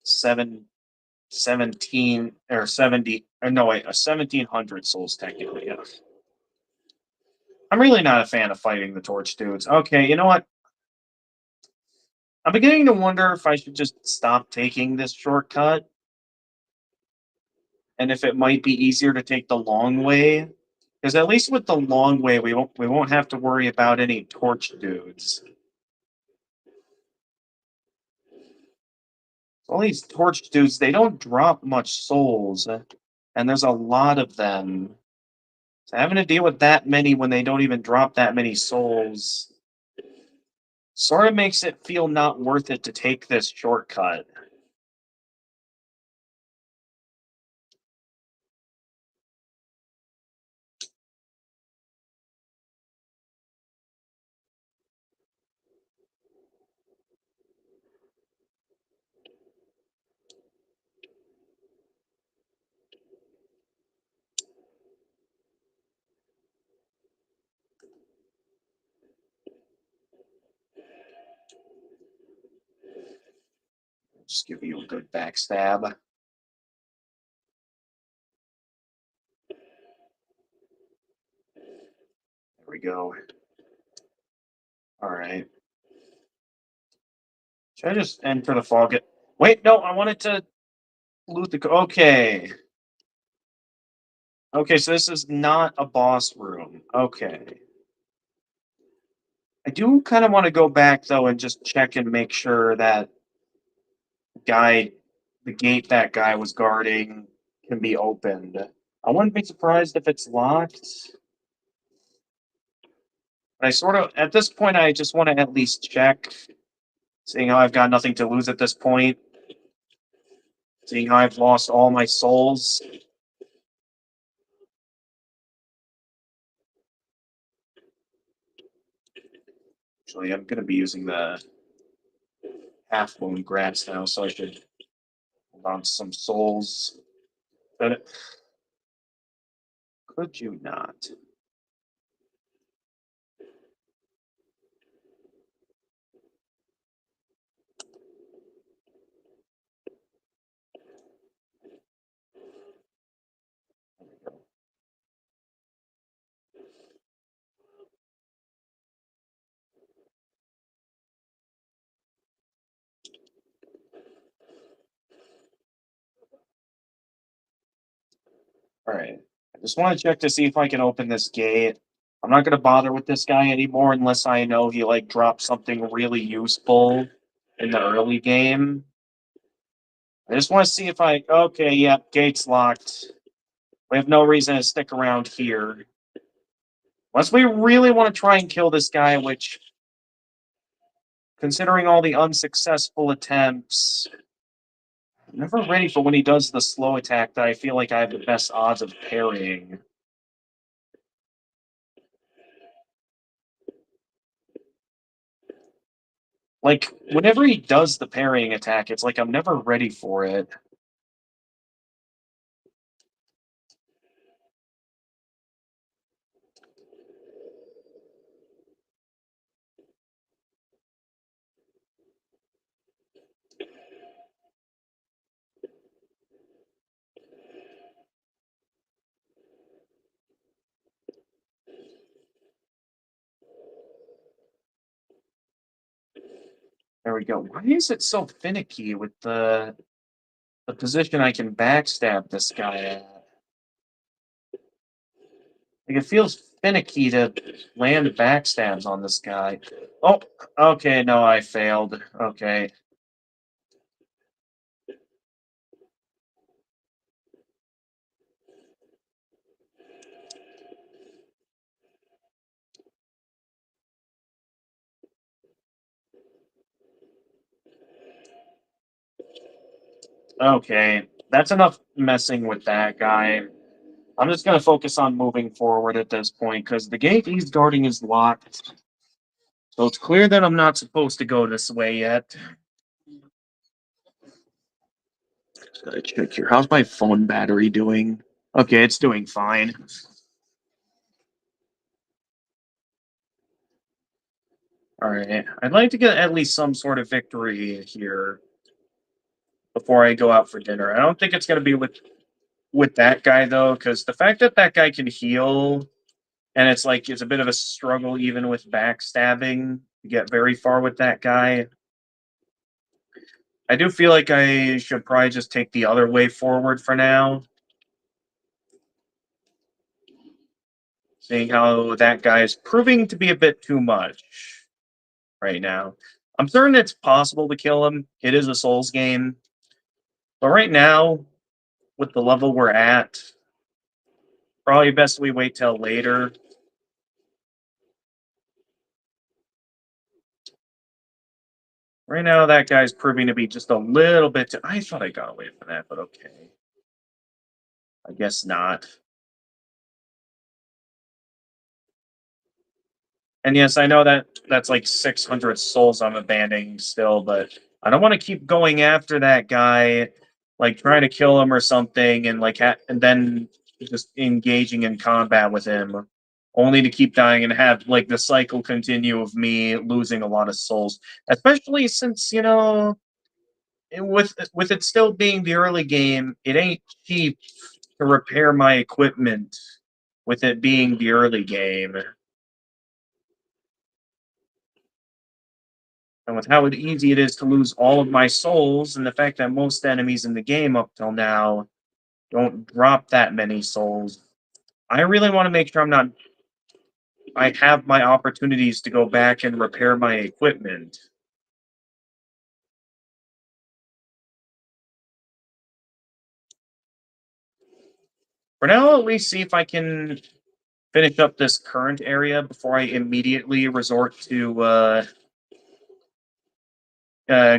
17 or 70, or no, wait, 1700 souls technically. Yeah. I'm really not a fan of fighting the torch dudes. Okay, you know what? I'm beginning to wonder if I should just stop taking this shortcut, and if it might be easier to take the long way. Because at least with the long way, we won't have to worry about any torch dudes. All these torch dudes, they don't drop much souls, and there's a lot of them. So having to deal with that many when they don't even drop that many souls sort of makes it feel not worth it to take this shortcut. Just give you a good backstab. There we go. All right. Should I just enter the fog? Wait, no, I wanted to loot the. Okay. Okay, so this is not a boss room. Okay. I do kind of want to go back, though, and just check and make sure that guy, the gate that guy was guarding, can be opened. I wouldn't be surprised if it's locked. But I sort of, at this point, I just want to at least check, seeing how I've got nothing to lose at this point, seeing how I've lost all my souls. Actually, I'm going to be using the half moon grass now, so I should hold on to some souls. But could you not? All right. I just want to check to see if I can open this gate. I'm not going to bother with this guy anymore unless I know he like dropped something really useful in the early game. I just want to see if I. Okay, yeah, gate's locked. We have no reason to stick around here. Unless we really want to try and kill this guy, which, considering all the unsuccessful attempts, I'm never ready for when he does the slow attack that I feel like I have the best odds of parrying. Like, whenever he does the parrying attack, it's like I'm never ready for it. There we go. Why is it so finicky with the position I can backstab this guy at? Like, it feels finicky to land backstabs on this guy. Oh, okay, no, I failed. Okay. Okay, that's enough messing with that guy. I'm just going to focus on moving forward at this point because the gate he's guarding is locked. So it's clear that I'm not supposed to go this way yet. Just gotta check here. How's my phone battery doing? Okay, it's doing fine. All right, I'd like to get at least some sort of victory here before I go out for dinner. I don't think it's going to be with that guy though, because the fact that that guy can heal and it's like it's a bit of a struggle even with backstabbing to get very far with that guy. I do feel like I should probably just take the other way forward for now. Seeing how that guy is proving to be a bit too much right now. I'm certain it's possible to kill him. It is a Souls game. But right now, with the level we're at, probably best we wait till later. Right now, that guy's proving to be just a little bit too... I thought I got away from that, but okay. I guess not. And yes, I know that that's like 600 souls I'm abandoning still, but I don't want to keep going after that guy, like trying to kill him or something, and like and then just engaging in combat with him, only to keep dying and have like the cycle continue of me losing a lot of souls. Especially since with it still being the early game, it ain't cheap to repair my equipment. With it being the early game. And with how easy it is to lose all of my souls, and the fact that most enemies in the game up till now don't drop that many souls, I really want to make sure I have my opportunities to go back and repair my equipment. For now, at least see if I can finish up this current area before I immediately resort to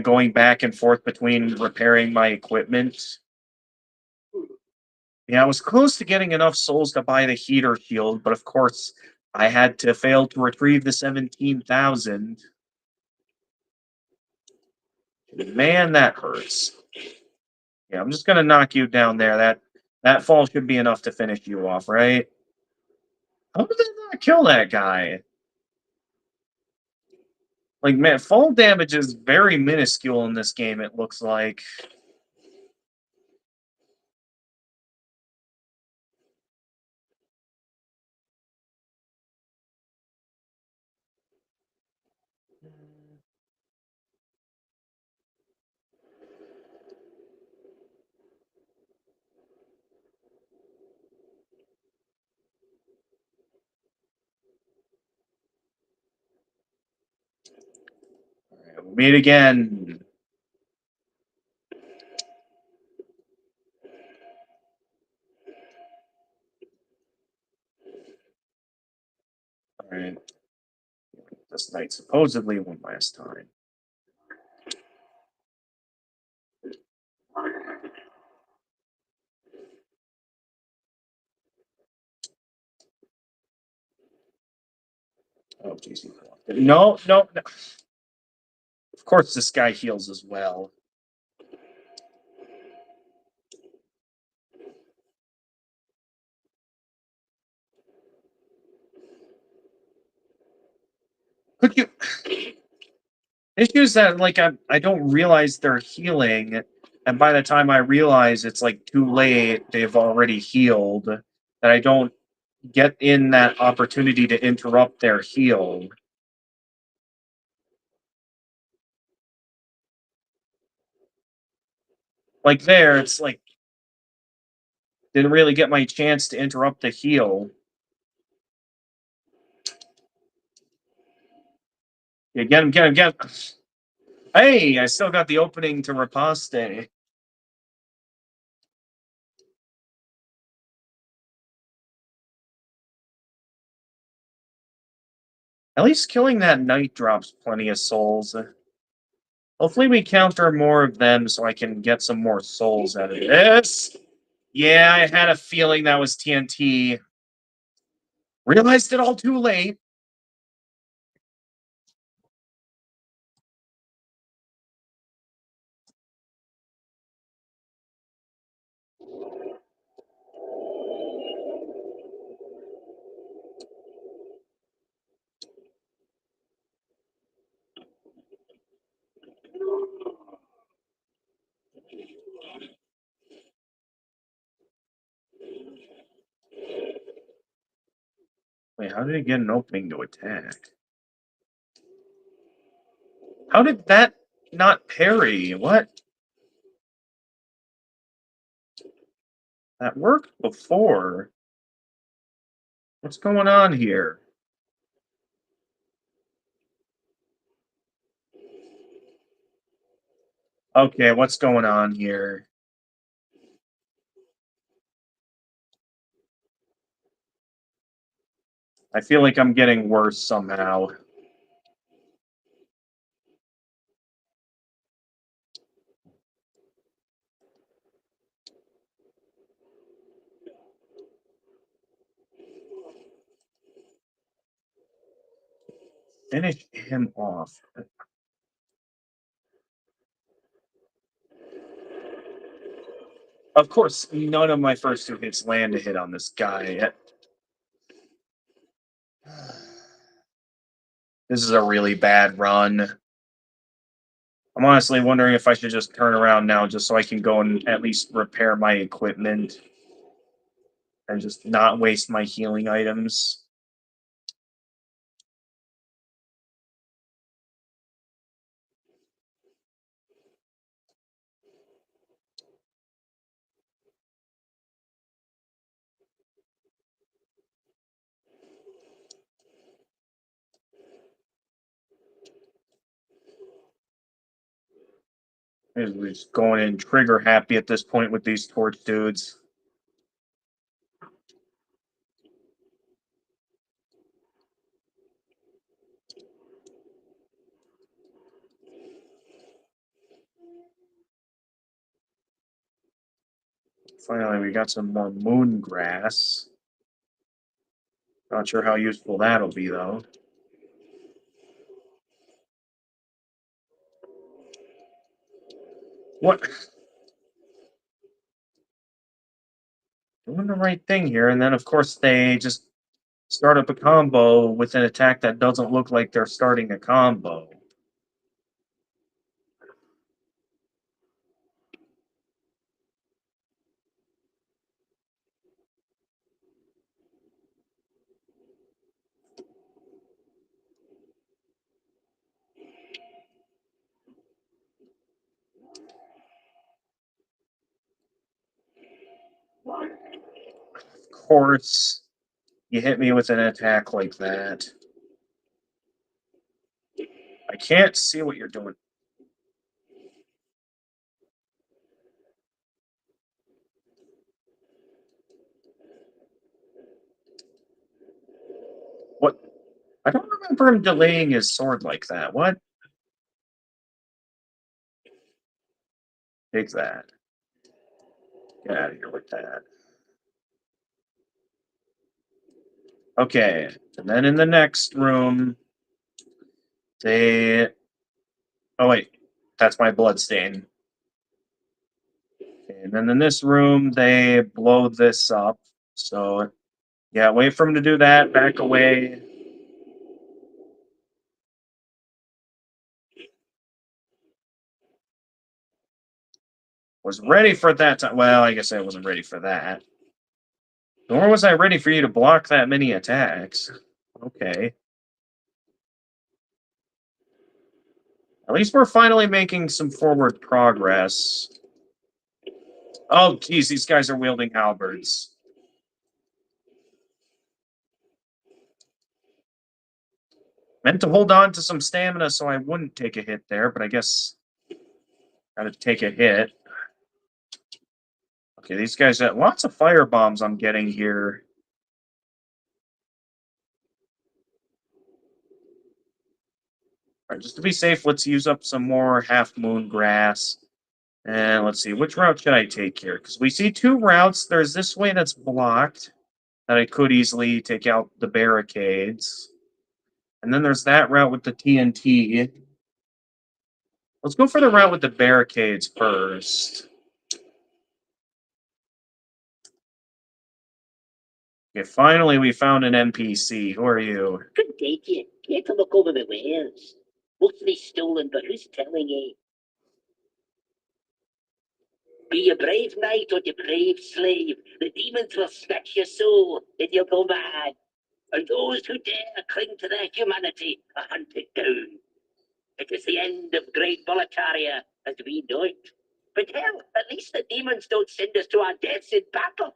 going back and forth between repairing my equipment. Yeah, I was close to getting enough souls to buy the heater shield, but of course, I had to fail to retrieve the 17,000. Man, that hurts. Yeah, I'm just gonna knock you down there. That fall should be enough to finish you off, right? How did I not kill that guy? Like, man, fall damage is very minuscule in this game, it looks like. Alright, we'll meet again. Alright. This night supposedly one last time. Oh, jeez. No, no, no. Of course, this guy heals as well. Could you? Issues that like I don't realize they're healing, and by the time I realize it's like too late, they've already healed. That I don't get in that opportunity to interrupt their heal. Like there, it's like didn't really get my chance to interrupt the heal. Yeah, get him, get him, get him. Hey, I still got the opening to riposte. At least killing that knight drops plenty of souls. Hopefully we counter more of them so I can get some more souls out of this. Yeah, I had a feeling that was TNT. Realized it all too late. Wait, how did he get an opening to attack? How did that not parry? What? That worked before. What's going on here? Okay, what's going on here? I feel like I'm getting worse somehow. Finish him off. Of course, none of my first two hits land a hit on this guy. This is a really bad run. I'm honestly wondering if I should just turn around now just so I can go and at least repair my equipment and just not waste my healing items. We're just going in trigger happy at this point with these torch dudes. Finally, we got some more moon grass. Not sure how useful that'll be, though. What? Doing the right thing here, and then, of course, they just start up a combo with an attack that doesn't look like they're starting a combo. Of course, you hit me with an attack like that. I can't see what you're doing. What? I don't remember him delaying his sword like that. What? Take that. Get out of here with that. Okay, and then in the next room, they... Oh, wait. That's my blood stain. Okay, and then in this room, they blow this up. So, yeah, wait for him to do that. Back away. Was ready for that time. Well, I guess I wasn't ready for that. Nor was I ready for you to block that many attacks. Okay. At least we're finally making some forward progress. Oh, geez, these guys are wielding halberds. Meant to hold on to some stamina so I wouldn't take a hit there, but I guess gotta take a hit. Okay, these guys got lots of fire bombs I'm getting here. All right, just to be safe, let's use up some more half moon grass. And let's see, which route should I take here? Because we see two routes. There's this way that's blocked that I could easily take out the barricades. And then there's that route with the TNT. Let's go for the route with the barricades first. Okay, finally we found an NPC. Who are you? Good day to you. Care to look over the wares? Mostly stolen, but who's telling you? Be a brave knight or depraved slave, the demons will snatch your soul, and you'll go mad. And those who dare cling to their humanity are hunted down. It is the end of Great Volataria as we know it. But hell, at least the demons don't send us to our deaths in battle.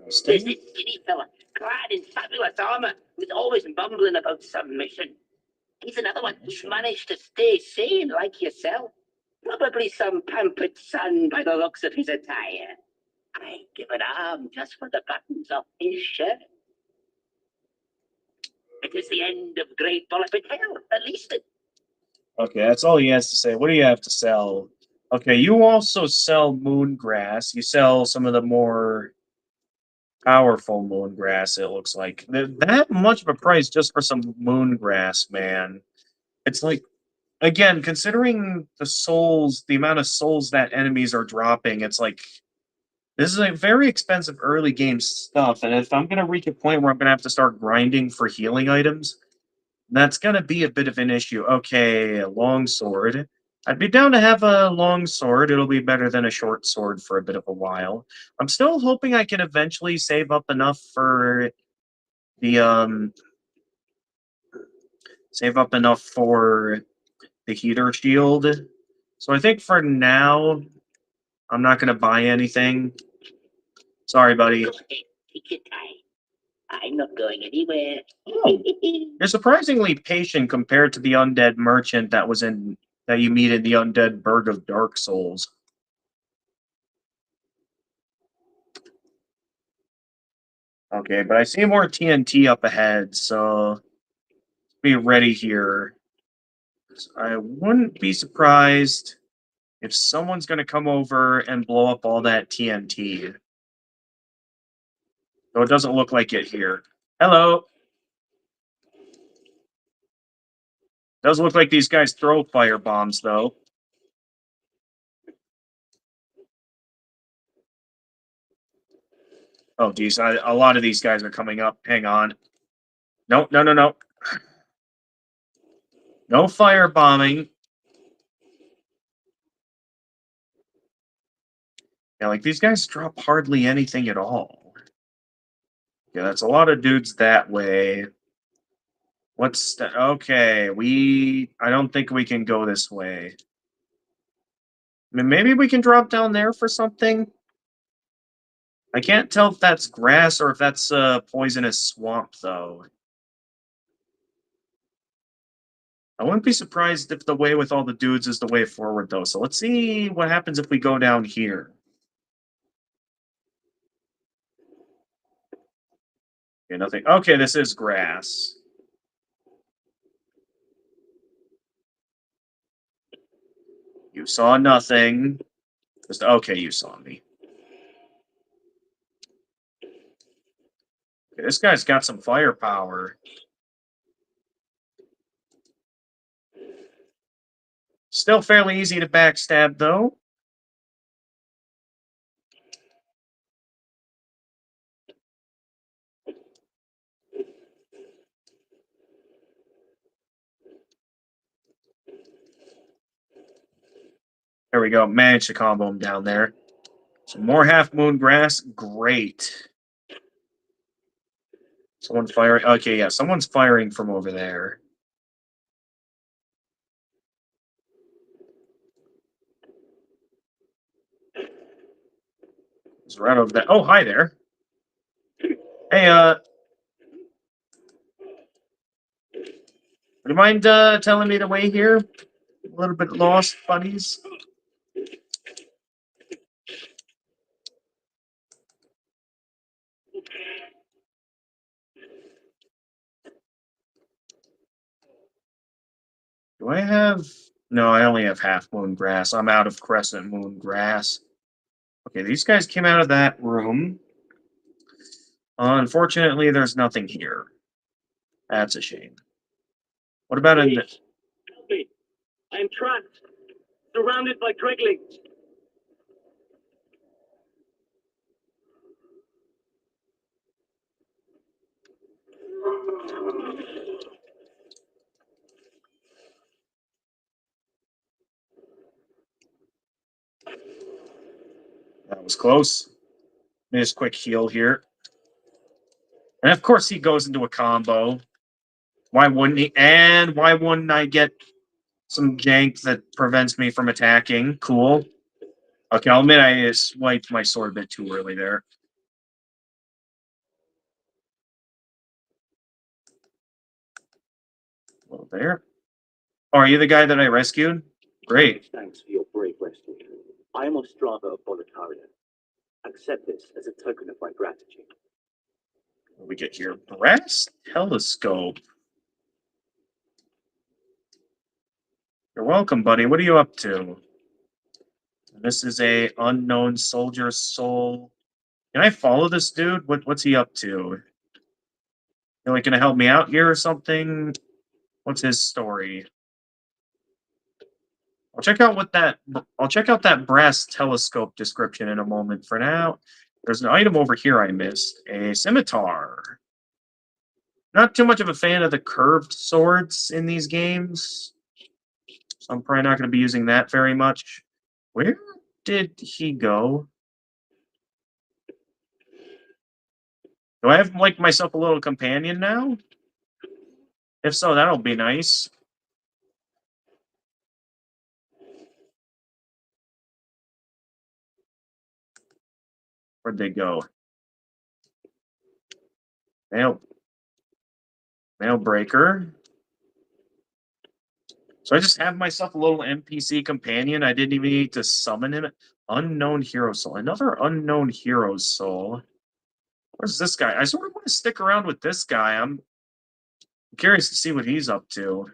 There's this skinny fella, clad in fabulous armor, who's always mumbling about submission. He's another one who's managed to stay sane like yourself. Probably some pampered son by the looks of his attire. I'd give an arm just for the buttons off his shirt. It is the end of Great Bullet, but hell, at least it... Okay, that's all he has to say. What do you have to sell? Okay, you also sell moongrass. You sell some of the more powerful moongrass, it looks like. That much of a price just for some moongrass, man. It's like, again, considering the souls, the amount of souls that enemies are dropping, it's like, this is a very expensive early game stuff, and if I'm going to reach a point where I'm going to have to start grinding for healing items, that's going to be a bit of an issue. Okay, a long sword. I'd be down to have a long sword. It'll be better than a short sword for a bit of a while. I'm still hoping I can eventually save up enough for the heater shield. So I think for now, I'm not going to buy anything. Sorry, buddy. Go ahead, take your time. I'm not going anywhere. Oh. You're surprisingly patient compared to the undead merchant that you meet in the undead Burg of Dark Souls. Okay, but I see more TNT up ahead, so be ready here. I wouldn't be surprised if someone's going to come over and blow up all that TNT. Though it doesn't look like it here. Hello. Does look like these guys throw fire bombs, though. Oh, geez, a lot of these guys are coming up. Hang on. No, no, no, no. No fire bombing. Yeah, like, these guys drop hardly anything at all. Yeah, that's a lot of dudes that way. Okay, I don't think we can go this way. I mean, maybe we can drop down there for something? I can't tell if that's grass or if that's a poisonous swamp, though. I wouldn't be surprised if the way with all the dudes is the way forward, though. So let's see what happens if we go down here. Okay, nothing. Okay, this is grass. You saw nothing. Okay, you saw me. Okay, this guy's got some firepower. Still fairly easy to backstab, though. There we go. Managed to combo him down there. Some more half moon grass. Great. Someone firing. Okay, yeah, someone's firing from over there. It's right over there. Oh, hi there. Hey, would you mind telling me the way here? A little bit lost, buddies. Do I have... No, I only have half moon grass. I'm out of crescent moon grass. Okay, these guys came out of that room. Unfortunately, there's nothing here. That's a shame. What about in the... Help me. I am trapped, surrounded by dreglings. That was close. Just quick heal here. And of course he goes into a combo. Why wouldn't he? And why wouldn't I get some jank that prevents me from attacking? Cool. Okay, I'll admit I swiped my sword a bit too early there. Well, there. Oh, are you the guy that I rescued? Great. Thanks for your brave rescue. I am Ostrava of Volataria. Accept this as a token of my gratitude. What do we get here? Brass telescope. You're welcome, buddy. What are you up to? This is a unknown soldier soul. Can I follow this dude? What's he up to? You like gonna help me out here or something? What's his story? I'll check out that brass telescope description in a moment. For now, there's an item over here I missed. A scimitar. Not too much of a fan of the curved swords in these games, so I'm probably not going to be using that very much. Where did he go? Do I have, like, myself a little companion now? If so, that'll be nice. Where'd they go? Mail breaker. So I just have myself a little NPC companion. I didn't even need to summon him. Unknown hero soul. Another unknown hero soul. Where's this guy? I sort of want to stick around with this guy. I'm curious to see what he's up to.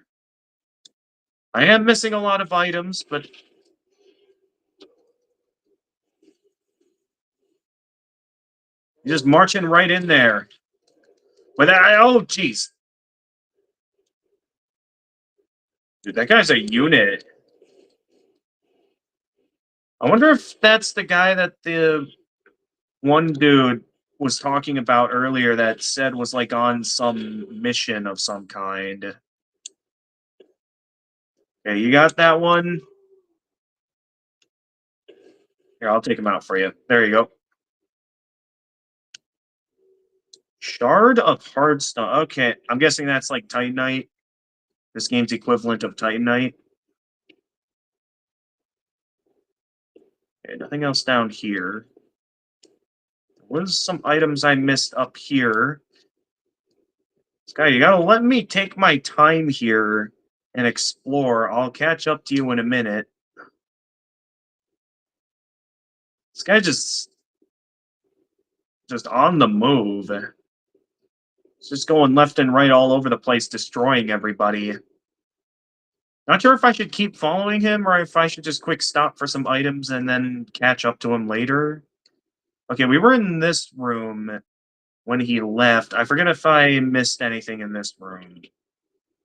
I am missing a lot of items, but he's just marching right in there. But oh, jeez. Dude, that guy's a unit. I wonder if that's the guy that the one dude was talking about earlier that said was like on some mission of some kind. Okay, you got that one? Here, I'll take him out for you. There you go. Shard of Hardstone. Okay, I'm guessing that's like Titanite. This game's equivalent of Titanite. Okay, nothing else down here. There was some items I missed up here. Sky, you gotta let me take my time here and explore. I'll catch up to you in a minute. This guy just on the move. It's just going left and right all over the place, destroying everybody. Not sure if I should keep following him or if I should just quick stop for some items and then catch up to him later. Okay, we were in this room. when he left. I forget if I missed anything in this room.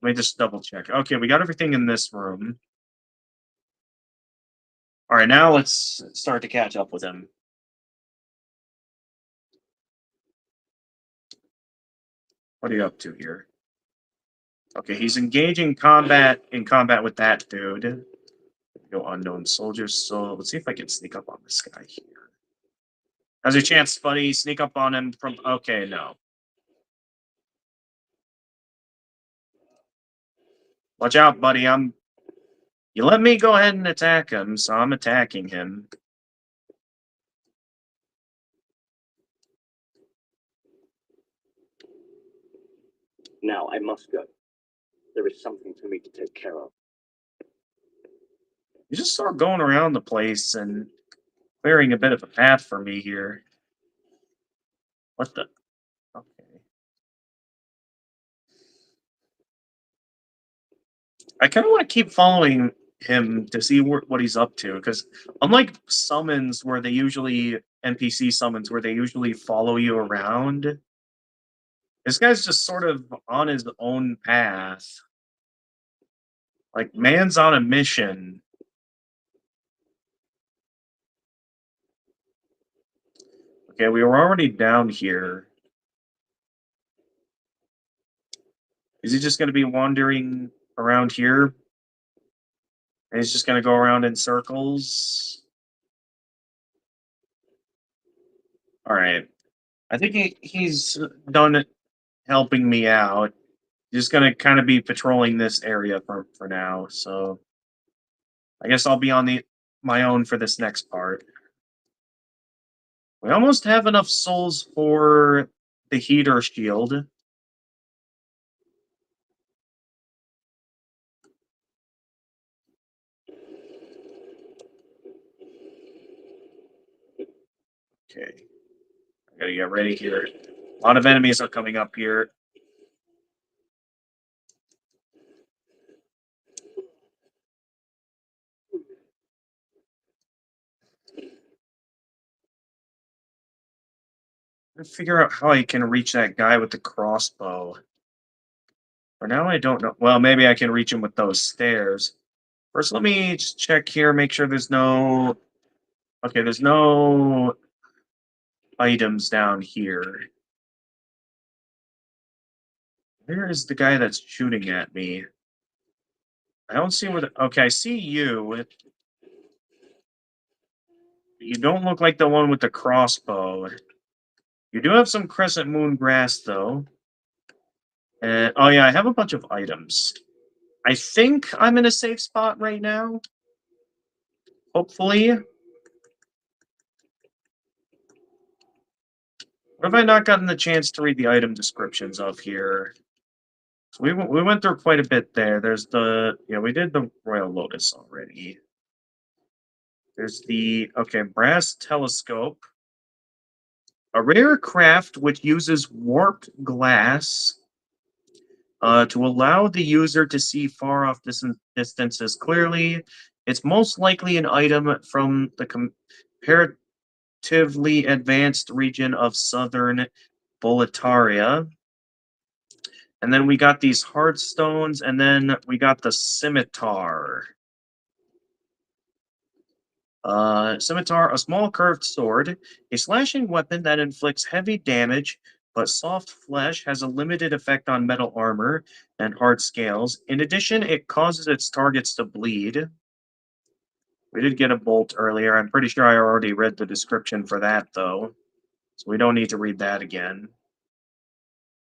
Let me just double check. Okay, we got everything in this room. All right, now let's start to catch up with him. What are you up to here? Okay, he's engaging in combat with that dude. Go unknown soldiers. So let's see if I can sneak up on this guy here. How's your chance, buddy? Sneak up on him from. Okay, no. Watch out, buddy. You let me go ahead and attack him, so I'm attacking him. Now I must go. There is something for me to take care of. You just start going around the place and clearing a bit of a path for me here. What the? Okay. I kind of want to keep following him to see what he's up to, because unlike summons where they usually NPC summons where they usually follow you around, this guy's just sort of on his own path. Like, man's on a mission. Okay, we were already down here. Is he just going to be wandering around here? And he's just going to go around in circles? All right. I think he's done helping me out. He's just going to kind of be patrolling this area for now. So I guess I'll be on my own for this next part. We almost have enough souls for the heater shield. Okay. I gotta get ready here. A lot of enemies are coming up here. Figure out how I can reach that guy with the crossbow. For now, I don't know. Well, maybe I can reach him with those stairs. First, let me just check here, make sure there's no... Okay, there's no items down here. Where is the guy that's shooting at me? I don't see where the... Okay, I see you. You don't look like the one with the crossbow. You do have some crescent moon grass, though. And, oh yeah, I have a bunch of items. I think I'm in a safe spot right now. Hopefully. What have I not gotten the chance to read the item descriptions of here? So we went through quite a bit there. There's the... Yeah, we did the Royal Lotus already. There's the... Okay, brass telescope. A rare craft which uses warped glass to allow the user to see far off distances clearly. It's most likely an item from the comparatively advanced region of southern Boletaria. And then we got these hard stones, and then we got the scimitar. Scimitar, a small curved sword, a slashing weapon that inflicts heavy damage, but soft flesh has a limited effect on metal armor and hard scales. In addition, it causes its targets to bleed. We did get a bolt earlier. I'm pretty sure I already read the description for that, though. So we don't need to read that again.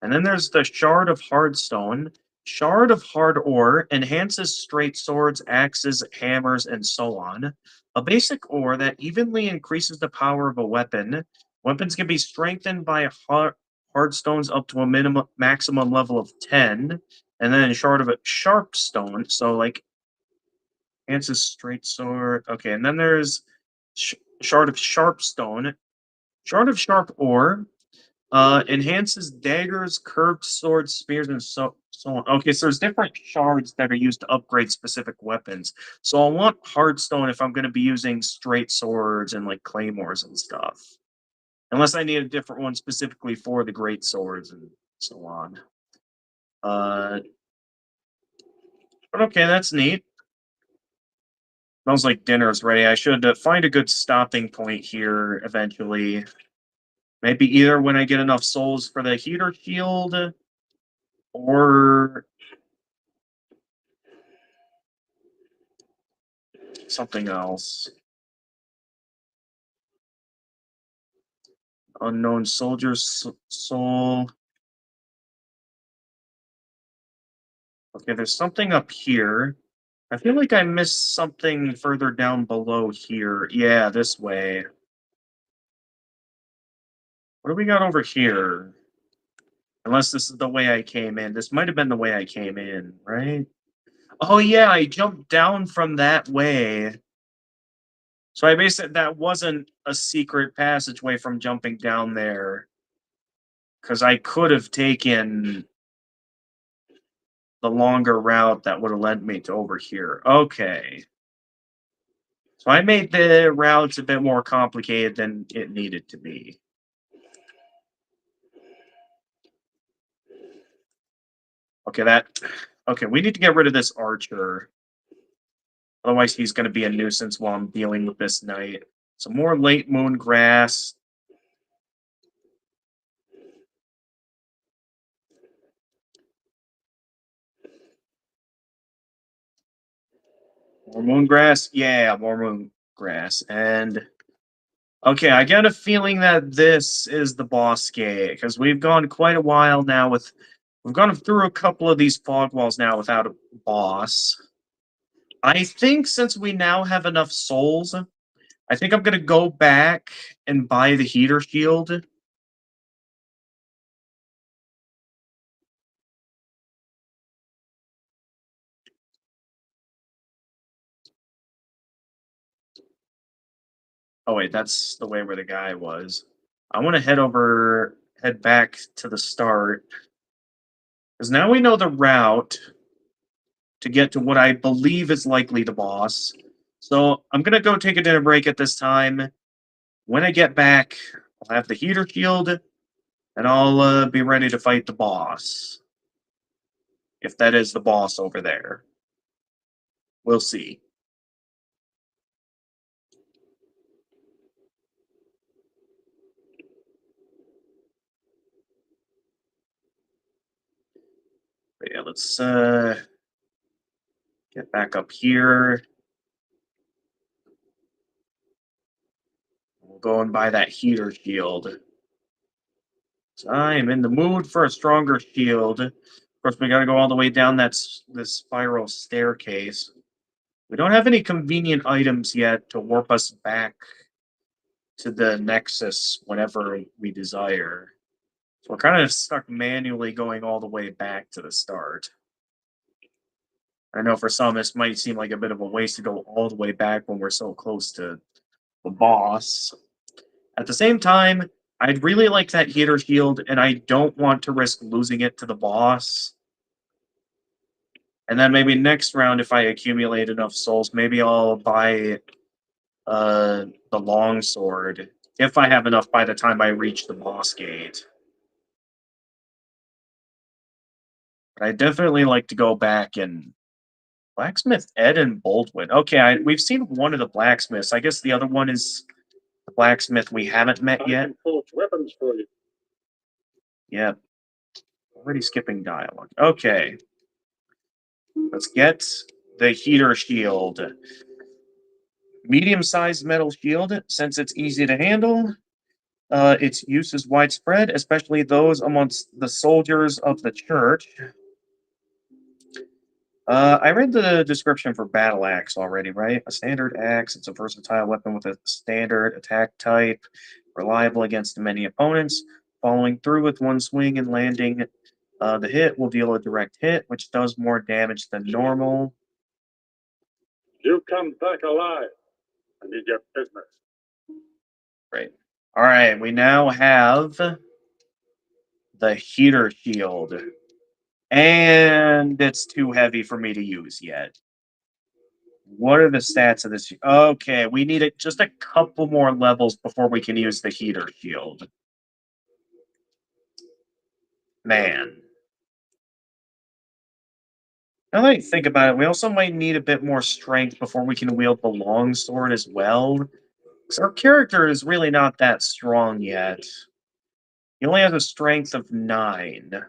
And then there's the Shard of Hardstone. Shard of Hard Ore enhances straight swords, axes, hammers, and so on. A basic ore that evenly increases the power of a weapon. Weapons can be strengthened by hard stones up to a maximum level of 10. And then Shard of a Sharp Stone. So, like, enhances straight sword. Okay, and then there's Shard of Sharp Stone. Shard of Sharp Ore. Enhances daggers, curved swords, spears, and so on. Okay, so there's different shards that are used to upgrade specific weapons. So I'll want hardstone if I'm going to be using straight swords and like claymores and stuff. Unless I need a different one specifically for the great swords and so on. But okay, that's neat. Smells like dinner's ready. I should find a good stopping point here eventually. Maybe either when I get enough souls for the heater shield, or something else. Unknown soldier's soul. Okay, there's something up here. I feel like I missed something further down below here. Yeah, this way. What do we got over here? Unless this is the way I came in. This might have been the way I came in, right? Oh yeah, I jumped down from that way. So I basically that wasn't a secret passageway from jumping down there. Because I could have taken the longer route that would have led me to over here. Okay. So I made the routes a bit more complicated than it needed to be. Okay, we need to get rid of this archer. Otherwise he's gonna be a nuisance while I'm dealing with this knight. So more late moon grass. More moon grass? Yeah, more moon grass. And okay, I get a feeling that this is the boss gate, because we've gone quite a while now with we've gone through a couple of these fog walls now without a boss. I think since we now have enough souls, I think I'm gonna go back and buy the heater shield. Oh wait, that's the way where the guy was. I want to head back to the start, because now we know the route to get to what I believe is likely the boss. So I'm gonna go take a dinner break at this time. When I get back, I'll have the heater shield, and I'll be ready to fight the boss. If that is the boss over there. We'll see. But yeah, let's get back up here. We'll go and buy that heater shield. So I am in the mood for a stronger shield. Of course, we gotta go all the way down this spiral staircase. We don't have any convenient items yet to warp us back to the Nexus whenever we desire. So we're kind of stuck manually going all the way back to the start. I know for some this might seem like a bit of a waste to go all the way back when we're so close to the boss. At the same time, I'd really like that heater shield, and I don't want to risk losing it to the boss. And then maybe next round, if I accumulate enough souls, maybe I'll buy the longsword if I have enough by the time I reach the boss gate. But I definitely like to go back and Blacksmith Ed and Baldwin. Okay, we've seen one of the blacksmiths. I guess the other one is the blacksmith we haven't met I yet. can forge weapons for you. Yep. Already skipping dialogue. Okay. Let's get the heater shield. Medium-sized metal shield, since it's easy to handle. Its use is widespread, especially those amongst the soldiers of the church. I read the description for battle axe already, right? A standard axe. It's a versatile weapon with a standard attack type, reliable against many opponents. Following through with one swing and landing the hit will deal a direct hit, which does more damage than normal. You come back alive. I need your business. Great. All right, we now have the heater shield. And it's too heavy for me to use yet. What are the stats of this? Okay, we need just a couple more levels before we can use the heater shield. Man. Now that I think about it, we also might need a bit more strength before we can wield the longsword as well. Because our character is really not that strong yet. He only has a strength of 9.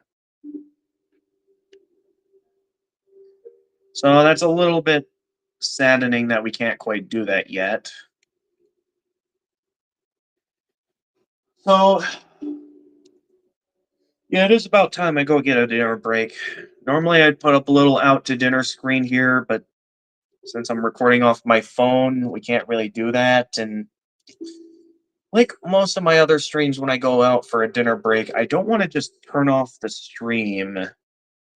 So that's a little bit saddening that we can't quite do that yet. So, yeah, it is about time I go get a dinner break. Normally I'd put up a little out to dinner screen here, but since I'm recording off my phone, we can't really do that. And like most of my other streams when I go out for a dinner break, I don't want to just turn off the stream.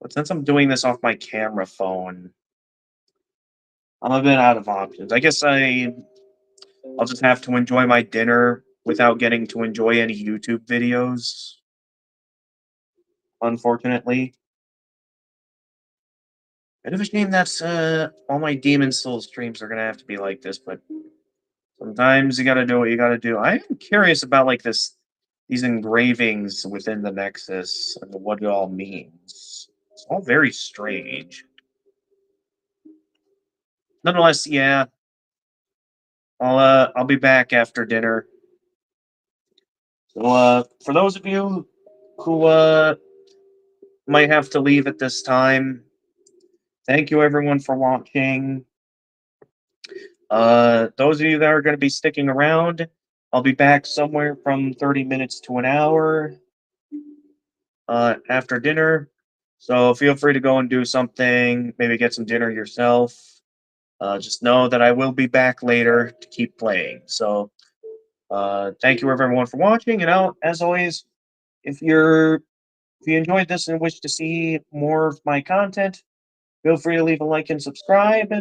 But since I'm doing this off my camera phone, I'm a bit out of options. I guess I'll just have to enjoy my dinner without getting to enjoy any YouTube videos. Unfortunately. Bit of a shame that's all my Demon Souls streams are gonna have to be like this, but sometimes you gotta do what you gotta do. I am curious about like these engravings within the Nexus and what it all means. It's all very strange. Nonetheless, yeah. I'll be back after dinner. So for those of you who might have to leave at this time, thank you everyone for watching. Those of you that are going to be sticking around, I'll be back somewhere from 30 minutes to an hour after dinner. So feel free to go and do something, maybe get some dinner yourself. Just know that I will be back later to keep playing. So thank you everyone for watching, and as always, if you enjoyed this and wish to see more of my content, feel free to leave a like and subscribe,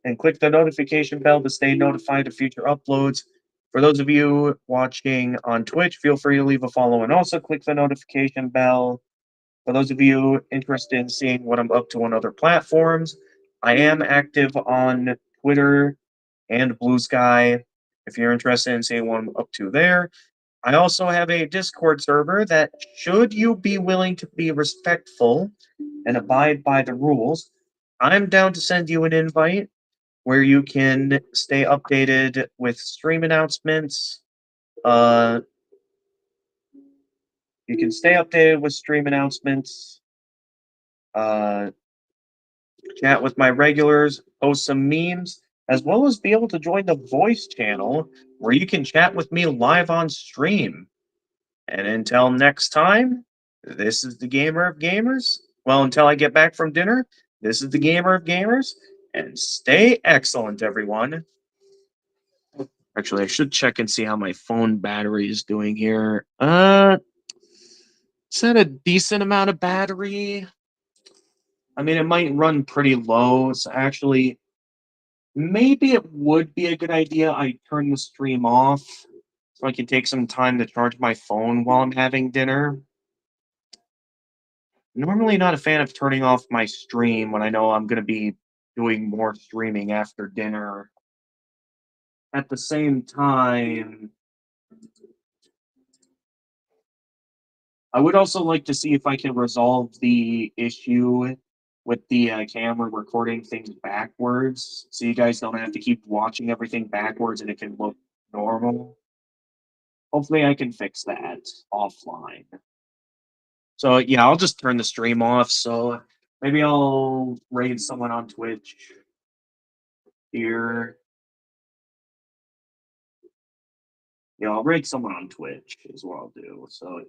and click the notification bell to stay notified of future uploads. For those of you watching on Twitch, feel free to leave a follow and also click the notification bell. For those of you interested in seeing what I'm up to on other platforms, I am active on Twitter and Blue Sky. If you're interested in seeing what I'm up to there, I also have a Discord server that, should you be willing to be respectful and abide by the rules, I'm down to send you an invite where you can stay updated with stream announcements. Uh, you can stay updated with stream announcements, uh, chat with my regulars, post some memes, as well as be able to join the voice channel where you can chat with me live on stream. And until next time, this is the Gamer of Gamers. Well, until I get back from dinner, this is the Gamer of Gamers, and stay excellent, everyone. Actually, I should check and see how my phone battery is doing here. It's at a decent amount of battery. I mean, it might run pretty low. So actually, maybe it would be a good idea I turn the stream off so I can take some time to charge my phone while I'm having dinner. Normally not a fan of turning off my stream when I know I'm going to be doing more streaming after dinner. At the same time, I would also like to see if I can resolve the issue with the camera recording things backwards, so you guys don't have to keep watching everything backwards and it can look normal. Hopefully I can fix that offline. So yeah, I'll just turn the stream off. So maybe I'll raid someone on Twitch here. Yeah, I'll raid someone on Twitch is what I'll do. So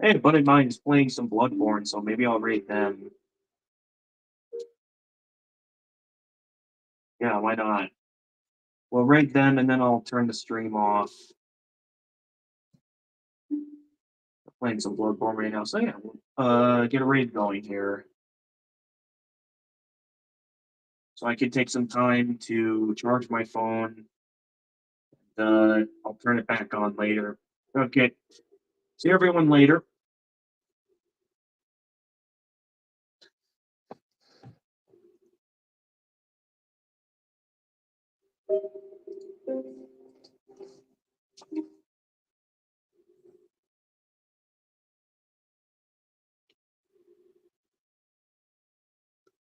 hey, a buddy of mine is playing some Bloodborne, so maybe I'll raid them. Yeah, why not? We'll raid them and then I'll turn the stream off. I'm playing some Bloodborne right now, so yeah, get a raid going here. So I can take some time to charge my phone. I'll turn it back on later. Okay. See everyone later.